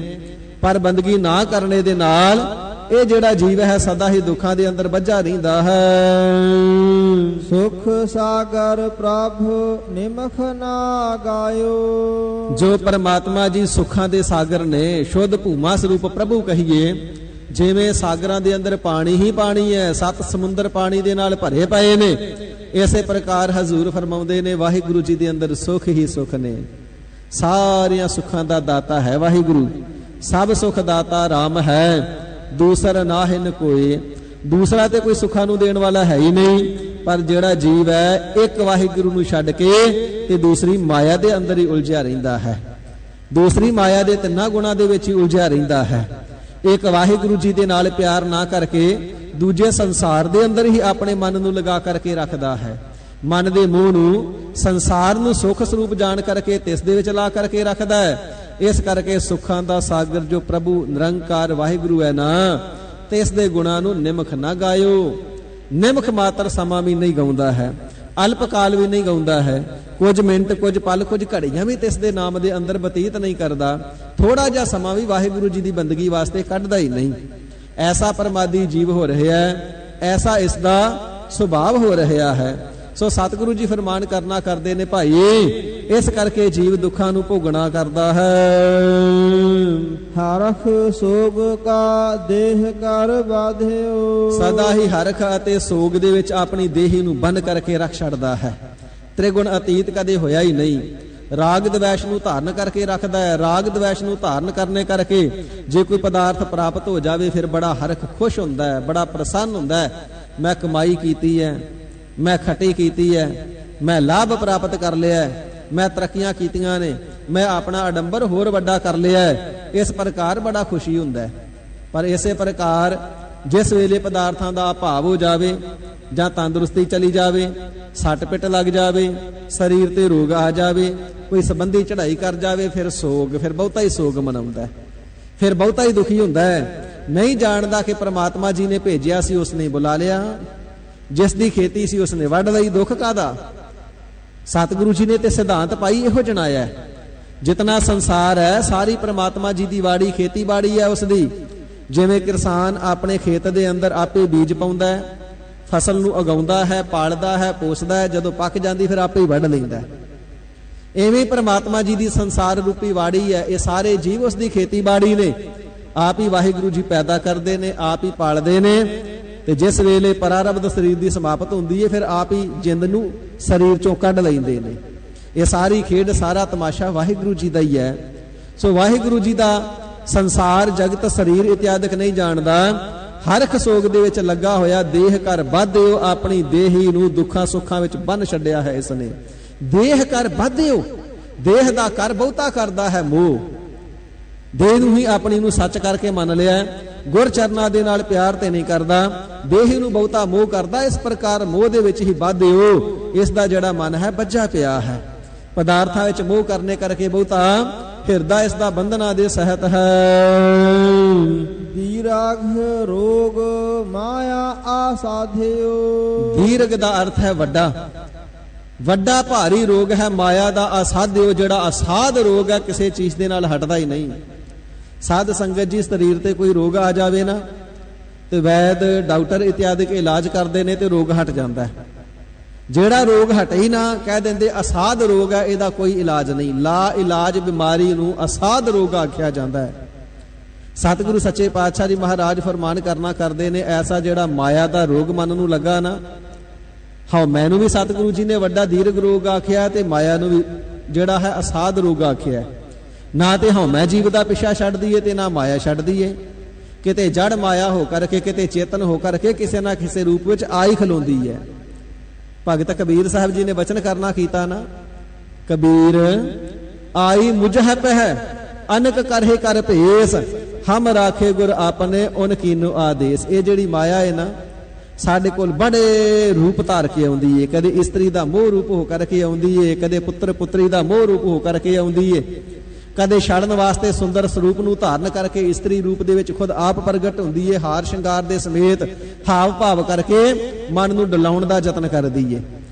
पर बंदगी ना करने दे नाल ਇਹ ਜਿਹੜਾ ਜੀਵ ਹੈ ਸਦਾ ਹੀ ਦੁੱਖਾਂ ਦੇ ਅੰਦਰ ਵੱਜਾ ਰਹਿੰਦਾ ਹੈ। ਸੁਖ ਸਾਗਰ ਪ੍ਰਭ ਨਿਮਖ ਨਾ ਗਾਇਓ। ਜੋ ਪਰਮਾਤਮਾ ਜੀ ਸੁੱਖਾਂ ਦੇ ਸਾਗਰ ਨੇ, ਸ਼ੁੱਧ ਭੂਮਾ ਸਰੂਪ ਪ੍ਰਭੂ ਕਹੀਏ, ਜਿਵੇਂ ਸਾਗਰਾਂ ਦੇ ਅੰਦਰ ਪਾਣੀ ਹੀ ਪਾਣੀ ਹੈ, 7 ਸਮੁੰਦਰ ਪਾਣੀ ਦੇ ਨਾਲ ਭਰੇ ਪਏ ਨੇ, ਇਸੇ ਪ੍ਰਕਾਰ ਹਜ਼ੂਰ ਫਰਮਾਉਂਦੇ ਨੇ ਵਾਹਿਗੁਰੂ ਜੀ ਦੇ ਅੰਦਰ ਸੁਖ ਹੀ ਸੁਖ ਨੇ। ਸਾਰਿਆਂ ਸੁੱਖਾਂ ਦਾ ਦਾਤਾ ਹੈ ਵਾਹਿਗੁਰੂ, ਸਭ ਸੁਖ ਦਾਤਾ ਰਾਮ ਹੈ, दूसरा ना हिन कोई। दूसरा तो कोई सुखा नूं देण वाला है ही नहीं, पर जिहड़ा जीव है एक वाहिगुरू नूं छड्ड के ते दूसरी माया दे अंदर ही उलझिया रहिंदा है, दूसरी माया दे तिन्ना गुणां दे विच ही उलझिया रहिंदा है। एक वाहिगुरू जी दे नाल प्यार ना करके दूजे संसार दे अंदर ही अपने मन नूं लगा करके रखदा है। ਮਨ ਦੇ ਮੋਹ ਨੂੰ, ਸੰਸਾਰ ਨੂੰ ਸੁਖ ਸਰੂਪ ਜਾਣ ਕਰਕੇ ਤਿਸ ਦੇ ਵਿੱਚ ਲਾ ਕਰਕੇ ਰੱਖਦਾ ਹੈ। ਇਸ ਕਰਕੇ ਸੁੱਖਾਂ ਦਾ ਸਾਗਰ ਜੋ ਪ੍ਰਭੂ ਨਿਰੰਕਾਰ ਵਾਹਿਗੁਰੂ ਹੈ ਨਾ, ਤੇ ਇਸ ਦੇ ਗੁਣਾਂ ਨੂੰ ਨਿਮਖ ਨਾ ਗਾਇਓ। ਨਿਮਖ ਮਾਤਰ ਸਮਾਂ ਵੀ ਨਹੀਂ ਗਾਉਂਦਾ ਹੈ, ਅਲਪ ਕਾਲ ਵੀ ਨਹੀਂ ਗਾਉਂਦਾ ਹੈ, ਕੁਝ ਮਿੰਟ, ਕੁਝ ਪਲ, ਕੁਝ ਘੜੀਆਂ ਵੀ ਤਿਸ ਦੇ ਨਾਮ ਦੇ ਅੰਦਰ ਬਤੀਤ ਨਹੀਂ ਕਰਦਾ। ਥੋੜਾ ਜਿਹਾ ਸਮਾਂ ਵੀ ਵਾਹਿਗੁਰੂ ਜੀ ਦੀ ਬੰਦਗੀ ਵਾਸਤੇ ਕੱਢਦਾ ਹੀ ਨਹੀਂ। ਐਸਾ ਪਰਮਾਦੀ ਜੀਵ ਹੋ ਰਿਹਾ ਹੈ, ਐਸਾ ਇਸ ਦਾ ਸੁਭਾਵ ਹੋ ਰਿਹਾ ਹੈ। ਸੋ ਸਤਿਗੁਰੂ ਜੀ ਫਰਮਾਨ ਕਰਨਾ ਕਰਦੇ ਨੇ, ਭਾਈ ਇਸ ਕਰਕੇ ਜੀਵ ਦੁੱਖਾਂ ਨੂੰ ਭੋਗਣਾ ਕਰਦਾ ਹੈ। ਹਰਖ ਸੋਗ ਕਾ ਦੇਹ ਕਰ ਬਾਧਿਓ। ਸਦਾ ਹੀ ਹਰਖ ਅਤੇ ਸੋਗ ਦੇ ਵਿੱਚ ਆਪਣੀ ਦੇਹੀ ਨੂੰ ਬੰਨ ਕਰਕੇ ਰੱਖ ਛੱਡਦਾ ਹੈ। ਤ੍ਰਿਗੁਣ ਅਤੀਤ ਕਦੇ ਹੋਇਆ ਹੀ ਨਹੀਂ। ਰਾਗ ਦਵੈਸ਼ ਨੂੰ ਧਾਰਨ ਕਰਕੇ ਰੱਖਦਾ ਹੈ। ਰਾਗ ਦਵੈਸ਼ ਨੂੰ ਧਾਰਨ ਕਰਨੇ ਕਰਕੇ ਜੇ ਕੋਈ ਪਦਾਰਥ ਪ੍ਰਾਪਤ ਹੋ ਜਾਵੇ ਫਿਰ ਬੜਾ ਹਰਖ ਖੁਸ਼ ਹੁੰਦਾ ਹੈ, ਬੜਾ ਪ੍ਰਸੰਨ ਹੁੰਦਾ ਹੈ। ਮੈਂ ਕਮਾਈ ਕੀਤੀ ਹੈ, ਮੈਂ ਖੱਟੀ ਕੀਤੀ ਹੈ, ਮੈਂ ਲਾਭ ਪ੍ਰਾਪਤ ਕਰ ਲਿਆ, ਮੈਂ ਤਰੱਕੀਆਂ ਕੀਤੀਆਂ ਨੇ, ਮੈਂ ਆਪਣਾ ਅਡੰਬਰ ਹੋਰ ਵੱਡਾ ਕਰ ਲਿਆ। ਇਸ ਪ੍ਰਕਾਰ ਬੜਾ ਖੁਸ਼ੀ ਹੁੰਦਾ ਹੈ। ਪਰ ਇਸੇ ਪ੍ਰਕਾਰ ਜਿਸ ਵੇਲੇ ਪਦਾਰਥਾਂ ਦਾ ਅਭਾਵ ਹੋ ਜਾਵੇ ਜਾਂ ਤੰਦਰੁਸਤੀ ਚਲੀ ਜਾਵੇ, ਸੱਟ ਪਿੱਟ ਲੱਗ ਜਾਵੇ, ਸਰੀਰ ਤੇ ਰੋਗ ਆ ਜਾਵੇ, ਕੋਈ ਸੰਬੰਧੀ ਚੜ੍ਹਾਈ ਕਰ ਜਾਵੇ, ਫਿਰ ਸੋਗ, ਫਿਰ ਬਹੁਤਾ ਹੀ ਸੋਗ ਮਨਾਉਂਦਾ ਹੈ, ਫਿਰ ਬਹੁਤਾ ਹੀ ਦੁਖੀ ਹੁੰਦਾ ਹੈ। ਨਹੀਂ ਜਾਣਦਾ ਕਿ ਪ੍ਰਮਾਤਮਾ ਜੀ ਨੇ ਭੇਜਿਆ ਸੀ, ਉਸਨੇ ਬੁਲਾ ਲਿਆ, ਜਿਸ ਦੀ ਖੇਤੀ ਸੀ ਉਸਨੇ ਵੱਢ ਲਈ, ਦੁੱਖ ਕਾਹਦਾ। ਸਤਿਗੁਰੂ ਜੀ ਨੇ ਤੇ ਸਿਧਾਂਤ ਪਾਈ ਇਹੋ ਜਣਾਇਆ, ਜਿਤਨਾ ਸੰਸਾਰ ਹੈ ਸਾਰੀ ਪ੍ਰਮਾਤਮਾ ਜੀ ਦੀ ਵਾੜੀ, ਖੇਤੀਬਾੜੀ ਹੈ ਉਸਦੀ। ਜਿਵੇਂ ਕਿਸਾਨ ਆਪਣੇ ਖੇਤ ਦੇ ਅੰਦਰ ਆਪੇ ਬੀਜ ਪਾਉਂਦਾ ਹੈ, ਫਸਲ ਨੂੰ ਉਗਾਉਂਦਾ ਹੈ, ਪਾਲਦਾ ਹੈ, ਪੋਸਦਾ ਹੈ, ਜਦੋਂ ਪੱਕ ਜਾਂਦੀ ਫਿਰ ਆਪੇ ਹੀ ਵੱਢ ਲੈਂਦਾ ਹੈ। ਐਵੇਂ ਪ੍ਰਮਾਤਮਾ ਜੀ ਦੀ ਸੰਸਾਰ ਰੂਪੀ ਵਾੜੀ ਹੈ, ਇਹ ਸਾਰੇ ਜੀਵ ਉਸ ਦੀ ਖੇਤੀਬਾੜੀ ਨੇ। ਆਪ ਹੀ ਵਾਹਿਗੁਰੂ ਜੀ ਪੈਦਾ ਕਰਦੇ ਨੇ, ਆਪ ਹੀ ਪਾਲਦੇ ਨੇ, ਤੇ ਜਿਸ ਵੇਲੇ ਪਰਾਰਬਧ ਸਰੀਰ ਦੀ ਸਮਾਪਤ ਹੁੰਦੀ ਹੈ ਫਿਰ ਆਪ ਹੀ ਜਿੰਦ ਨੂੰ ਸਰੀਰ ਚੋਂ ਕੱਢ ਲੈਂਦੇ ਨੇ। ਇਹ ਸਾਰੀ ਖੇਡ, ਸਾਰਾ ਤਮਾਸ਼ਾ ਵਾਹਿਗੁਰੂ ਜੀ ਦਾ ਹੀ ਹੈ। ਸੋ ਵਾਹਿਗੁਰੂ ਜੀ ਦਾ ਸੰਸਾਰ, ਜਗਤ, ਸਰੀਰ ਇਤਿਆਦਿਕ ਨਹੀਂ ਜਾਣਦਾ। ਹਰਖ ਸੋਗ ਦੇ ਵਿੱਚ ਲੱਗਾ ਹੋਇਆ, ਦੇਹ ਕਰ ਬਾਧਿਓ, ਆਪਣੀ ਦੇਹੀ ਨੂੰ ਦੁੱਖਾਂ ਸੁੱਖਾਂ ਵਿੱਚ ਬੰਨ ਛੱਡਿਆ ਹੈ ਇਸਨੇ। ਦੇਹ ਕਰ ਬਾਧਿਓ, ਦੇਹ ਦਾ ਕਰ ਬਹੁਤਾ ਕਰਦਾ ਹੈ ਮੋਹ। ਦੇਹ ਨੂੰ ਹੀ ਆਪਣੀ ਨੂੰ ਸੱਚ ਕਰਕੇ ਮੰਨ ਲਿਆ, ਗੁਰ ਚਰਨਾਂ ਦੇ ਨਾਲ ਪਿਆਰ ਤੇ ਨਹੀਂ ਕਰਦਾ, ਦੇਹ ਨੂੰ ਬਹੁਤਾ ਮੋਹ ਕਰਦਾ। ਇਸ ਪ੍ਰਕਾਰ ਮੋਹ ਦੇ ਵਿੱਚ ਹੀ ਬਾਧਿਓ, ਇਸ ਦਾ ਜਿਹੜਾ ਮਨ ਹੈ ਬੱਝਾ ਪਿਆ ਹੈ। ਪਦਾਰਥਾਂ ਵਿੱਚ ਮੋਹ ਕਰਨੇ ਕਰਕੇ ਬਹੁਤਾ ਹਿਰਦਾ ਇਸ ਦਾ ਬੰਧਨਾਂ ਦੇ ਸਹਿਤ ਹੈ। ਦੀਰਘ ਰੋਗ ਮਾਇਆ ਆਸਾਧਿਓ। ਦੀਰਘ ਦਾ ਅਰਥ ਹੈ ਵੱਡਾ, ਵੱਡਾ ਭਾਰੀ ਰੋਗ ਹੈ ਮਾਇਆ ਦਾ ਅਸਾਧਿਓ, ਜਿਹੜਾ ਅਸਾਧ ਰੋਗ ਹੈ, ਕਿਸੇ ਚੀਜ਼ ਦੇ ਨਾਲ ਹਟਦਾ ਹੀ ਨਹੀਂ। ਸਾਧ ਸੰਗਤ ਜੀ, ਸਰੀਰ ਤੇ ਕੋਈ ਰੋਗ ਆ ਜਾਵੇ ਨਾ ਤੇ ਵੈਦ, ਡਾਕਟਰ ਇਤਿਆਦਿਕ ਇਲਾਜ ਕਰਦੇ ਨੇ ਤੇ ਰੋਗ ਹਟ ਜਾਂਦਾ ਹੈ। ਜਿਹੜਾ ਰੋਗ ਹਟੇ ਹੀ ਨਾ, ਕਹਿ ਦਿੰਦੇ ਅਸਾਧ ਰੋਗ ਹੈ, ਇਹਦਾ ਕੋਈ ਇਲਾਜ ਨਹੀਂ। ਲਾ ਇਲਾਜ ਬਿਮਾਰੀ ਨੂੰ ਅਸਾਧ ਰੋਗ ਆਖਿਆ ਜਾਂਦਾ ਹੈ। ਸਤਿਗੁਰੂ ਸੱਚੇ ਪਾਤਸ਼ਾਹ ਜੀ ਮਹਾਰਾਜ ਫਰਮਾਨ ਕਰਨਾ ਕਰਦੇ ਨੇ, ਐਸਾ ਜਿਹੜਾ ਮਾਇਆ ਦਾ ਰੋਗ ਮਨ ਨੂੰ ਲੱਗਾ ਨਾ, ਹਾਂ ਮੈਨੂੰ ਵੀ ਸਤਿਗੁਰੂ ਜੀ ਨੇ ਵੱਡਾ ਦੀਰਘ ਰੋਗ ਆਖਿਆ ਤੇ ਮਾਇਆ ਨੂੰ ਵੀ ਜਿਹੜਾ ਹੈ ਅਸਾਧ ਰੋਗ ਆਖਿਆ। ਨਾ ਤੇ ਹਉਮੈ ਜੀਵ ਦਾ ਪਿੱਛਾ ਛੱਡਦੀ ਏ ਤੇ ਨਾ ਮਾਇਆ ਛੱਡਦੀ ਏ। ਕਿਤੇ ਜੜ ਮਾਇਆ ਹੋ ਕਰਕੇ, ਕਿਤੇ ਚੇਤਨ ਹੋ ਕਰਕੇ ਕਿਸੇ ਨਾ ਕਿਸੇ ਰੂਪ ਵਿੱਚ ਆਈ ਖਲੋਂਦੀ ਹੈ। ਭਗਤ ਕਬੀਰ ਸਾਹਿਬ ਜੀ ਨੇ ਬਚਨ ਕਰਨਾ ਕੀਤਾ ਨਾ, ਕਬੀਰ ਆਈ ਮੁਝਹਿ ਪਹਿ ਅਨਕ ਕਰਹਿ ਕਰ ਭੇਸ, ਹਮ ਰਾਖੇ ਗੁਰ ਆਪਨੇ ਉਨ ਕੀਨੋ ਆਦੇਸ। ਇਹ ਜਿਹੜੀ ਮਾਇਆ ਹੈ ਨਾ, ਸਾਡੇ ਕੋਲ ਬੜੇ ਰੂਪ ਧਾਰ ਕੇ ਆਉਂਦੀ ਏ। ਕਦੇ ਇਸਤਰੀ ਦਾ ਮੋਹ ਰੂਪ ਹੋ ਕਰਕੇ ਆਉਂਦੀ ਏ, ਕਦੇ ਪੁੱਤਰ ਪੁੱਤਰੀ ਦਾ ਮੋਹ ਰੂਪ ਹੋ ਕਰਕੇ ਆਉਂਦੀ ਏ, ਕਦੇ ਛੜਨ ਵਾਸਤੇ ਸੁੰਦਰ ਸਰੂਪ ਨੂੰ ਧਾਰਨ ਕਰਕੇ ਇਸਤਰੀ ਰੂਪ ਦੇ ਵਿੱਚ ਖੁਦ ਆਪ ਪ੍ਰਗਟ ਹੁੰਦੀ ਏ। ਹਾਰ ਸ਼ਿੰਗਾਰ ਦੇ ਸਮੇਤ ਹਾਵ ਭਾਵ ਕਰਕੇ ਮਨ ਨੂੰ ਡਲਾਉਣ ਦਾ ਯਤਨ ਕਰਦੀ ਏ।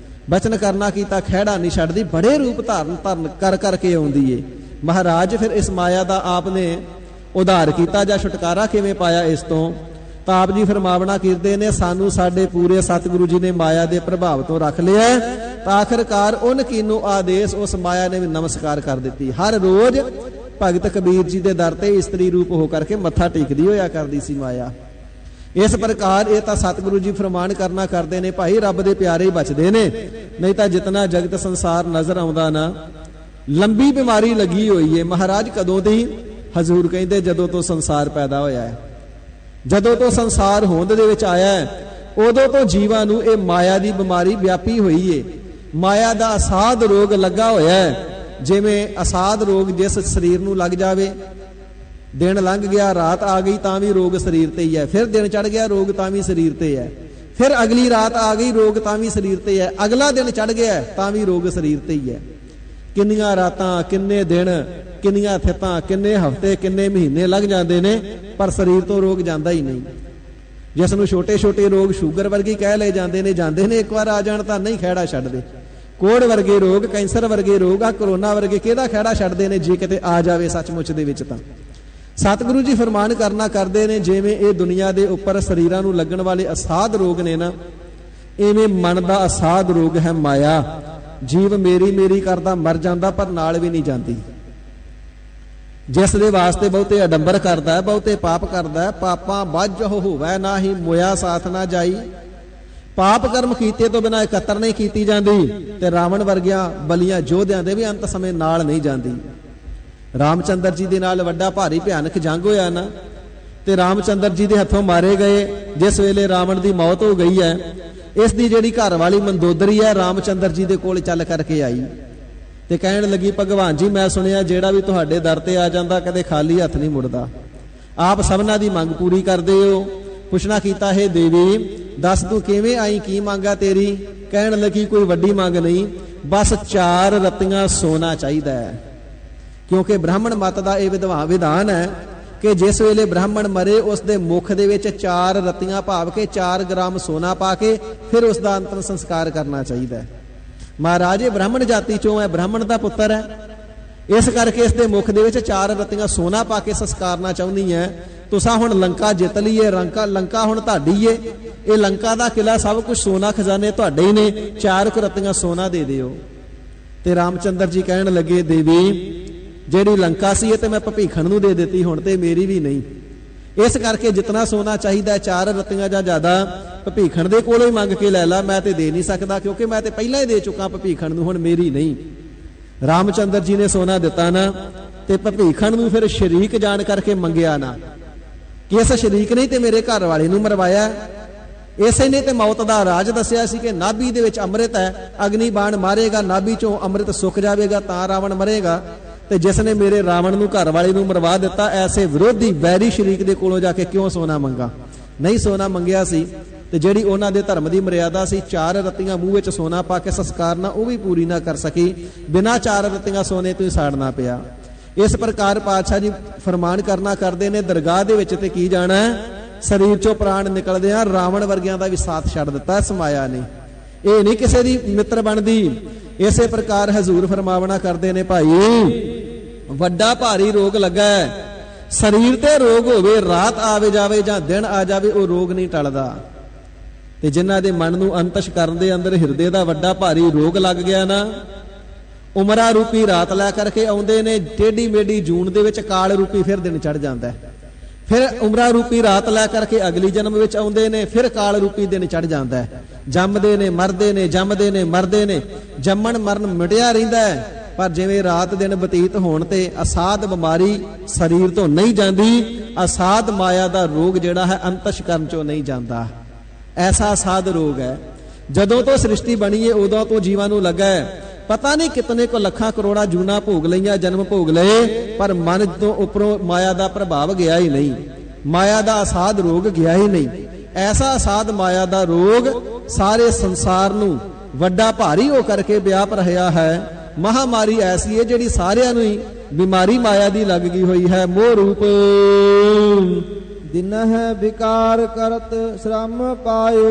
ਬਚਨ ਕਰਨਾ ਕੀਤਾ, ਖਹਿੜਾ ਨਹੀਂ ਛੱਡਦੀ, ਬੜੇ ਰੂਪ ਧਾਰਨ ਕਰ ਕਰਕੇ ਆਉਂਦੀ ਏ। ਮਹਾਰਾਜ ਫਿਰ ਇਸ ਮਾਇਆ ਦਾ ਆਪ ਨੇ ਉਧਾਰ ਕੀਤਾ ਜਾਂ ਛੁਟਕਾਰਾ ਕਿਵੇਂ ਪਾਇਆ ਇਸ ਤੋਂ, ਤਾਂ ਆਪ ਜੀ ਫਰਮਾਵਣਾ ਕਰਦੇ ਨੇ, ਸਾਨੂੰ ਸਾਡੇ ਪੂਰੇ ਸਤਿਗੁਰੂ ਜੀ ਨੇ ਮਾਇਆ ਦੇ ਪ੍ਰਭਾਵ ਤੋਂ ਰੱਖ ਲਿਆ। ਤਾਂ ਆਖਰਕਾਰ ਉਨ ਕੀਨੋ ਆਦੇਸ਼, ਉਸ ਮਾਇਆ ਨੇ ਵੀ ਨਮਸਕਾਰ ਕਰ ਦਿੱਤੀ। ਹਰ ਰੋਜ਼ ਭਗਤ ਕਬੀਰ ਜੀ ਦੇ ਦਰ ਤੇ ਇਸਤਰੀ ਰੂਪ ਹੋ ਕਰਕੇ ਮੱਥਾ ਟੇਕਦੀ ਹੋਇਆ ਕਰਦੀ ਸੀ ਮਾਇਆ। ਇਸ ਪ੍ਰਕਾਰ ਇਹ ਤਾਂ ਸਤਿਗੁਰੂ ਜੀ ਫਰਮਾਨ ਕਰਨਾ ਕਰਦੇ ਨੇ, ਭਾਈ ਰੱਬ ਦੇ ਪਿਆਰੇ ਹੀ ਬਚਦੇ ਨੇ, ਨਹੀਂ ਤਾਂ ਜਿਤਨਾ ਜਗਤ ਸੰਸਾਰ ਨਜ਼ਰ ਆਉਂਦਾ ਨਾ, ਲੰਬੀ ਬਿਮਾਰੀ ਲੱਗੀ ਹੋਈ ਹੈ। ਮਹਾਰਾਜ ਕਦੋਂ ਦੀ? ਹਜ਼ੂਰ ਕਹਿੰਦੇ ਜਦੋਂ ਤੋਂ ਸੰਸਾਰ ਪੈਦਾ ਹੋਇਆ ਹੈ, ਜਦੋਂ ਤੋਂ ਸੰਸਾਰ ਹੋਂਦ ਦੇ ਵਿੱਚ ਆਇਆ ਹੈ, ਉਦੋਂ ਤੋਂ ਜੀਵਾਂ ਨੂੰ ਇਹ ਮਾਇਆ ਦੀ ਬਿਮਾਰੀ ਵਿਆਪੀ ਹੋਈ ਹੈ। ਮਾਇਆ ਦਾ ਅਸਾਧ ਰੋਗ ਲੱਗਾ ਹੋਇਆ ਹੈ। ਜਿਵੇਂ ਅਸਾਧ ਰੋਗ ਜਿਸ ਸਰੀਰ ਨੂੰ ਲੱਗ ਜਾਵੇ, ਦਿਨ ਲੰਘ ਗਿਆ, ਰਾਤ ਆ ਗਈ ਤਾਂ ਵੀ ਰੋਗ ਸਰੀਰ ਤੇ ਹੀ ਹੈ, ਫਿਰ ਦਿਨ ਚੜ ਗਿਆ, ਰੋਗ ਤਾਂ ਵੀ ਸਰੀਰ ਤੇ ਹੈ, फिर अगली रात आ गई, रोग तां भी शरीर ते है। अगला दिन चढ़ गया तां भी रोग शरीर ते ही है। किन्नियां रातां, किन्ने दिन, किन्नियां थितां, किन्ने हफ्ते, किन्ने महीने लग जाते ने, पर शरीर तो रोग जाता ही नहीं। जिस नूं छोटे छोटे रोग शूगर वर्गी कह ले जाते ने एक बार आ जाण तां नहीं खैड़ा छड्डदे। कोड़ वर्गे रोग, कैंसर वर्गे रोग, आ कोरोना वर्गे किहदा खैड़ा छड्डदे ने जे किते आ जावे सचमुच दे विच। तां सतगुरु जी फरमान करना करते हैं, जिवें ये दुनिया के उपर शरीरां नूं लगन वाले असाध रोग ने ना, इवें मन का असाध रोग है माया। जीव मेरी मेरी करता मर जाता पर नाल भी नहीं जाती। जिस दे वास्ते बहुते अडंबर करता है, बहुते पाप करता है, पापां बज होवै ना ही मोया साथ ना जाई। पाप कर्म कीते तो बिना एकत्र नहीं कीती जाती, ते रावण वर्गियां बलियां योद्धियां दे भी अंत समय नाल नहीं जाती। रामचंद्र जी दे नाल वड्डा भारी भयानक जंग होया ना, ते रामचंद्र जी दे हथों मारे गए। जिस वेले रावण की मौत हो गई है, इस दी जिहड़ी घर वाली मंदोदरी है रामचंद्र जी दे कोल चल करके आई ते कहण लगी, भगवान जी मैं सुनिया जिहड़ा भी तुहाडे दर ते आ जांदा कदे खाली हथ नहीं मुड़दा, आप सबना दी मंग पूरी करदे हो। पुछना कीता, है देवी दस तू किवें आई, की मंगा तेरी? कहण लगी, कोई वड्डी मंग नहीं, बस 4 रत्तियां सोना चाहिदा है। क्योंकि ब्राह्मण मत का यह विधान है कि जिस वेले ब्राह्मण मरे उसके मुख दे विच 4 रत्तियां भाव के 4 ग्राम सोना पा के फिर उसका अंतिम संस्कार करना चाहिए। महाराज ये ब्राह्मण जाति चों है, ब्राह्मण का पुत्र है, इस करके इसके मुख दे विच 4 रत्तियां सोना पा के संस्कारना चाहुंदी है। तुसां हुण लंका जित ली है, लंका हुण तुहाडी है, ये लंका का किला सब कुछ सोना खजाने तुहाडे ही ने, 4 रत्तियां सोना दे दिओ। ते रामचंद्र जी कहण लगे, देवी जिहड़ी लंका सी ते मैं भभीखण नूं दे दित्ती, हुण ते मेरी भी नहीं। इस करके जितना सोना चाहिए 4 रत्तियां जां ज़्यादा भभीखण दे कोलों ही मंग के लै ला, मैं ते दे नहीं सकदा क्योंकि मैं ते पहला ही दे चुका भभीखण नूं, हुण मेरी नहीं। रामचंद्र जी ने सोना दिता ना, ते भभीखण नूं फिर शरीक जान करके मंगिया ना कि इस शरीक ने ते मेरे घर वाले नूं मरवाया, इसे ने ते मौत का राज दसिया सी कि नाभि दे विच अमृत है, अग्नि बाण मारेगा, नाभि चों अमृत सुक जाएगा तां रावण मरेगा। ते जिसने मेरे रावण नूं घर वाले नूं मरवा दिता, ऐसे विरोधी बैरी शरीक दे कोलों जाके क्यों सोना मंगा? नहीं सोना मंगिया सी ते जिहड़ी उन्हां दे धर्म दी मर्यादा सी 4 रत्तियां मूँह विच सोना पा के संस्कारना वो भी पूरी ना कर सकी, बिना 4 रत्तियां सोने तो ही साड़ना पिया। इस प्रकार पातशाह जी फरमान करना करते ने, दरगाह दे विच ते की जाना है, शरीर चों प्राण निकलदे आ रावण वर्गियां दा भी साथ छड्ड दिता इस माया ने, ये नहीं किसी दी मित्र बनदी। इसे प्रकार हजूर फरमावना करते ने, भाई वड्डा भारी रोग लगा है, शरीर ते रोग होवे, रात आवे जावे जां दिन आ जावे, वो रोग नहीं टलदा। ते जिन्हां दे मन नूं अंतश करन दे अंदर हिरदे दा वड्डा भारी रोग लग गया ना, उमरा रूपी रात लै करके आउंदे ने, टेढ़ी मेढ़ी जून दे विच काल रूपी फिर दिन चढ़ जांदा है, फिर उमरा रूपी रात लै करके अगली जन्म विच आउंदे ने, फिर काल रूपी दिन चढ़ जांदा है। जमदे ने मरदे ने, जमदे ने मरदे ने, जमन मरण मिटिया रहिंदा है, पर जिवें रात दिन बतीत होण ते असाध बीमारी शरीर तो नहीं जाती, असाध माया का रोग जिहड़ा है अंतश करन चों नहीं जाता। ऐसा असाध रोग है, जदों तो सृष्टि बनी है उदों तो जीवां नूं लगा है, पता नहीं कितने को लखां करोड़ा जूना भोग लईआं, जन्म भोग लए, पर मन तो उपरों माया का प्रभाव गया ही नहीं, माया का असाध रोग गया ही नहीं। ऐसा असाध माया का रोग सारे संसार नूं वड्डा भारी हो करके व्याप रहा है। महामारी ऐसी है जिहड़ी सारिआं नूं ही बीमारी माया दी लग गई हुई है। मोह रूप दिन है विकार करत श्रम पायो।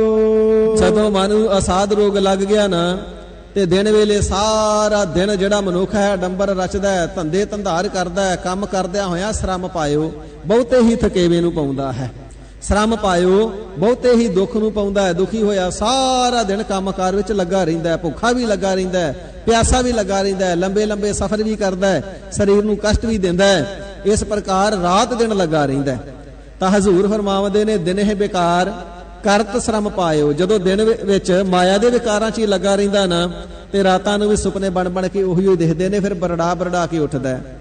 जदों मन नूं असाध रोग लग गया ना, ते दिन वेले सारा दिन जिहड़ा मनुख है डंबर रचदा है, धंधे धंधार करदा है, काम करदिआं होइआं श्रम पायो, बहुते ही थकेवे नूं पाउंदा है। श्रम पायो बहुते ही दुख नूं पाउंदा है, दुखी होया सारा दिन कामकार विच लगा रहिंदा है, भुखा भी लगा रहिंदा है, प्यासा भी लगा रहिंदा है, लंबे लंबे सफर भी करदा है, शरीर नूं कष्ट भी दिंदा है। इस प्रकार रात दिन लगा रहिंदा है। तां हजूर फरमावदे ने, दिन है बेकार करत श्रम पायो। जदों दिन विच माया दे विकारां च ही लगा रहिंदा ना, ते रातां नूं भी सुपने बन बन के उही दिखदे ने, फिर बरड़ा बरड़ा के उठदा है।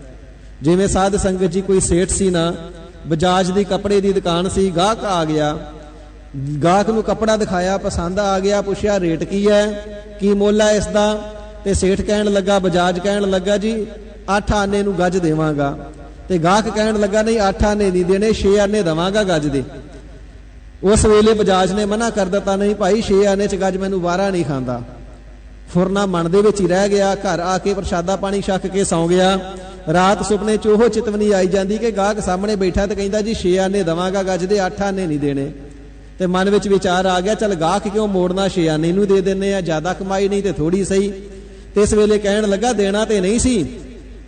जिवें साध संगत जी कोई सेठ सी ना, बजाज दी कपड़े दी दुकान सी, गाहक आ गया, गाहक नूं कपड़ा दिखाया, पसंद आ गया, पुछया रेट की है, की मुल है इसदा? ते सेठ कहण लगा, बजाज कहण लगा जी 8 आने नूं गज देवांगा। ते गाहक कहण लगा नहीं 8 आने नहीं देने, 6 आने दवांगा गज दे। उस वेले बजाज ने मना कर दिता, नहीं भाई 6 आने च गज मैनू वारा नहीं खांदा। फुरना मन दे विच ही रह गया। घर आके प्रशादा पानी छक के सौ गया। रात सुपने च ओह चितवनी आई जाती कि गाहक सामने बैठा तो कहता जी 6 आने देवांगा गज दे, 8 आने नहीं देने। तो मन विच विचार आ गया, चल गाहक क्यों मोड़ना, 6 आने नूं दे देने आ, ज्यादा कमाई नहीं तो थोड़ी सही। तो इस वेले कहण लगा देना तो नहीं सी,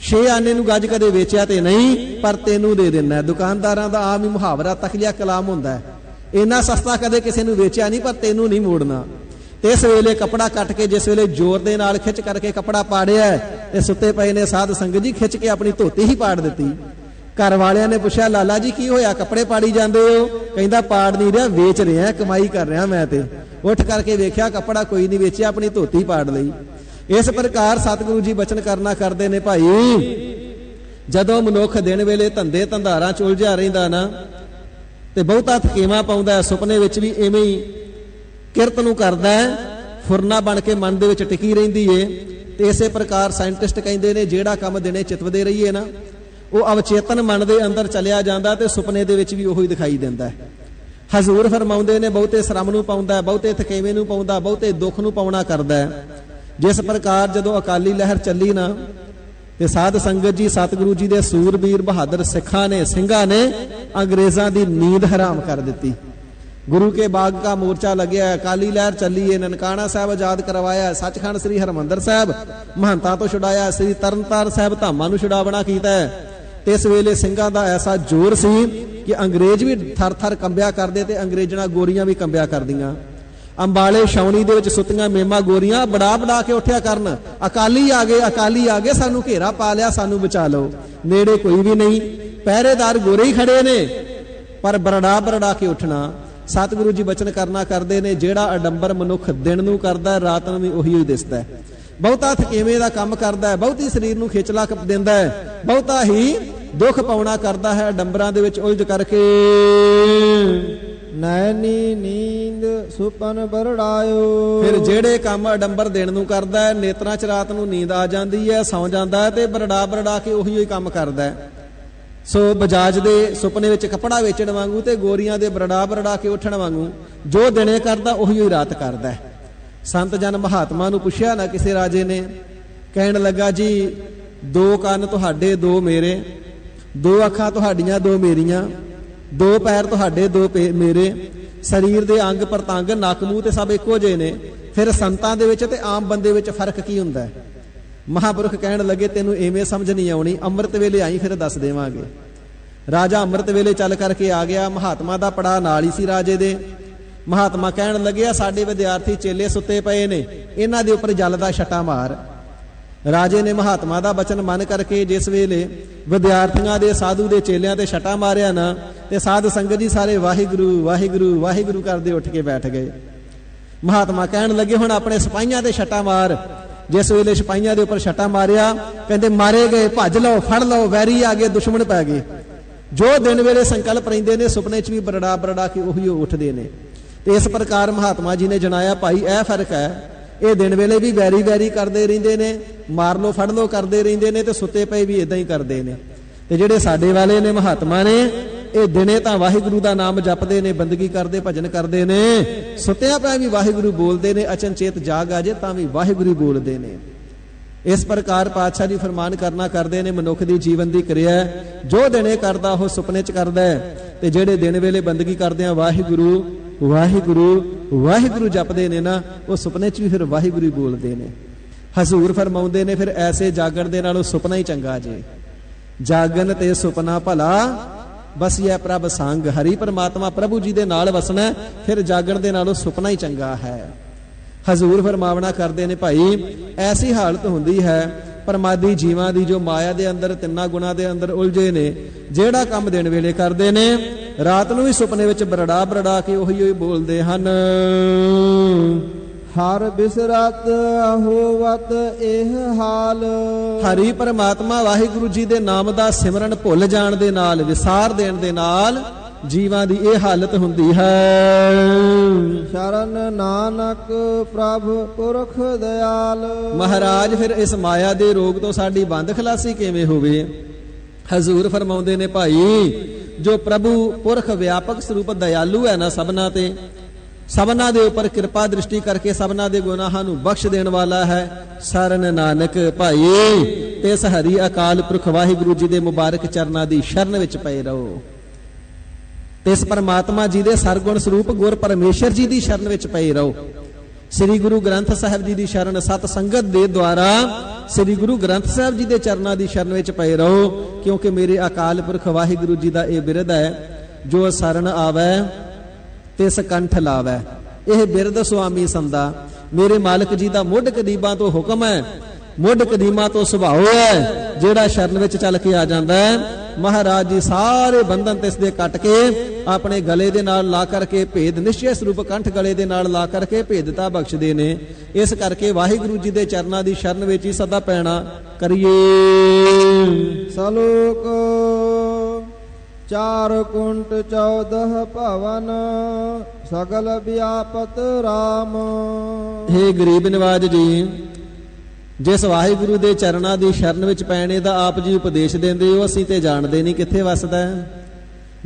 6 आने नूं गज कदे वेचिया तो नहीं, पर तेनू दे देना। दुकानदारां दा आम ही मुहावरा तखलिया कलाम हुंदा है, इन्ना सस्ता कदे किसी नूं वेचिया नहीं, पर तेनू नहीं मोड़ना। ते इस वेले कपड़ा कट के जिस वेले जोर दे नाल खिच करके कपड़ा पाड़िया ते सुते पए ने साध संगत जी खिच के अपनी धोती ही पाड़ दित्ती। घर वालियां ने पुछया लाला जी की होया, कपड़े पाड़ी जांदे हो? कहंदा पाड़ नहीं रहा, वेच रहा, कमाई कर रहा मैं। ते उठ करके वेख्या कपड़ा कोई नहीं वेचिया, अपनी धोती पाड़ लई। इस प्रकार सतगुरु जी बचन करना करते ने भाई, जदों मनुख दिन वेले धंधे धंधारां च उलझिया रहिंदा ना ते बहुता थकेवा पाउंदा है, सुपने विच भी इवें ही किरत नूं करदा है, फुरना बन के मन दे विच टिकी रहिंदी है। ते इसे प्रकार साइंटिस्ट कहिंदे ने जिहड़ा काम दिने चितवदे रहिए ना वो अवचेतन मन दे अंदर चलिया जांदा ते सुपने दे विच भी ओही दिखाई दिंदा है। हजूर फरमाउंदे ने बहुते श्रम नूं पाउंदा है, बहुते थकेवे नूं पाउंदा, बहुते दुख नूं पाउणा करदा है। जिस प्रकार जदों अकाली लहर चली ना ते साध संगत जी सतगुरु जी दे सूरबीर बहादुर सिखां ने सिंघां ने अंग्रेजां दी नींद हराम कर दित्ती। गुरु के बाग का मोर्चा लग्या, अकाली लहर चली है, ननकाना साहब आजाद करवाया, सचखंड श्री हरमंदर साहब महंता तो छुड़ाया, श्री तरनतार साहब धामां नूं छुड़ावना कीता है। ते इस वेले सिंघां दा ऐसा जोर सी कि अंग्रेज भी थर थर कंबिया करदे ते अंग्रेजणा गोरियां भी कंबिया करदियां। अंबाले छावनी दे विच सुतियां मेमा गोरियां बड़ा बड़ा के उठिया करन, अकाली आ गए, अकाली आ गए, सानू घेरा पा लिया, सानू बचा लो। नेड़े कोई भी नहीं, पहरेदार गोरे ही खड़े ने, पर बरड़ा बरड़ा के उठना। सतगुरु जी बचन करना करते ने, जेड़ा अडंबर मनुख दिन नूं करदा है रात नूं भी उही ही दिसदा है। बहुता थकेवे दा काम करदा है, बहुती शरीर नूं खिचला दिंदा है, बहुता ही दुख पाउणा करदा है अडंबरां दे विच उलझ करके। नैनी नींद सुपन बरड़ायो। फिर जेड़े काम अडंबर दिन नूं करदा है, नेत्रां च रात नूं नींद आ जांदी है, सौ जांदा है ते बरड़ा बरड़ा के उही ही काम करदा है। सो बजाज दे सुपने विच कपड़ा वेचण वांगू ते गोरियां दे बरड़ा बरड़ा के उठण वांगू जो दिने करदा उही ही रात करदा है। संत जन महात्मा नूं पुछया ना किसी राजे ने, कहण लगा जी 2 ਕੰਨ तुहाडे 2 मेरे, 2 ਅੱਖਾਂ तुहाडीਆਂ 2 मेरियां, 2 पैर तुहाडे 2 मेरे, शरीर दे अंग प्रतंग नक मूँह ते सब इक्को जे ने, फिर संतां दे विच ते आम बंदे विच फर्क की हुंदा है? महापुरख कहण लगे तेनू इवें समझ नहीं आउणी, अमृत वेले आई फिर दस देवांगे। राजा अमृत वेले चल करके आ गया, महात्मा दा पड़ा नाल ही सी राजे दे। महात्मा कहण लगे साडे विद्यार्थी चेले सुते पए ने, इन्हां दे उपर जल दा छटा मार। राजे ने महात्मा दा बचन मन करके जिस वेले विद्यार्थियों दे साधु दे चेलियां ते छटा मारिया ना, ते साध संगत जी सारे वाहिगुरु वाहिगुरु वाहिगुरु करदे उठ के बैठ गए। महात्मा कहण लगे हुण अपने सिपाहियां ते छटा मार। जिस वेले सिपाहियां दे उपर छटा मारिया, कहंदे मारे गए, भज लो, फड़ लो, वैरी आ गए, दुश्मन पै गए। जो दिन वेले संकल्प रहिंदे ने सुपने च भी बरड़ा बरड़ा के उही उठदे ने। ते इस प्रकार महात्मा जी ने जनाया भाई यह फर्क है, ये दिन वेले भी वैरी वैरी करते रहिंदे ने, मार लो फड़ लो करते रहिंदे ने, ते सुते पे भी इदां ही करते ने। ते जिहड़े साडे वाले ने महात्मा ने, ये दिने तां वाहिगुरु दा नाम जपदे ने, बंदगी करदे, भजन करदे ने, सुत्या पै भी वाहिगुरु बोलदे ने, अचनचेत जाग आ जे तां भी वाहिगुरु बोलदे ने। इस प्रकार पातशाह जी फरमान करना करते ने, मनुख दी जीवन दी क्रिया जो दिने करदा हो सुपने च करदा है, ते जिहड़े दिन वेले बंदगी करदे आ वाहिगुरु वाहिगुरु वाहिगुरु जपदे ने ना, वो सुपने च भी फिर वाहिगुरु बोलदे ने। हजूर फरमाउंदे ने फिर ऐसे जागण दे नालों सुपना ही चंगा जे। जागन ते सुपना भला बसिया प्रभ संग, हरि परमात्मा प्रभु जी दे नाल वसना, फिर जागण दे नालों सुपना ही चंगा है। हजूर फरमावना करते ने भाई ऐसी हालत हुंदी है परमादी जीवां दी जो माया दे अंदर तिन्ना गुणा दे अंदर उलझे ने, जेड़ा काम दिन वेले करते ने रात नूं भी सुपने विच बरड़ा बरड़ा के उही बोलते हन। हर बिसरत होवत एह हाल। हरि परमात्मा वाहिगुरु जी दे नाम दा सिमरन भुल जाण दे नाल, विसार देण दे नाल जीवां दी ये हालत हुंदी है। शरण नानक प्रभु पुरख दयाल। महाराज फिर इस माया दे रोग तो साडी बंद खलासी किवें होवे? हजूर फरमाउंदे ने भाई ਜੋ ਪ੍ਰਭੂ ਪੁਰਖ ਵਿਆਪਕ ਸਰੂਪ ਦਇਆਲੂ ਹੈ ਨਾ ਸਭਨਾਂ ਤੇ, ਸਭਨਾਂ ਦੇ ਉੱਪਰ ਕਿਰਪਾ ਦ੍ਰਿਸ਼ਟੀ ਕਰਕੇ ਸਭਨਾਂ ਦੇ ਗੁਨਾਹਾਂ ਨੂੰ ਬਖਸ਼ ਦੇਣ ਵਾਲਾ ਹੈ। ਸਰਨ ਨਾਨਕ ਭਾਈ ਤਿਸ ਹਰੀ ਅਕਾਲ ਪੁਰਖ ਵਾਹਿਗੁਰੂ ਜੀ ਦੇ ਮੁਬਾਰਕ ਚਰਨਾਂ ਦੀ ਸ਼ਰਨ ਵਿੱਚ ਪਏ ਰਹੋ। ਤਿਸ ਪਰਮਾਤਮਾ ਜੀ ਦੇ ਸਰਗੁਣ ਸਰੂਪ ਗੁਰ ਪਰਮੇਸ਼ਰ ਜੀ ਦੀ ਸ਼ਰਨ ਵਿੱਚ ਪਏ ਰਹੋ। ਸ੍ਰੀ ਗੁਰੂ ਗ੍ਰੰਥ ਸਾਹਿਬ ਜੀ ਦੀ ਸ਼ਰਨ ਸਤ ਸੰਗਤ ਦੇ ਦੁਆਰਾ ਸ੍ਰੀ ਗੁਰੂ ਗ੍ਰੰਥ ਸਾਹਿਬ ਜੀ ਦੇ ਚਰਨਾਂ ਦੀ ਸ਼ਰਨ ਵਿੱਚ ਪਏ ਰਹੋ, ਕਿਉਂਕਿ ਮੇਰੇ ਅਕਾਲ ਪੁਰਖ ਵਾਹਿਗੁਰੂ ਜੀ ਦਾ ਇਹ ਬਿਰਧ ਹੈ, ਜੋ ਸ਼ਰਨ ਆਵੈ ਤਿਸ ਕੰਠ ਲਾਵੈ। ਇਹ ਬਿਰਧ ਸੁਆਮੀ ਸੰਦਾ ਮੇਰੇ ਮਾਲਕ ਜੀ ਦਾ ਮੁੱਢ ਕਦੀਮਾਂ ਤੋਂ ਹੁਕਮ ਹੈ, ਮੁੱਢ ਕਦੀਮਾਂ ਤੋਂ ਸੁਭਾਅ ਹੈ। ਜਿਹੜਾ ਸ਼ਰਨ ਵਿੱਚ ਚੱਲ ਕੇ ਆ ਜਾਂਦਾ ਹੈ, ਮਹਾਰਾਜ ਜੀ ਸਾਰੇ ਬੰਧਨ ਤਿਸ ਦੇ ਕੱਟ ਕੇ ਆਪਣੇ ਗਲੇ ਦੇ ਨਾਲ ਲਾ ਕਰਕੇ ਭੇਦ ਨਿਸ਼ਚੈ ਸਰੂਪ ਕੰਠ ਗਲੇ ਦੇ ਨਾਲ ਲਾ ਕਰਕੇ ਭੇਦਤਾ ਬਖਸ਼ਦੇ ਨੇ। ਇਸ ਕਰਕੇ ਵਾਹਿਗੁਰੂ ਜੀ ਦੇ ਚਰਨਾਂ ਦੀ ਸ਼ਰਨ ਵਿੱਚ ਹੀ ਸਦਾ ਪੈਣਾ ਕਰੀਏ। ਸਲੋਕ 4 ਕੁੰਟ 14 ਭਵਨ ਸਗਲ ਵਿਆਪਤ ਰਾਮ। हे ਗਰੀਬ ਨਿਵਾਜ ਜੀ, ਜਿਸ ਵਾਹਿਗੁਰੂ ਦੇ ਚਰਨਾਂ ਦੀ ਸ਼ਰਨ ਵਿੱਚ ਪੈਣੇ ਦਾ ਆਪ ਜੀ ਉਪਦੇਸ਼ ਦਿੰਦੇ ਹੋ, ਅਸੀਂ ਤੇ ਜਾਣਦੇ ਨਹੀਂ ਕਿੱਥੇ ਵਸਦਾ ਹੈ।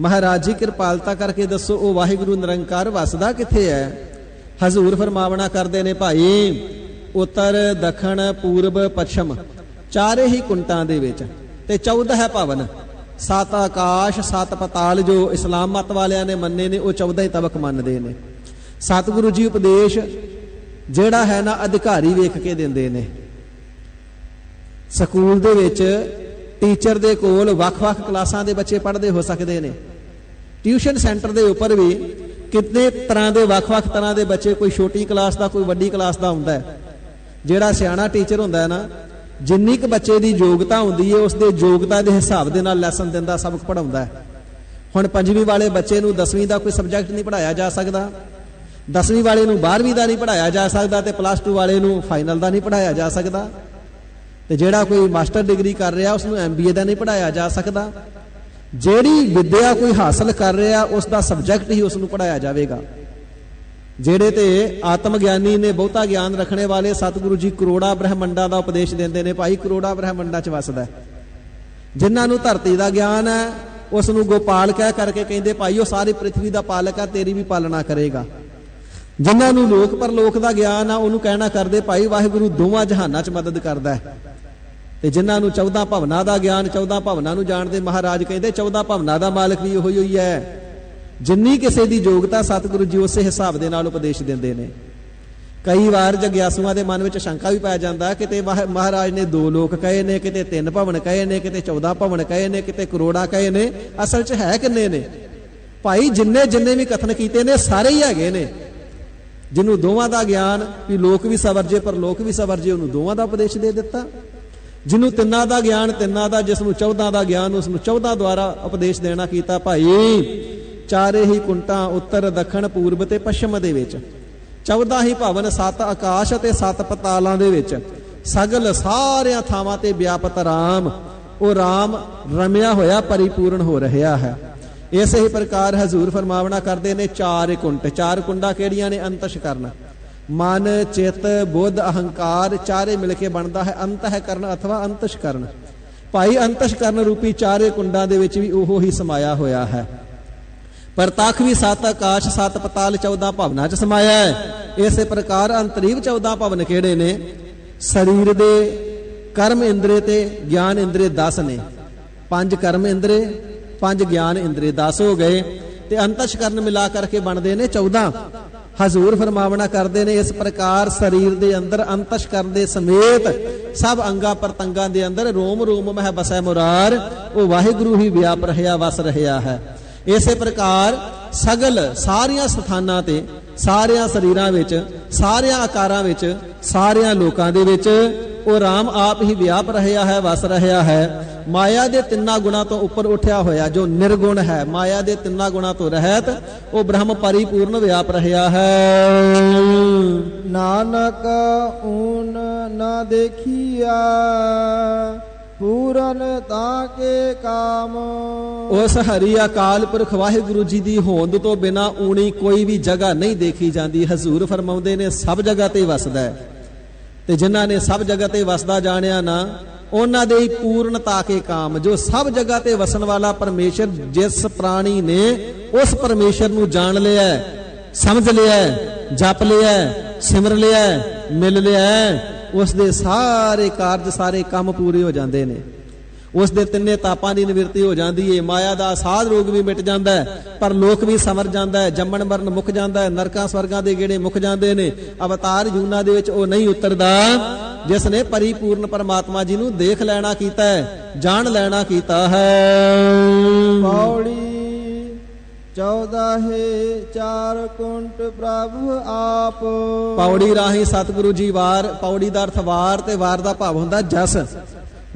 ਮਹਾਰਾਜ ਜੀ ਕਿਰਪਾਲਤਾ ਕਰਕੇ ਦੱਸੋ, ਉਹ ਵਾਹਿਗੁਰੂ ਨਿਰੰਕਾਰ ਵਸਦਾ ਕਿੱਥੇ ਹੈ? ਹਜ਼ੂਰ ਫਰਮਾਵਣਾ ਕਰਦੇ ਨੇ, ਭਾਈ ਉੱਤਰ ਦੱਖਣ ਪੂਰਬ ਪੱਛਮ ਚਾਰੇ ਹੀ ਕੁੰਟਾਂ ਦੇ ਵਿੱਚ ਤੇ 14 ਹੈ ਭਵਨ, 7 ਆਕਾਸ਼ 7 ਪਤਾਲ। ਜੋ ਇਸਲਾਮ ਮਤ ਵਾਲਿਆਂ ਨੇ ਮੰਨੇ ਨੇ ਉਹ 14 ਹੀ ਤਬਕ ਮੰਨਦੇ ਨੇ। ਸਤਿਗੁਰੂ ਜੀ ਉਪਦੇਸ਼ ਜਿਹੜਾ ਹੈ ਨਾ ਅਧਿਕਾਰੀ ਵੇਖ ਕੇ ਦਿੰਦੇ ਨੇ। ਸਕੂਲ ਦੇ ਵਿੱਚ ਟੀਚਰ ਦੇ ਕੋਲ ਵੱਖ-ਵੱਖ ਕਲਾਸਾਂ ਦੇ ਬੱਚੇ ਪੜ੍ਹਦੇ ਹੋ ਸਕਦੇ ਨੇ। ਟਿਊਸ਼ਨ ਸੈਂਟਰ ਦੇ ਉੱਪਰ ਵੀ ਕਿੰਨੇ ਤਰ੍ਹਾਂ ਦੇ ਵੱਖ-ਵੱਖ ਤਰ੍ਹਾਂ ਦੇ ਬੱਚੇ, ਕੋਈ ਛੋਟੀ ਕਲਾਸ ਦਾ, ਕੋਈ ਵੱਡੀ ਕਲਾਸ ਦਾ ਹੁੰਦਾ ਹੈ। ਜਿਹੜਾ ਸਿਆਣਾ ਟੀਚਰ ਹੁੰਦਾ ਹੈ ਨਾ, ਜਿੰਨੀ ਕੁ ਬੱਚੇ ਦੀ ਯੋਗਤਾ ਹੁੰਦੀ ਹੈ ਉਸ ਦੇ ਯੋਗਤਾ ਦੇ ਹਿਸਾਬ ਦੇ ਨਾਲ ਲੈਸਨ ਦਿੰਦਾ, ਸਬਕ ਪੜ੍ਹਾਉਂਦਾ ਹੈ। ਹੁਣ 5ਵੀਂ ਵਾਲੇ ਬੱਚੇ ਨੂੰ 10ਵੀਂ ਦਾ ਕੋਈ ਸਬਜੈਕਟ ਨਹੀਂ ਪੜ੍ਹਾਇਆ ਜਾ ਸਕਦਾ, 10ਵੀਂ ਵਾਲੇ ਨੂੰ 12ਵੀਂ ਦਾ ਨਹੀਂ ਪੜ੍ਹਾਇਆ ਜਾ ਸਕਦਾ, ਤੇ +2 ਵਾਲੇ ਨੂੰ ਫਾਈਨਲ ਦਾ ਨਹੀਂ ਪੜ੍ਹਾਇਆ ਜਾ ਸਕਦਾ, ਤੇ ਜਿਹੜਾ ਕੋਈ ਮਾਸਟਰ ਡਿਗਰੀ ਕਰ ਰਿਹਾ ਉਸ ਨੂੰ MBA ਦਾ ਨਹੀਂ ਪੜ੍ਹਾਇਆ ਜਾ ਸਕਦਾ। ਜਿਹੜੀ ਵਿਦਿਆ ਕੋਈ ਹਾਸਲ ਕਰ ਰਿਹਾ ਉਸ ਦਾ ਸਬਜੈਕਟ ਹੀ ਉਸ ਨੂੰ ਪੜ੍ਹਾਇਆ ਜਾਵੇਗਾ। ਜਿਹੜੇ ਤੇ ਆਤਮ ਗਿਆਨੀ ਨੇ, ਬਹੁਤਾ ਗਿਆਨ ਰੱਖਣੇ ਵਾਲੇ, ਸਤਿਗੁਰੂ ਜੀ ਕਰੋੜਾਂ ਬ੍ਰਹਮੰਡਾਂ ਦਾ ਉਪਦੇਸ਼ ਦਿੰਦੇ ਨੇ, ਭਾਈ ਕਰੋੜਾਂ ਬ੍ਰਹਮੰਡਾਂ 'ਚ ਵਸਦਾ। ਜਿਨ੍ਹਾਂ ਨੂੰ ਧਰਤੀ ਦਾ ਗਿਆਨ ਹੈ ਉਸ ਨੂੰ ਗੋਪਾਲ ਕਹਿ ਕਰਕੇ ਕਹਿੰਦੇ, ਭਾਈ ਉਹ ਸਾਰੀ ਪ੍ਰਿਥਵੀ ਦਾ ਪਾਲਕ ਹੈ, ਤੇਰੀ ਵੀ ਪਾਲਣਾ ਕਰੇਗਾ। ਜਿਨ੍ਹਾਂ ਨੂੰ ਲੋਕ ਪਰਲੋਕ ਦਾ ਗਿਆਨ ਆ ਉਹਨੂੰ ਕਹਿਣਾ ਕਰਦੇ, ਭਾਈ ਵਾਹਿਗੁਰੂ ਦੋਵਾਂ ਜਹਾਨਾਂ 'ਚ ਮਦਦ ਕਰਦਾ ਹੈ। ਤੇ ਜਿਨ੍ਹਾਂ ਨੂੰ 14 ਭਵਨਾਂ ਦਾ ਗਿਆਨ, 14 ਭਵਨਾਂ ਨੂੰ ਜਾਣਦੇ, ਮਹਾਰਾਜ ਕਹਿੰਦੇ 14 ਭਵਨਾਂ ਦਾ ਮਾਲਕ ਵੀ ਉਹੀ ਹੋਈ ਹੈ। ਜਿੰਨੀ ਕਿਸੇ ਦੀ ਯੋਗਤਾ ਸਤਿਗੁਰੂ ਜੀ ਉਸੇ ਹਿਸਾਬ ਦੇ ਨਾਲ ਉਪਦੇਸ਼ ਦਿੰਦੇ ਨੇ। ਕਈ ਵਾਰ ਜਗਿਆਸੂਆਂ ਦੇ ਮਨ ਵਿੱਚ ਸ਼ੰਕਾ ਵੀ ਪੈ ਜਾਂਦਾ, ਕਿਤੇ ਮਹਾਰਾਜ ਨੇ 2 ਲੋਕ ਕਹੇ ਨੇ, ਕਿਤੇ 3 ਭਵਨ ਕਹੇ ਨੇ, ਕਿਤੇ 14 ਭਵਨ ਕਹੇ ਨੇ, ਕਿਤੇ ਕਰੋੜਾ ਕਹੇ ਨੇ, ਅਸਲ 'ਚ ਹੈ ਕਿੰਨੇ ਨੇ? ਭਾਈ ਜਿੰਨੇ ਵੀ ਕਥਨ ਕੀਤੇ ਨੇ ਸਾਰੇ ਹੀ ਹੈਗੇ ਨੇ। ਜਿਹਨੂੰ ਦੋਵਾਂ ਦਾ ਗਿਆਨ ਵੀ ਲੋਕ ਵੀ ਸਵਰਜੇ ਪਰ ਲੋਕ ਵੀ ਸਵਰਜੇ, ਉਹਨੂੰ ਦੋਵਾਂ ਦਾ ਉਪਦੇਸ਼ ਦੇ ਦਿੱਤਾ। ਜਿਹਨੂੰ 3 ਦਾ ਗਿਆਨ 3 ਦਾ, ਜਿਸ ਨੂੰ 14 ਦਾ ਗਿਆਨ ਉਸ ਨੂੰ 14 ਦੁਆਰਾ ਉਪਦੇਸ਼ ਦੇਣਾ ਕੀਤਾ। ਭਾਈ ਚਾਰੇ ਹੀ ਕੁੰਟਾਂ ਉੱਤਰ ਦੱਖਣ ਪੂਰਬ ਤੇ ਪੱਛਮ ਦੇ ਵਿੱਚ 14 ਹੀ ਭਵਨ, 7 ਆਕਾਸ਼ ਅਤੇ 7 ਪਤਾਲਾਂ ਦੇ ਵਿੱਚ ਸਗਲ ਸਾਰਿਆਂ ਥਾਵਾਂ ਤੇ ਵਿਆਪਤ ਰਾਮ, ਉਹ ਰਾਮ ਰਮਿਆ ਹੋਇਆ ਪਰਿਪੂਰਨ ਹੋ ਰਿਹਾ ਹੈ। ਇਸੇ ਹੀ ਪ੍ਰਕਾਰ ਹਜ਼ੂਰ ਫਰਮਾਵਣਾ ਕਰਦੇ ਨੇ 4 ਕੁੰਟ। 4 ਕੁੰਡਾਂ ਕਿਹੜੀਆਂ ਨੇ? ਅੰਤਸ਼ਕਰਨ, ਮਨ, ਚਿੱਤ, ਬੁੱਧ, ਅਹੰਕਾਰ, ਚਾਰੇ ਮਿਲ ਕੇ ਬਣਦਾ ਹੈ ਅੰਤःਕਰਨ ਅਥਵਾ ਅੰਤਸ਼ਕਰਨ। ਭਾਈ ਅੰਤਸ਼ਕਰਨ ਰੂਪੀ 4 ਕੁੰਡਾਂ ਦੇ ਵਿੱਚ ਵੀ ਉਹ ਹੀ ਸਮਾਇਆ ਹੋਇਆ ਹੈ। ਪ੍ਰਤੱਖ ਵੀ 7 ਆਕਾਸ਼ 7 ਪਤਾਲ 14 ਭਵਨਾਂ 'ਚ ਸਮਾਇਆ ਹੈ। ਇਸੇ ਪ੍ਰਕਾਰ ਅੰਤਰੀਵ 14 ਭਵਨ ਕਿਹੜੇ ਨੇ? ਸਰੀਰ ਦੇ ਕਰਮ ਇੰਦਰੀ ਤੇ ਗਿਆਨ ਇੰਦਰੀ 10 ਨੇ। 5 ਕਰਮ ਇੰਦਰੀ, 5 ਗਿਆਨ ਇੰਦਰੀ, 10 ਹੋ ਗਏ। ਤੇ ਅੰਤਸ਼ਕਰਨ ਮਿਲਾ ਕਰਕੇ ਬਣਦੇ ਨੇ 14। ਹਜ਼ੂਰ ਫਰਮਾਵਣਾ ਕਰਦੇ ਨੇ, ਇਸ ਪ੍ਰਕਾਰ ਸਰੀਰ ਦੇ ਅੰਦਰ ਅੰਤਸ਼ਕਰਨ ਦੇ ਸਮੇਤ ਸਭ ਅੰਗਾਂ ਪ੍ਰਤੰਗਾਂ ਦੇ ਅੰਦਰ ਰੋਮ ਰੋਮ ਮਹਿ ਬਸੈ ਮੁਰਾਰ, ਉਹ ਵਾਹਿਗੁਰੂ ਹੀ ਵਿਆਪ ਰਿਹਾ, ਵਸ ਰਿਹਾ ਹੈ। ਇਸੇ ਪ੍ਰਕਾਰ ਸਗਲ ਸਾਰੀਆਂ ਸਥਾਨਾਂ ਤੇ, ਸਾਰਿਆਂ ਸਰੀਰਾਂ ਵਿੱਚ, ਸਾਰਿਆਂ ਆਕਾਰਾਂ ਵਿੱਚ, ਸਾਰਿਆਂ ਲੋਕਾਂ ਦੇ ਵਿੱਚ ਉਹ ਰਾਮ ਆਪ ਹੀ ਵਿਆਪ ਰਿਹਾ ਹੈ, ਵਸ ਰਿਹਾ ਹੈ। ਮਾਇਆ ਦੇ 3 ਗੁਣਾਂ ਤੋਂ ਉੱਪਰ ਉੱਠਿਆ ਹੋਇਆ ਜੋ ਨਿਰਗੁਣ ਹੈ, ਮਾਇਆ ਦੇ 3 ਗੁਣਾਂ ਤੋਂ ਰਹਿਤ, ਉਹ ਬ੍ਰਹਮ ਪਰਿਪੂਰਨ ਵਿਆਪ ਰਿਹਾ ਹੈ। ਨਾਨਕ ਊਨ ਨਾ ਦੇਖੀਆ ਪੂਰਨ ਤਾਂ ਕੇ ਕਾਮ। ਉਸ ਹਰੀ ਅਕਾਲ ਪੁਰਖ ਵਾਹਿਗੁਰੂ ਜੀ ਦੀ ਹੋਂਦ ਤੋਂ ਬਿਨਾਂ ਊਣੀ ਕੋਈ ਵੀ ਜਗ੍ਹਾ ਨਹੀਂ ਦੇਖੀ ਜਾਂਦੀ। ਹਜ਼ੂਰ ਫਰਮਾਉਂਦੇ ਨੇ ਸਭ ਜਗ੍ਹਾ ਤੇ ਵਸਦਾ ਹੈ, ਤੇ ਜਿਨ੍ਹਾਂ ਨੇ ਸਭ ਜਗ੍ਹਾ ਤੇ ਵਸਦਾ ਜਾਣਿਆ ਨਾ, ਉਹਨਾਂ ਦੇ ਹੀ ਪੂਰਨਤਾ ਕੇ ਕਾਮ। ਜੋ ਸਭ ਜਗ੍ਹਾ ਤੇ ਵਸਣ ਵਾਲਾ ਪਰਮੇਸ਼ਰ, ਜਿਸ ਪ੍ਰਾਣੀ ਨੇ ਉਸ ਪਰਮੇਸ਼ਰ ਨੂੰ ਜਾਣ ਲਿਆ, ਸਮਝ ਲਿਆ, ਜਪ ਲਿਆ, ਸਿਮਰ ਲਿਆ, ਮਿਲ ਲਿਆ, ਉਸ ਦੇ ਸਾਰੇ ਕਾਰਜ, ਸਾਰੇ ਕੰਮ ਪੂਰੇ ਹੋ ਜਾਂਦੇ ਨੇ। ਉਸ ਦੇ ਤਿੰਨੇ ਤਾਪਾਂ ਦੀ ਨਿਵਰਤੀ ਹੋ ਜਾਂਦੀ ਹੈ। ਮਾਇਆ ਦਾ ਸਾਧ ਰੋਗ ਵੀ ਮਿਟ ਜਾਂਦਾ ਹੈ, ਪਰ ਲੋਕ ਵੀ ਸਮਰ ਜਾਂਦਾ ਹੈ, ਜੰਮਣ ਮਰਨ ਮੁੱਕ ਜਾਂਦਾ ਹੈ, ਨਰਕਾਂ ਸਵਰਗਾਂ ਦੇ ਗੇੜੇ ਮੁੱਕ ਜਾਂਦੇ ਨੇ। ਅਵਤਾਰ ਜੂਨਾਂ ਦੇ ਵਿੱਚ ਉਹ ਨਹੀਂ ਉਤਰਦਾ ਜਿਸ ਨੇ ਪਰਿਪੂਰਨ ਪਰਮਾਤਮਾ ਜੀ ਨੂੰ ਦੇਖ ਲੈਣਾ ਕੀਤਾ ਹੈ, ਜਾਣ ਲੈਣਾ ਕੀਤਾ ਹੈ। ਪੌੜੀ 14 4 ਕੁੰਟ ਪ੍ਰਭ ਆਪ। ਪੌੜੀ ਰਾਹੀਂ ਸਤਿਗੁਰੂ ਜੀ ਵਾਰ, ਪੌੜੀ ਦਾ ਅਰਥ ਵਾਰ, ਤੇ ਵਾਰ ਦਾ ਭਾਵ ਹੁੰਦਾ ਜਸ।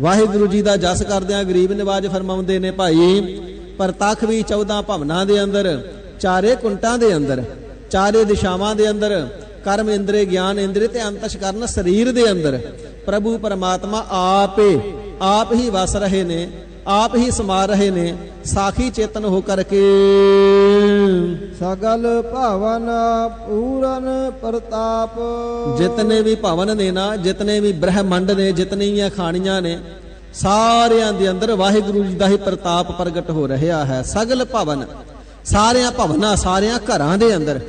ਵਾਹਿਗੁਰੂ ਜੀ ਦਾ ਜਸ ਕਰਦਿਆਂ ਗਰੀਬ ਨਿਵਾਜ ਫਰਮਾਉਂਦੇ ਨੇ ਭਾਈ, ਪ੍ਰਤੱਖ ਵੀ 14 ਭਵਨਾਂ ਦੇ ਅੰਦਰ, ਚਾਰੇ ਕੁੰਟਾਂ ਦੇ ਅੰਦਰ, ਚਾਰੇ ਦਿਸ਼ਾਵਾਂ ਦੇ ਅੰਦਰ, ਕਰਮ ਇੰਦਰੇ, ਗਿਆਨ ਇੰਦਰੇ ਤੇ ਅੰਤਸ਼ਕਰਨ ਸਰੀਰ ਦੇ ਅੰਦਰ ਪ੍ਰਭੂ ਪਰਮਾਤਮਾ ਆਪ ਹੀ ਵਸ ਰਹੇ ਨੇ, ਆਪ ਹੀ ਸਮਾ ਰਹੇ ਨੇ, ਸਾਖੀ ਚੇਤਨ ਹੋ ਕਰਕੇ। ਸਗਲ ਭਵਨ ਪੂਰਨ ਪ੍ਰਤਾਪ। ਜਿਤਨੇ ਵੀ ਭਵਨ ਨੇ ਨਾ, ਜਿਤਨੇ ਵੀ ਬ੍ਰਹਮੰਡ ਨੇ, ਜਿਤਨੀਆਂ ਖਾਣੀਆਂ ਨੇ, ਸਾਰਿਆਂ ਦੇ ਅੰਦਰ ਵਾਹਿਗੁਰੂ ਜੀ ਦਾ ਹੀ ਪ੍ਰਤਾਪ ਪ੍ਰਗਟ ਹੋ ਰਿਹਾ ਹੈ। ਸਗਲ ਭਵਨ, ਸਾਰਿਆਂ ਭਵਨਾਂ, ਸਾਰਿਆਂ ਘਰਾਂ ਦੇ ਅੰਦਰ,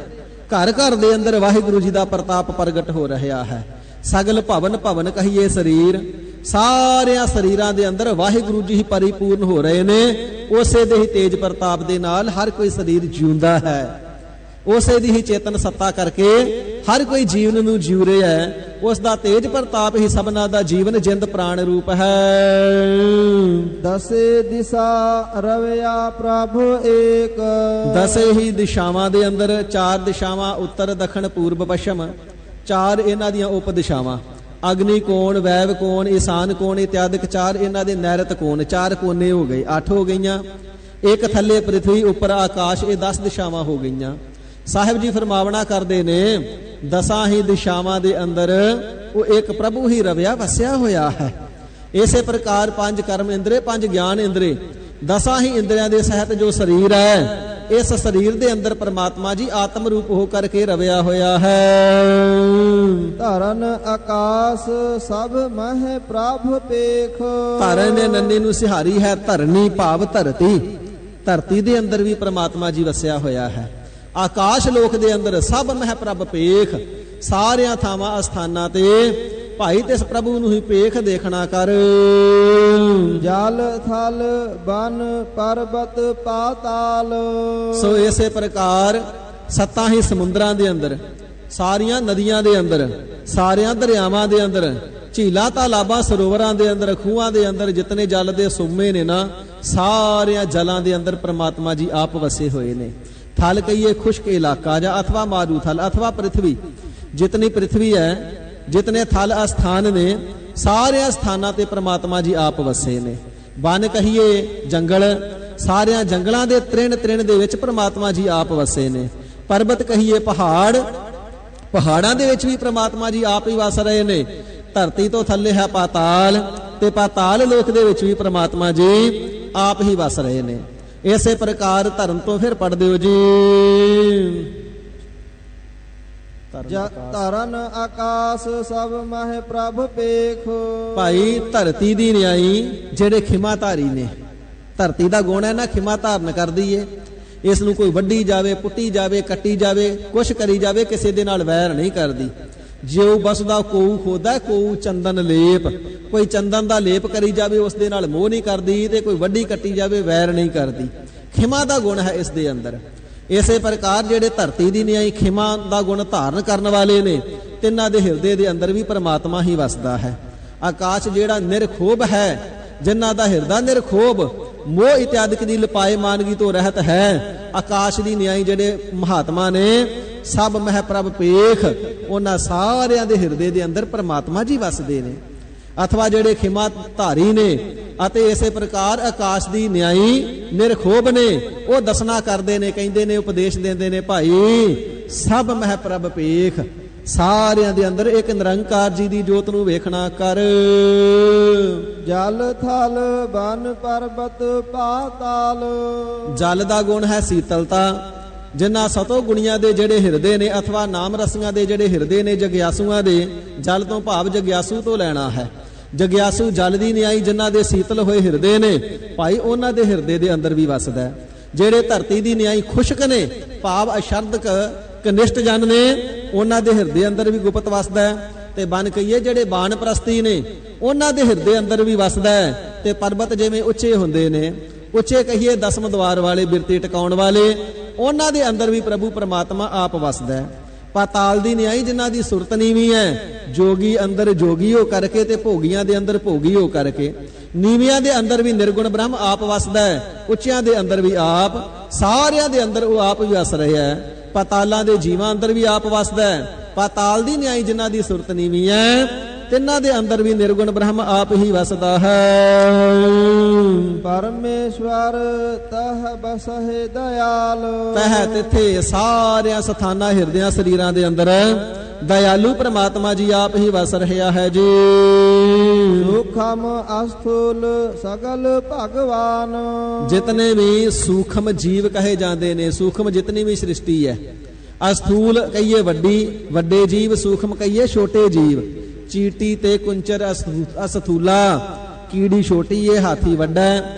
ਘਰ ਘਰ ਦੇ ਅੰਦਰ ਵਾਹਿਗੁਰੂ ਜੀ ਦਾ ਪ੍ਰਤਾਪ ਪ੍ਰਗਟ ਹੋ ਰਿਹਾ ਹੈ। ਸਗਲ ਭਵਨ, ਭਵਨ ਕਹੀਏ ਸਰੀਰ, ਸਾਰਿਆਂ ਸਰੀਰਾਂ ਦੇ ਅੰਦਰ ਵਾਹਿਗੁਰੂ ਜੀ ਹੀ ਪਰਿਪੂਰਨ ਹੋ ਰਹੇ ਨੇ। ਉਸੇ ਦੇ ਹੀ ਤੇਜ ਪ੍ਰਤਾਪ ਦੇ ਨਾਲ ਹਰ ਕੋਈ ਸਰੀਰ ਜਿਉਂਦਾ ਹੈ, ਉਸੇ ਦੀ ਹੀ ਚੇਤਨ ਸੱਤਾ ਕਰਕੇ ਹਰ ਕੋਈ ਜੀਵਨ ਨੂੰ ਜਿਉ ਰਿਹਾ ਹੈ। ਉਸ ਦਾ ਤੇਜ ਪ੍ਰਤਾਪ ਹੀ ਸਭਨਾ ਦਾ ਜੀਵਨ ਜਿੰਦ ਪ੍ਰਾਣ ਰੂਪ ਹੈ। ਦਸੇ ਦਿਸ਼ਾ ਰਵਿਆ ਪ੍ਰਭ ਏਕ। ਦਸੇ ਹੀ ਦਿਸ਼ਾਵਾਂ ਦੇ ਅੰਦਰ, ਚਾਰ ਦਿਸ਼ਾਵਾਂ ਉੱਤਰ ਦੱਖਣ ਪੂਰਬ ਪੱਛਮ, ਚਾਰ ਇਹਨਾਂ ਦੀਆਂ ਉਪ ਦਿਸ਼ਾਵਾਂ, ਅਗਨੀ ਕੋਣ, ਵੈਵ ਕੋਣ, ਈਸਾਨ ਕੋਣ ਇਤਿਆਦਿਕ ਚਾਰ ਇਹਨਾਂ ਦੇ ਨੈਰਤ ਕੋਣ, ਚਾਰ ਕੋਨੇ ਹੋ ਗਏ, 8 ਹੋ ਗਈਆਂ। ਇੱਕ ਥੱਲੇ ਪ੍ਰਿਥਵੀ, ਉੱਪਰ ਆਕਾਸ਼, ਇਹ 10 ਦਿਸ਼ਾਵਾਂ ਹੋ ਗਈਆਂ। ਸਾਹਿਬ ਜੀ ਫਰਮਾਵਣਾ ਕਰਦੇ ਨੇ, ਦਸਾਂ ਹੀ ਦਿਸ਼ਾਵਾਂ ਦੇ ਅੰਦਰ ਉਹ ਇੱਕ ਪ੍ਰਭੂ ਹੀ ਰਵਿਆ ਵਸਿਆ ਹੋਇਆ ਹੈ। ਇਸੇ ਪ੍ਰਕਾਰ 5 ਕਰਮ ਇੰਦਰੇ, 5 ਗਿਆਨ ਇੰਦਰੇ, ਦਸਾਂ ਹੀ ਇੰਦਰੀਆਂ ਦੇ ਸਹਿਤ ਜੋ ਸਰੀਰ ਹੈ, ਇਸ ਸਰੀਰ ਦੇ ਅੰਦਰ ਪ੍ਰਮਾਤਮਾ ਜੀ ਆਤਮ ਰੂਪ ਹੋ ਕਰਕੇ ਰਵਿਆ ਹੋਇਆ ਹੈ। ਧਰਨ ਆਕਾਸ਼ ਸਭ ਮਹਿ ਪ੍ਰਭ ਪੇਖ। ਧਰਨ ਨੇ ਨੰਨੇ ਨੂੰ ਸਿਹਾਰੀ ਹੈ, ਧਰਨੀ ਭਾਵ ਧਰਤੀ, ਧਰਤੀ ਦੇ ਅੰਦਰ ਵੀ ਪ੍ਰਮਾਤਮਾ ਜੀ ਵਸਿਆ ਹੋਇਆ ਹੈ। ਆਕਾਸ਼ ਲੋਕ ਦੇ ਅੰਦਰ ਸਭ ਮਹਿ ਪ੍ਰਭ ਪੇਖ, ਸਾਰਿਆਂ ਥਾਵਾਂ ਅਸਥਾਨਾਂ ਤੇ ਭਾਈ ਤਿਸ ਪ੍ਰਭੂ ਨੂੰ ਹੀ ਪੇਖ ਦੇਖਣਾ ਕਰ। ਜਲ ਥਲ ਬਨ ਪਰਬਤ ਪਾਤਾਲ। ਸੋ ਇਸੇ ਪ੍ਰਕਾਰ 7 ਹੀ ਸਮੁੰਦਰਾਂ ਦੇ ਅੰਦਰ, ਸਾਰੀਆਂ ਨਦੀਆਂ ਦੇ ਅੰਦਰ, ਸਾਰਿਆਂ ਦਰਿਆਵਾਂ ਦੇ ਅੰਦਰ, ਝੀਲਾਂ ਤਾਲਾਬਾਂ ਸਰੋਵਰਾਂ ਦੇ ਅੰਦਰ, ਖੂਹਾਂ ਦੇ ਅੰਦਰ ਜਿਤਨੇ ਜਲ ਦੇ ਸੁੰਮੇ ਨੇ ਨਾ, ਸਾਰਿਆਂ ਜਲਾਂ ਦੇ ਅੰਦਰ ਪ੍ਰਮਾਤਮਾ ਜੀ ਆਪ ਵਸੇ ਹੋਏ ਨੇ। ਥਲ ਕਹੀਏ ਖੁਸ਼ਕ ਇਲਾਕਾ ਜਾਂ ਅਥਵਾ ਮਾਰੂ ਥਲ ਅਥਵਾ ਪ੍ਰਿਥਵੀ, ਜਿਤਨੀ ਪ੍ਰਿਥਵੀ ਹੈ, ਜਿਤਨੇ ਥਲ ਅਸਥਾਨ ਨੇ, ਸਾਰਿਆਂ ਸਥਾਨਾਂ ਤੇ ਪ੍ਰਮਾਤਮਾ ਜੀ ਆਪ ਵਸੇ ਨੇ। ਬਨ ਕਹੀਏ ਜੰਗਲ, ਸਾਰਿਆਂ ਜੰਗਲਾਂ ਦੇ ਤ੍ਰਿਣ ਤ੍ਰਿਣ ਦੇ ਵਿੱਚ ਪ੍ਰਮਾਤਮਾ ਜੀ ਆਪ ਵਸੇ ਨੇ। ਪਰਬਤ ਕਹੀਏ ਪਹਾੜ, ਪਹਾੜਾਂ ਦੇ ਵਿੱਚ ਵੀ ਪ੍ਰਮਾਤਮਾ ਜੀ ਆਪ ਹੀ ਵਸ ਰਹੇ ਨੇ। ਧਰਤੀ ਤੋਂ ਥੱਲੇ ਹੈ ਪਾਤਾਲ, ਤੇ ਪਾਤਾਲ ਲੋਕ ਦੇ ਵਿੱਚ ਵੀ ਪ੍ਰਮਾਤਮਾ ਜੀ ਆਪ ਹੀ ਵਸ ਰਹੇ ਨੇ। ਇਸੇ ਪ੍ਰਕਾਰ ਧਰਮ ਤੋਂ ਫਿਰ ਪੜ੍ਹਦੇ ਹੋ ਜੀ। ਧਰਨ ਆਕਾਸ਼ ਸਭ ਮਹਿ ਪ੍ਰਭ ਪੇਖ। ਭਾਈ ਧਰਤੀ ਦੀ ਨਿਆਈ ਜਿਹੜੇ ਖਿਮਾ ਧਾਰੀ ਨੇ, ਧਰਤੀ ਦਾ ਗੁਣ ਹੈ ਨਾ ਖਿਮਾ ਧਾਰਨ ਕਰਦੀ ਏ। ਇਸ ਨੂੰ ਕੋਈ ਵੱਢੀ ਜਾਵੇ, ਪੁੱਟੀ ਜਾਵੇ, ਕੱਟੀ ਜਾਵੇ, ਕੁਛ ਕਰੀ ਜਾਵੇ, ਕਿਸੇ ਦੇ ਨਾਲ ਵੈਰ ਨਹੀਂ ਕਰਦੀ। ਜਿਉ ਬਸਦਾ ਕੋਊ ਖੋਦਾ ਕੋਊ ਚੰਦਨ ਲੇਪ, ਕੋਈ ਚੰਦਨ ਦਾ ਲੇਪ ਕਰੀ ਜਾਵੇ ਉਸ ਦੇ ਨਾਲ ਮੋਹ ਨਹੀਂ ਕਰਦੀ, ਤੇ ਕੋਈ ਵੱਢੀ ਕੱਟੀ ਜਾਵੇ ਵੈਰ ਨਹੀਂ ਕਰਦੀ। ਖਿਮਾ ਦਾ ਗੁਣ ਹੈ ਇਸ ਦੇ ਅੰਦਰ। ਇਸੇ ਪ੍ਰਕਾਰ ਜਿਹੜੇ ਧਰਤੀ ਦੀ ਨਿਆਈ ਖਿਮਾ ਦਾ ਗੁਣ ਧਾਰਨ ਕਰਨ ਵਾਲੇ ਨੇ, ਤਿੰਨਾਂ ਦੇ ਹਿਰਦੇ ਦੇ ਅੰਦਰ ਵੀ ਪ੍ਰਮਾਤਮਾ ਹੀ ਵਸਦਾ ਹੈ। ਆਕਾਸ਼ ਜਿਹੜਾ ਨਿਰਖੋਭ ਹੈ, ਜਿਨ੍ਹਾਂ ਦਾ ਹਿਰਦਾ ਨਿਰਖੋਭ ਮੋਹ ਇਤਿਆਦਿਕ ਦੀ ਲਪਾਏ ਮਾਨਗੀ ਤੋਂ ਰਹਿਤ ਹੈ, ਆਕਾਸ਼ ਦੀ ਨਿਆਈ ਜਿਹੜੇ ਮਹਾਤਮਾ ਨੇ, ਸਭ ਮਹਿ ਪ੍ਰਭ ਪੇਖ, ਉਹਨਾਂ ਸਾਰਿਆਂ ਦੇ ਹਿਰਦੇ ਦੇ ਅੰਦਰ ਪ੍ਰਮਾਤਮਾ ਜੀ ਵਸਦੇ ਨੇ। ਅਥਵਾ ਜਿਹੜੇ ਖਿਮਾ ਧਾਰੀ ਨੇ ਅਤੇ ਇਸੇ ਪ੍ਰਕਾਰ ਆਕਾਸ਼ ਦੀ ਨਿਆਈ ਨਿਰਖੋਭ ਨੇ, ਉਹ ਦਸਣਾ ਕਰਦੇ ਨੇ, ਕਹਿੰਦੇ ਨੇ, ਉਪਦੇਸ਼ ਦਿੰਦੇ ਨੇ, ਭਾਈ ਸਭ ਮਹਿ ਪ੍ਰਭ ਪੇਖ, ਸਾਰਿਆਂ ਦੇ ਅੰਦਰ ਇੱਕ ਨਿਰੰਕਾਰ ਜੀ ਦੀ ਜੋਤ ਨੂੰ ਵੇਖਣਾ ਕਰ। ਜਲ ਥਲ ਬਨ ਪਰਬਤ ਪਾਤਾਲ। ਜਲ ਦਾ ਗੁਣ ਹੈ ਸੀਤਲਤਾ। ਜਿਨ੍ਹਾਂ ਸਤੋ ਗੁਣੀਆਂ ਦੇ ਜਿਹੜੇ ਹਿਰਦੇ ਨੇ, ਅਥਵਾ ਨਾਮ ਰਸੀਆਂ ਦੇ ਜਿਹੜੇ ਹਿਰਦੇ ਨੇ, ਜਗਿਆਸੂਆਂ ਦੇ, ਜਲ ਤੋਂ ਭਾਵ ਜਗਿਆਸੂ ਤੋਂ ਲੈਣਾ ਹੈ। ਜਗਿਆਸੂ ਜਲ ਦੀ ਨਿਆਈ ਜਿਨ੍ਹਾਂ ਦੇ ਸੀਤਲ ਹੋਏ ਹਿਰਦੇ ਨੇ ਭਾਈ ਉਹਨਾਂ ਦੇ ਹਿਰਦੇ ਦੇ ਅੰਦਰ ਵੀ ਵਸਦਾ ਹੈ। ਜਿਹੜੇ ਧਰਤੀ ਦੀ ਨਿਆਈ ਖੁਸ਼ਕ ਨੇ ਭਾਵ ਅਸ਼ਰਦਕ ਕਨਿਸ਼ਟ ਜਨ ਨੇ ਉਹਨਾਂ ਦੇ ਹਿਰਦੇ ਅੰਦਰ ਵੀ ਗੁਪਤ ਵਸਦਾ ਹੈ। ਤੇ ਬਨ ਕਹੀਏ ਜਿਹੜੇ ਬਾਣ ਪ੍ਰਸਤੀ ਨੇ ਉਹਨਾਂ ਦੇ ਹਿਰਦੇ ਅੰਦਰ ਵੀ ਵਸਦਾ ਹੈ। ਤੇ ਪਰਬਤ ਜਿਵੇਂ ਉੱਚੇ ਹੁੰਦੇ ਨੇ, ਉੱਚੇ ਕਹੀਏ ਦਸਮ ਦਵਾਰ ਵਾਲੇ ਬਿਰਤੀ ਟਿਕਾਉਣ ਵਾਲੇ, ਉਹਨਾਂ ਦੇ ਅੰਦਰ ਵੀ ਪ੍ਰਭੂ ਪਰਮਾਤਮਾ ਆਪ ਵਸਦਾ ਹੈ। ਪਾਤਾਲ ਦੀ ਨਿਆਈ ਜਿਨ੍ਹਾਂ ਦੀ ਸੁਰਤ ਨੀਵੀਂ ਹੈ, ਜੋਗੀ ਅੰਦਰ ਜੋਗੀ ਹੋ ਕਰਕੇ ਤੇ ਭੋਗੀਆਂ ਦੇ ਅੰਦਰ ਭੋਗੀ ਹੋ ਕਰਕੇ, ਨੀਵਿਆਂ ਦੇ ਅੰਦਰ ਵੀ ਨਿਰਗੁਣ ਬ੍ਰਹਮ ਆਪ ਵਸਦਾ ਹੈ, ਉੱਚਿਆਂ ਦੇ ਅੰਦਰ ਵੀ ਆਪ, ਸਾਰਿਆਂ ਦੇ ਅੰਦਰ ਉਹ ਆਪ ਵੀ ਵਸ ਰਿਹਾ ਹੈ। ਪਾਤਾਲਾਂ ਦੇ ਜੀਵਾਂ ਅੰਦਰ ਵੀ ਆਪ ਵਸਦਾ ਹੈ। ਪਾਤਾਲ ਦੀ ਨਿਆਈ ਜਿਨ੍ਹਾਂ ਦੀ ਸੁਰਤ ਨੀਵੀਂ ਹੈ, ਤਿੰਨਾਂ ਦੇ ਅੰਦਰ ਵੀ ਨਿਰਗੁਣ ਬ੍ਰਹਮ ਆਪ ਹੀ ਵਸਦਾ ਹੈ। ਪਰਮੇਸ਼ਵਰ ਤਹ ਬਸਹਿ ਦਇਆਲ, ਤਹ ਤਿੱਥੇ ਸਾਰਿਆਂ ਸਥਾਨਾਂ ਹਿਰਦਿਆਂ ਸਰੀਰਾਂ ਦੇ ਅੰਦਰ ਦਇਆਲੂ ਪ੍ਰਮਾਤਮਾ ਜੀ ਆਪ ਹੀ ਵਸ ਰਿਹਾ ਹੈ ਜੀ। ਸੂਖਮ ਅਸਥੂਲ ਸਗਲ ਭਗਵਾਨ, ਜਿਤਨੇ ਵੀ ਸੂਖਮ ਜੀਵ ਕਹੇ ਜਾਂਦੇ ਨੇ, ਸੂਖਮ ਜਿਤਨੀ ਵੀ ਸ੍ਰਿਸ਼ਟੀ ਹੈ, ਅਸਥੂਲ ਕਹੀਏ ਵੱਡੇ ਜੀਵ, ਸੂਖਮ ਕਹੀਏ ਛੋਟੇ ਜੀਵ, ਚੀਟੀ ਤੇ ਕੁੰਚਰ ਅਸਥੂਲਾ, ਕੀੜੀ ਛੋਟੀ ਏ ਹਾਥੀ ਵੱਡਾ,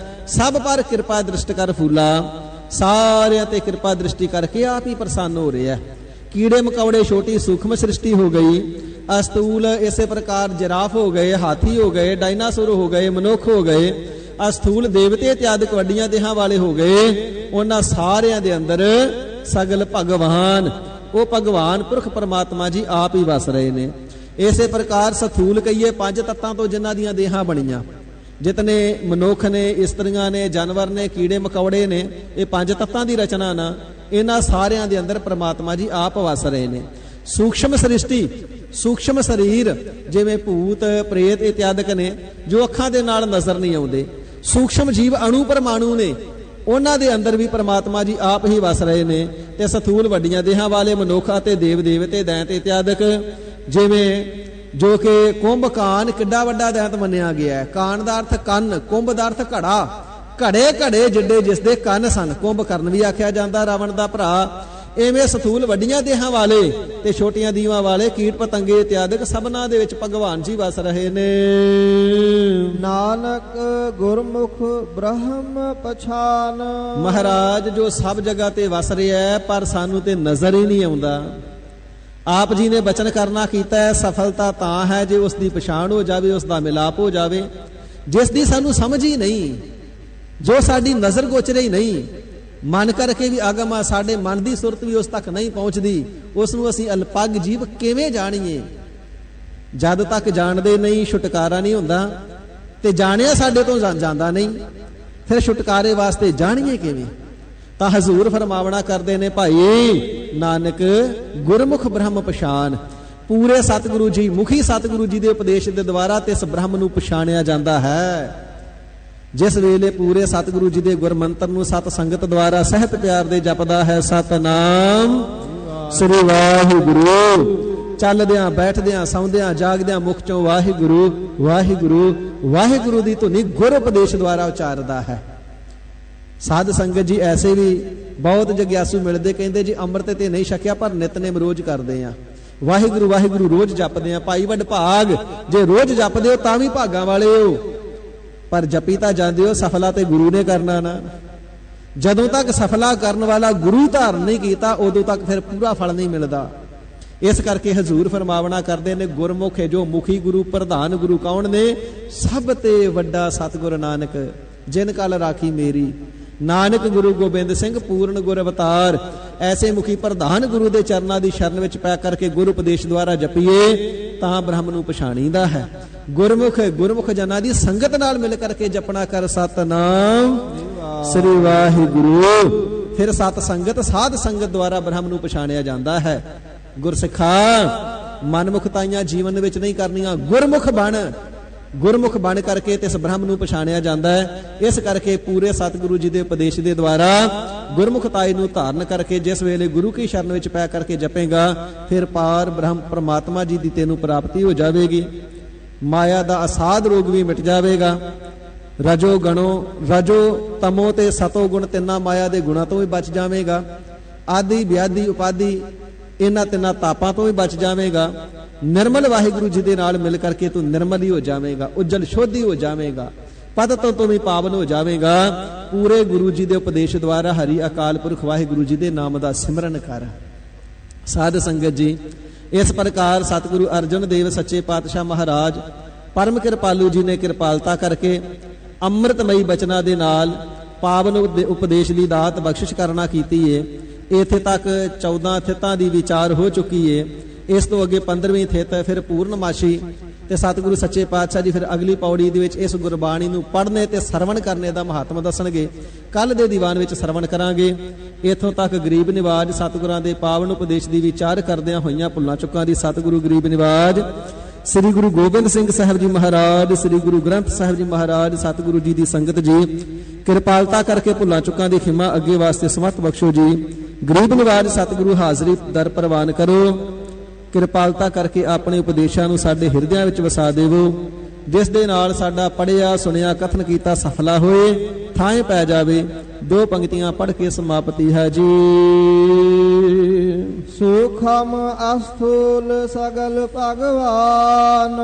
ਸਭ ਪਰ ਕਿਰਪਾ ਦ੍ਰਿਸ਼ਟ ਕਰ ਫੂਲਾ, ਸਾਰਿਆਂ ਤੇ ਕਿਰਪਾ ਦ੍ਰਿਸ਼ਟੀ ਕਰਕੇ ਆਪ ਹੀ ਪ੍ਰਸੰਨ ਹੋ ਰਿਹਾ। ਕੀੜੇ ਮਕੌੜੇ ਛੋਟੀ ਸੂਖਮ ਸ੍ਰਿਸ਼ਟੀ ਹੋ ਗਈ, ਅਸਤੂਲ ਇਸੇ ਪ੍ਰਕਾਰ ਜਿਰਾਫ ਹੋ ਗਏ, ਹਾਥੀ ਹੋ ਗਏ, ਡਾਇਨਾਸੌਰ ਹੋ ਗਏ, ਮਨੁੱਖ ਹੋ ਗਏ, ਅਸਥੂਲ ਦੇਵਤੇ ਇਤਿਆਦਿਕ ਵੱਡੀਆਂ ਦੇਹਾਂ ਵਾਲੇ ਹੋ ਗਏ। ਉਹਨਾਂ ਸਾਰਿਆਂ ਦੇ ਅੰਦਰ ਸਗਲ ਭਗਵਾਨ, ਉਹ ਭਗਵਾਨ ਪੁਰਖ ਪਰਮਾਤਮਾ ਜੀ ਆਪ ਹੀ ਵਸ ਰਹੇ ਨੇ। ਇਸੇ ਪ੍ਰਕਾਰ ਸਥੂਲ ਕਹੀਏ ਪੰਜ ਤੱਤਾਂ ਤੋਂ ਜਿਨ੍ਹਾਂ ਦੀਆਂ ਦੇਹਾਂ ਬਣੀਆਂ, ਜਿਤਨੇ ਮਨੁੱਖ ਨੇ, ਇਸਤਰੀਆਂ ਨੇ, ਜਾਨਵਰ ਨੇ, ਕੀੜੇ ਮਕੌੜੇ ਨੇ, ਇਹ ਪੰਜ ਤੱਤਾਂ ਦੀ ਰਚਨਾ ਨਾ, ਇਹਨਾਂ ਸਾਰਿਆਂ ਦੇ ਅੰਦਰ ਪ੍ਰਮਾਤਮਾ ਜੀ ਆਪ ਵਸ ਰਹੇ ਨੇ। ਸੂਖਸ਼ਮ ਸ੍ਰਿਸ਼ਟੀ, ਸੂਖਸ਼ਮ ਸਰੀਰ ਜਿਵੇਂ ਭੂਤ ਪ੍ਰੇਤ ਇਤਿਆਦਿਕ ਨੇ ਜੋ ਅੱਖਾਂ ਦੇ ਨਾਲ ਨਜ਼ਰ ਨਹੀਂ ਆਉਂਦੇ, ਸੂਖਸ਼ਮ ਜੀਵ ਅਣੂ ਪਰਮਾਣੂ ਨੇ, ਉਹਨਾਂ ਦੇ ਅੰਦਰ ਵੀ ਪ੍ਰਮਾਤਮਾ ਜੀ ਆਪ ਹੀ ਵਸ ਰਹੇ ਨੇ। ਤੇ ਸਥੂਲ ਵੱਡੀਆਂ ਦੇਹਾਂ ਵਾਲੇ ਮਨੁੱਖ ਅਤੇ ਦੇਵ ਦੇਵਤੇ ਦੈਂਤ ਇਤਿਆਦਿਕ, ਜਿਵੇਂ ਜੋ ਕਿ ਕੁੰਭ ਕਾਨ ਕਿੱਡਾ ਵੱਡਾ ਦੈਂਤ ਮੰਨਿਆ ਗਿਆ ਹੈ। ਕਾਨ ਦਾ ਅਰਥ ਕੰਨ, ਕੁੰਭ ਦਾ ਅਰਥ ਘੜਾ, ਘੜੇ ਘੜੇ ਜਿੱਡੇ ਜਿਸ ਦੇ ਕੰਨ ਸਨ, ਕੁੰਭ ਕਰਨ ਵੀ ਆਖਿਆ ਜਾਂਦਾ ਰਾਵਣ ਦਾ ਭਰਾ। ਐਵੇਂ ਸਥੂਲ ਵੱਡੀਆਂ ਦੇਹਾਂ ਵਾਲੇ ਤੇ ਛੋਟੀਆਂ ਦੀਵਾਂ ਵਾਲੇ ਕੀਟ ਪਤੰਗੇ ਇਤਿਆਦਿਕ ਸਭਨਾਂ ਦੇ ਵਿੱਚ ਭਗਵਾਨ ਜੀ ਵਸ ਰਹੇ ਨੇ। ਨਾਨਕ ਗੁਰਮੁਖ ਬ੍ਰਹਮ ਪਛਾਨ, ਮਹਾਰਾਜ ਜੋ ਸਭ ਜਗ੍ਹਾ ਤੇ ਵਸ ਰਿਹਾ ਹੈ ਪਰ ਸਾਨੂੰ ਤੇ ਨਜ਼ਰ ਹੀ ਨਹੀਂ ਆਉਂਦਾ। ਆਪ ਜੀ ਨੇ ਬਚਨ ਕਰਨਾ ਕੀਤਾ ਹੈ, ਸਫਲਤਾ ਤਾਂ ਹੈ ਜੇ ਉਸ ਦੀ ਪਛਾਣ ਹੋ ਜਾਵੇ, ਉਸ ਦਾ ਮਿਲਾਪ ਹੋ ਜਾਵੇ। ਜਿਸ ਦੀ ਸਾਨੂੰ ਸਮਝ ਹੀ ਨਹੀਂ, ਜੋ ਸਾਡੀ ਨਜ਼ਰ ਗੋਚਰੇ ਹੀ ਨਹੀਂ, ਮਨ ਕਰਕੇ ਵੀ ਆਗਮ ਆ, ਸਾਡੇ ਮਨ ਦੀ ਸੁਰਤ ਵੀ ਉਸ ਤੱਕ ਨਹੀਂ ਪਹੁੰਚਦੀ, ਉਸ ਨੂੰ ਅਸੀਂ ਅਲਪੱਗ ਜੀਵ ਕਿਵੇਂ ਜਾਣੀਏ? ਜਦ ਤੱਕ ਜਾਣਦੇ ਨਹੀਂ ਛੁਟਕਾਰਾ ਨਹੀਂ ਹੁੰਦਾ, ਤੇ ਜਾਣਿਆ ਸਾਡੇ ਤੋਂ ਜਾਂਦਾ ਨਹੀਂ, ਫਿਰ ਛੁਟਕਾਰੇ ਵਾਸਤੇ ਜਾਣੀਏ ਕਿਵੇਂ? ਤਾਂ ਹਜ਼ੂਰ ਫਰਮਾਵਣਾ ਕਰਦੇ ਨੇ, ਭਾਈ ਨਾਨਕ ਗੁਰਮੁਖ ਬ੍ਰਹਮ ਪਛਾਨ। ਪੂਰੇ ਸਤਿਗੁਰੂ ਜੀ, ਮੁਖੀ ਸਤਿਗੁਰੂ ਜੀ ਦੇ ਉਪਦੇਸ਼ ਦੇ ਦੁਆਰਾ ਤੇ ਇਸ ਬ੍ਰਹਮ ਨੂੰ ਪਛਾਣਿਆ ਜਾਂਦਾ ਹੈ। ਜਿਸ ਵੇਲੇ ਪੂਰੇ ਸਤਿਗੁਰੂ ਜੀ ਦੇ ਗੁਰਮੰਤਰ ਨੂੰ ਸਤ ਸੰਗਤ ਦੁਆਰਾ ਸਹਿਤ ਪਿਆਰ ਦੇ ਜਪਦਾ ਹੈ, ਸਤਨਾਮ ਸ੍ਰੀ ਵਾਹਿਗੁਰੂ, ਚੱਲਦਿਆਂ ਬੈਠਦਿਆਂ ਸੌਂਦਿਆਂ ਜਾਗਦਿਆਂ ਮੁਖ ਚੋਂ ਵਾਹਿਗੁਰੂ ਵਾਹਿਗੁਰੂ ਵਾਹਿਗੁਰੂ ਦੀ ਧੁਨੀ ਗੁਰ ਉਪਦੇਸ਼ ਦੁਆਰਾ ਉਚਾਰਦਾ ਹੈ। ਸਾਧ ਸੰਗਤ ਜੀ ਐਸੇ ਵੀ ਬਹੁਤ ਜਗਿਆਸੂ ਮਿਲਦੇ, ਕਹਿੰਦੇ ਜੀ ਅੰਮ੍ਰਿਤ ਤੇ ਨਹੀਂ ਛਕਿਆ ਪਰ ਨਿਤਨੇਮ ਰੋਜ਼ ਕਰਦੇ ਆ, ਵਾਹਿਗੁਰੂ ਵਾਹਿਗੁਰੂ ਰੋਜ਼ ਜਪਦੇ ਆ। ਭਾਈ ਵੱਡ ਭਾਗ, ਜੇ ਰੋਜ਼ ਜਪਦੇ ਹੋ ਤਾਂ ਵੀ ਭਾਗਾਂ ਵਾਲੇ ਹੋ, ਪਰ ਜਪੀ ਤਾਂ ਜਾਂਦੇ ਹੋ, ਸਫਲਾ ਤੇ ਗੁਰੂ ਨੇ ਕਰਨਾ ਨਾ। ਜਦੋਂ ਤੱਕ ਸਫਲਾ ਕਰਨ ਵਾਲਾ ਗੁਰੂ ਧਾਰਨ ਨਹੀਂ ਕੀਤਾ, ਉਦੋਂ ਤੱਕ ਫਿਰ ਪੂਰਾ ਫਲ ਨਹੀਂ ਮਿਲਦਾ। ਇਸ ਕਰਕੇ ਹਜ਼ੂਰ ਫਰਮਾਵਣਾ ਕਰਦੇ ਨੇ, ਗੁਰਮੁਖ ਹੈ ਜੋ ਮੁਖੀ ਗੁਰੂ ਪ੍ਰਧਾਨ ਗੁਰੂ ਕੌਣ ਨੇ? ਸਭ ਤੇ ਵੱਡਾ ਸਤਿਗੁਰ ਨਾਨਕ, ਜਿਨ ਕਲ ਰਾਖੀ ਮੇਰੀ। ਨਾਨਕ ਗੁਰੂ ਗੋਬਿੰਦ ਸਿੰਘ ਪੂਰਨ ਗੁਰ ਅਵਤਾਰ, ਐਸੇ ਮੁਖੀ ਪ੍ਰਧਾਨ ਗੁਰੂ ਦੇ ਚਰਨਾਂ ਦੀ ਸ਼ਰਨ ਵਿੱਚ ਪੈ ਕਰਕੇ ਗੁਰੂ ਉਪਦੇਸ਼ ਦੁਆਰਾ ਜਪੀਏ ਤਾਂ ਬ੍ਰਹਮ ਨੂੰ ਪਛਾਣੀਦਾ ਹੈ। ਗੁਰਮੁਖ ਜਨਾਂ ਦੀ ਸੰਗਤ ਨਾਲ ਮਿਲ ਕਰਕੇ ਜਪਣਾ ਕਰ ਸਤਨਾਮ ਸ੍ਰੀ ਵਾਹਿਗੁਰੂ। ਫਿਰ ਸਤ ਸੰਗਤ ਸਾਧ ਸੰਗਤ ਦੁਆਰਾ ਬ੍ਰਹਮ ਨੂੰ ਪਛਾਣਿਆ ਜਾਂਦਾ ਹੈ। ਗੁਰਸਿੱਖਾ ਮਨਮੁਖਤਾਈਆਂ ਜੀਵਨ ਵਿੱਚ ਨਹੀਂ ਕਰਨੀਆਂ, ਗੁਰਮੁਖ ਬਣ ਕਰਕੇ ਤੇ ਇਸ ਬ੍ਰਹਮ ਨੂੰ ਪਛਾਣਿਆ ਜਾਂਦਾ ਹੈ। ਇਸ ਕਰਕੇ ਪੂਰੇ ਸਤਿਗੁਰੂ ਜੀ ਦੇ ਉਪਦੇਸ਼ ਦੇ ਦੁਆਰਾ ਗੁਰਮੁਖਤਾਈ ਨੂੰ ਧਾਰਨ ਕਰਕੇ ਜਿਸ ਵੇਲੇ ਗੁਰੂ ਕੀ ਸ਼ਰਨ ਵਿੱਚ ਪੈ ਕਰਕੇ ਜਪੇਗਾ, ਫਿਰ ਪਾਰ ਬ੍ਰਹਮ ਪਰਮਾਤਮਾ ਜੀ ਦੀ ਤੈਨੂੰ ਪ੍ਰਾਪਤੀ ਹੋ ਜਾਵੇਗੀ। ਮਾਇਆ ਦਾ ਅਸਾਧ ਰੋਗ ਵੀ ਮਿਟ ਜਾਵੇਗਾ। ਰਜੋ ਤਮੋ ਤੇ ਸਤੋ ਗੁਣ ਤਿੰਨਾਂ ਮਾਇਆ ਦੇ ਗੁਣਾਂ ਤੋਂ ਵੀ ਬਚ ਜਾਵੇਗਾ। ਆਦਿ ਵਿਆਦੀ ਉਪਾਦੀ ਇਹਨਾਂ ਤਿੰਨਾਂ ਤਾਪਾਂ ਤੋਂ ਵੀ ਬਚ ਜਾਵੇਂਗਾ। ਨਿਰਮਲ ਵਾਹਿਗੁਰੂ ਜੀ ਦੇ ਨਾਲ ਮਿਲ ਕਰਕੇ ਤੂੰ ਨਿਰਮਲ ਹੀ ਹੋ ਜਾਵੇਂਗਾ, ਉਜਲ ਸ਼ੁੱਧ ਹੀ ਹੋ ਜਾਵੇਂਗਾ, ਪਦ ਤੋਂ ਵੀ ਪਾਵਨ ਹੋ ਜਾਵੇਂਗਾ। ਪੂਰੇ ਗੁਰੂ ਜੀ ਦੇ ਉਪਦੇਸ਼ ਦੁਆਰਾ ਹਰੀ ਅਕਾਲ ਪੁਰਖ ਵਾਹਿਗੁਰੂ ਜੀ ਦੇ ਨਾਮ ਦਾ ਸਿਮਰਨ ਕਰ। ਸਾਧ ਸੰਗਤ ਜੀ, ਇਸ ਪ੍ਰਕਾਰ ਸਤਿਗੁਰੂ ਅਰਜਨ ਦੇਵ ਸੱਚੇ ਪਾਤਸ਼ਾਹ ਮਹਾਰਾਜ ਪਰਮ ਕਿਰਪਾਲੂ ਜੀ ਨੇ ਕਿਰਪਾਲਤਾ ਕਰਕੇ ਅੰਮ੍ਰਿਤਮਈ ਬਚਨਾਂ ਦੇ ਨਾਲ ਪਾਵਨ ਉਪਦੇਸ਼ ਦੀ ਦਾਤ ਬਖਸ਼ਿਸ਼ ਕਰਨਾ ਕੀਤੀ ਏ। ਇੱਥੇ ਤੱਕ 14 ਥਿੱਤਾਂ ਦੀ ਵਿਚਾਰ ਹੋ ਚੁੱਕੀ ਏ। ਇਸ ਤੋਂ ਅੱਗੇ 15ਵੀਂ ਥਿੱਤ ਫਿਰ ਪੂਰਨਮਾਸ਼ੀ ਤੇ ਸਤਿਗੁਰੂ ਸੱਚੇ ਪਾਤਸ਼ਾਹ ਜੀ ਫਿਰ ਅਗਲੀ ਪੌੜੀ ਦੇ ਵਿੱਚ ਇਸ ਗੁਰਬਾਣੀ ਨੂੰ ਪੜ੍ਹਨੇ ਤੇ ਸਰਵਣ ਕਰਨੇ ਦਾ ਮਹੱਤਵ ਦੱਸਣਗੇ। ਕੱਲ ਦੇ ਦੀਵਾਨ ਵਿੱਚ ਸਰਵਣ ਕਰਾਂਗੇ। ਇੱਥੋਂ ਤੱਕ ਗਰੀਬ ਨਿਵਾਜ ਸਤਿਗੁਰਾਂ ਦੇ ਪਾਵਨ ਉਪਦੇਸ਼ ਦੀ ਵਿਚਾਰ ਕਰਦਿਆਂ ਹੋਈਆਂ ਭੁੱਲਾਂ ਚੁੱਕਾਂ ਦੀ ਸਤਿਗੁਰੂ ਗਰੀਬ ਨਿਵਾਜ ਸ੍ਰੀ ਗੁਰੂ ਗੋਬਿੰਦ ਸਿੰਘ ਸਾਹਿਬ ਜੀ ਮਹਾਰਾਜ, ਸ੍ਰੀ ਗੁਰੂ ਗ੍ਰੰਥ ਸਾਹਿਬ ਜੀ ਮਹਾਰਾਜ, ਸਤਿਗੁਰੂ ਜੀ ਦੀ ਸੰਗਤ ਜੀ ਕਿਰਪਾਲਤਾ ਕਰਕੇ ਭੁੱਲਾਂ ਚੁੱਕਾਂ ਦੀ ਖਿਮਾ ਅੱਗੇ ਵਾਸਤੇ ਸਮਰਥ ਬਖਸ਼ੋ ਜੀ। ਗਰੀਬ ਨਿਵਾਜ ਸਤਿਗੁਰੂ ਹਾਜ਼ਰੀ ਦਰ ਪ੍ਰਵਾਨ ਕਰੋ। ਕਿਰਪਾਲਤਾ ਕਰਕੇ ਆਪਣੇ ਉਪਦੇਸ਼ਾਂ ਨੂੰ ਸਾਡੇ ਹਿਰਦਿਆਂ ਵਿੱਚ ਵਸਾ ਦੇਵੋ, ਜਿਸ ਦੇ ਨਾਲ ਸਾਡਾ ਪੜਿਆ ਸੁਣਿਆ ਕਥਨ ਕੀਤਾ ਸਫਲਾ ਹੋਏ, ਥਾਂ ਪੈ ਜਾਵੇ। ਦੋ ਪੰਕਤੀਆਂ ਪੜ੍ਹ ਕੇ ਸਮਾਪਤੀ ਹੈ ਜੀ। ਸੁਖਮ ਅਸਥੂਲ ਸਗਲ ਭਗਵਾਨ,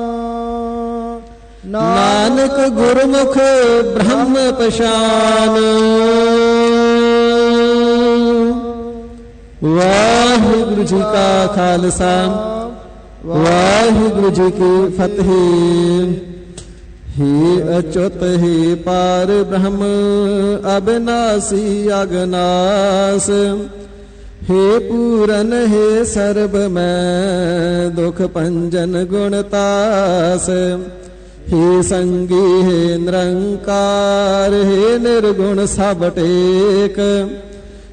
ਨਾਨਕ ਗੁਰਮੁਖ ਬ੍ਰਹਮ ਪਛਾਨ। ਵਾਹਿਗੁਰੂ ਜੀ ਕਾ ਖਾਲਸਾ, ਵਾਹਿਗੁਰੂ ਜੀ ਕੀ ਫਤਿਹ। हे अच्युत हे पार ब्रह्म अविनाशी अगनास, हे पूरन हे सर्व मैं दुख पंजन गुणतास। हे संगी हे निरंकार, हे निर्गुण सब टेक।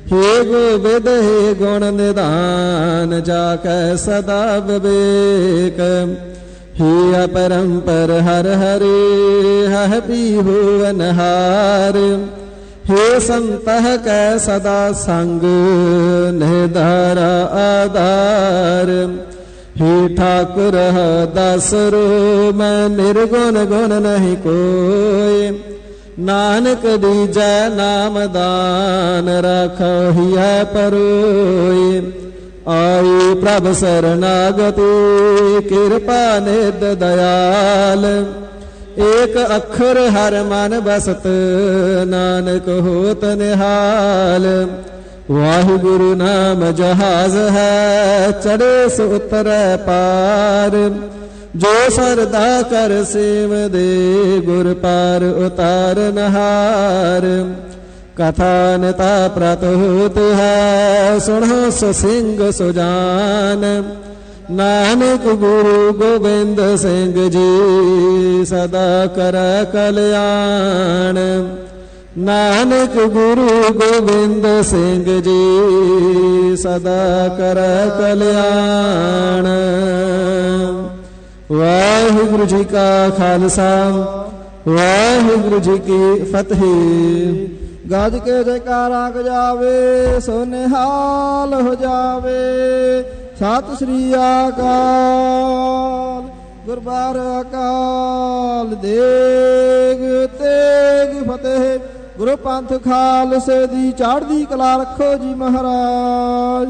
हे गोविद हे गुण निधान, जाकै सदा विवेक। हे अपरंपर हर हरे, हह पीहू अनहार। हे संतह कै सदा संग, निधारा आधार। हे ठाकुर दासरो, मैं निर्गुण गुण नहीं कोय। नानक दीजै नाम दान, राखो हिया परोय। आई प्रभ शरणागति, कृपा निध दयाल। एक अखर हर मन बसत, नानक होत निहाल। वाहिगुरु नाम जहाज है, चढ़े सो उतरै पार। जो सरदा कर सेव दे, गुर पार उतार नहार। कथानता प्रत होत है, सुनो सो सिंह सुजान। नानक गुरु गोविंद सिंह जी, सदा कर कल्याण। नानक गुरु गोविंद सिंह जी, सदा कर कल्याण। वाहिगुरु जी का खालसा, वाहिगुरु जी की फतेह। गज के जयकारा गजावे, सो निहाल हो जावे। सत श्री अकाल, गुरबार अकाल, देग तेग फतेह। गुरु पंथ खालसे दी चढ़दी कला रखो जी महाराज।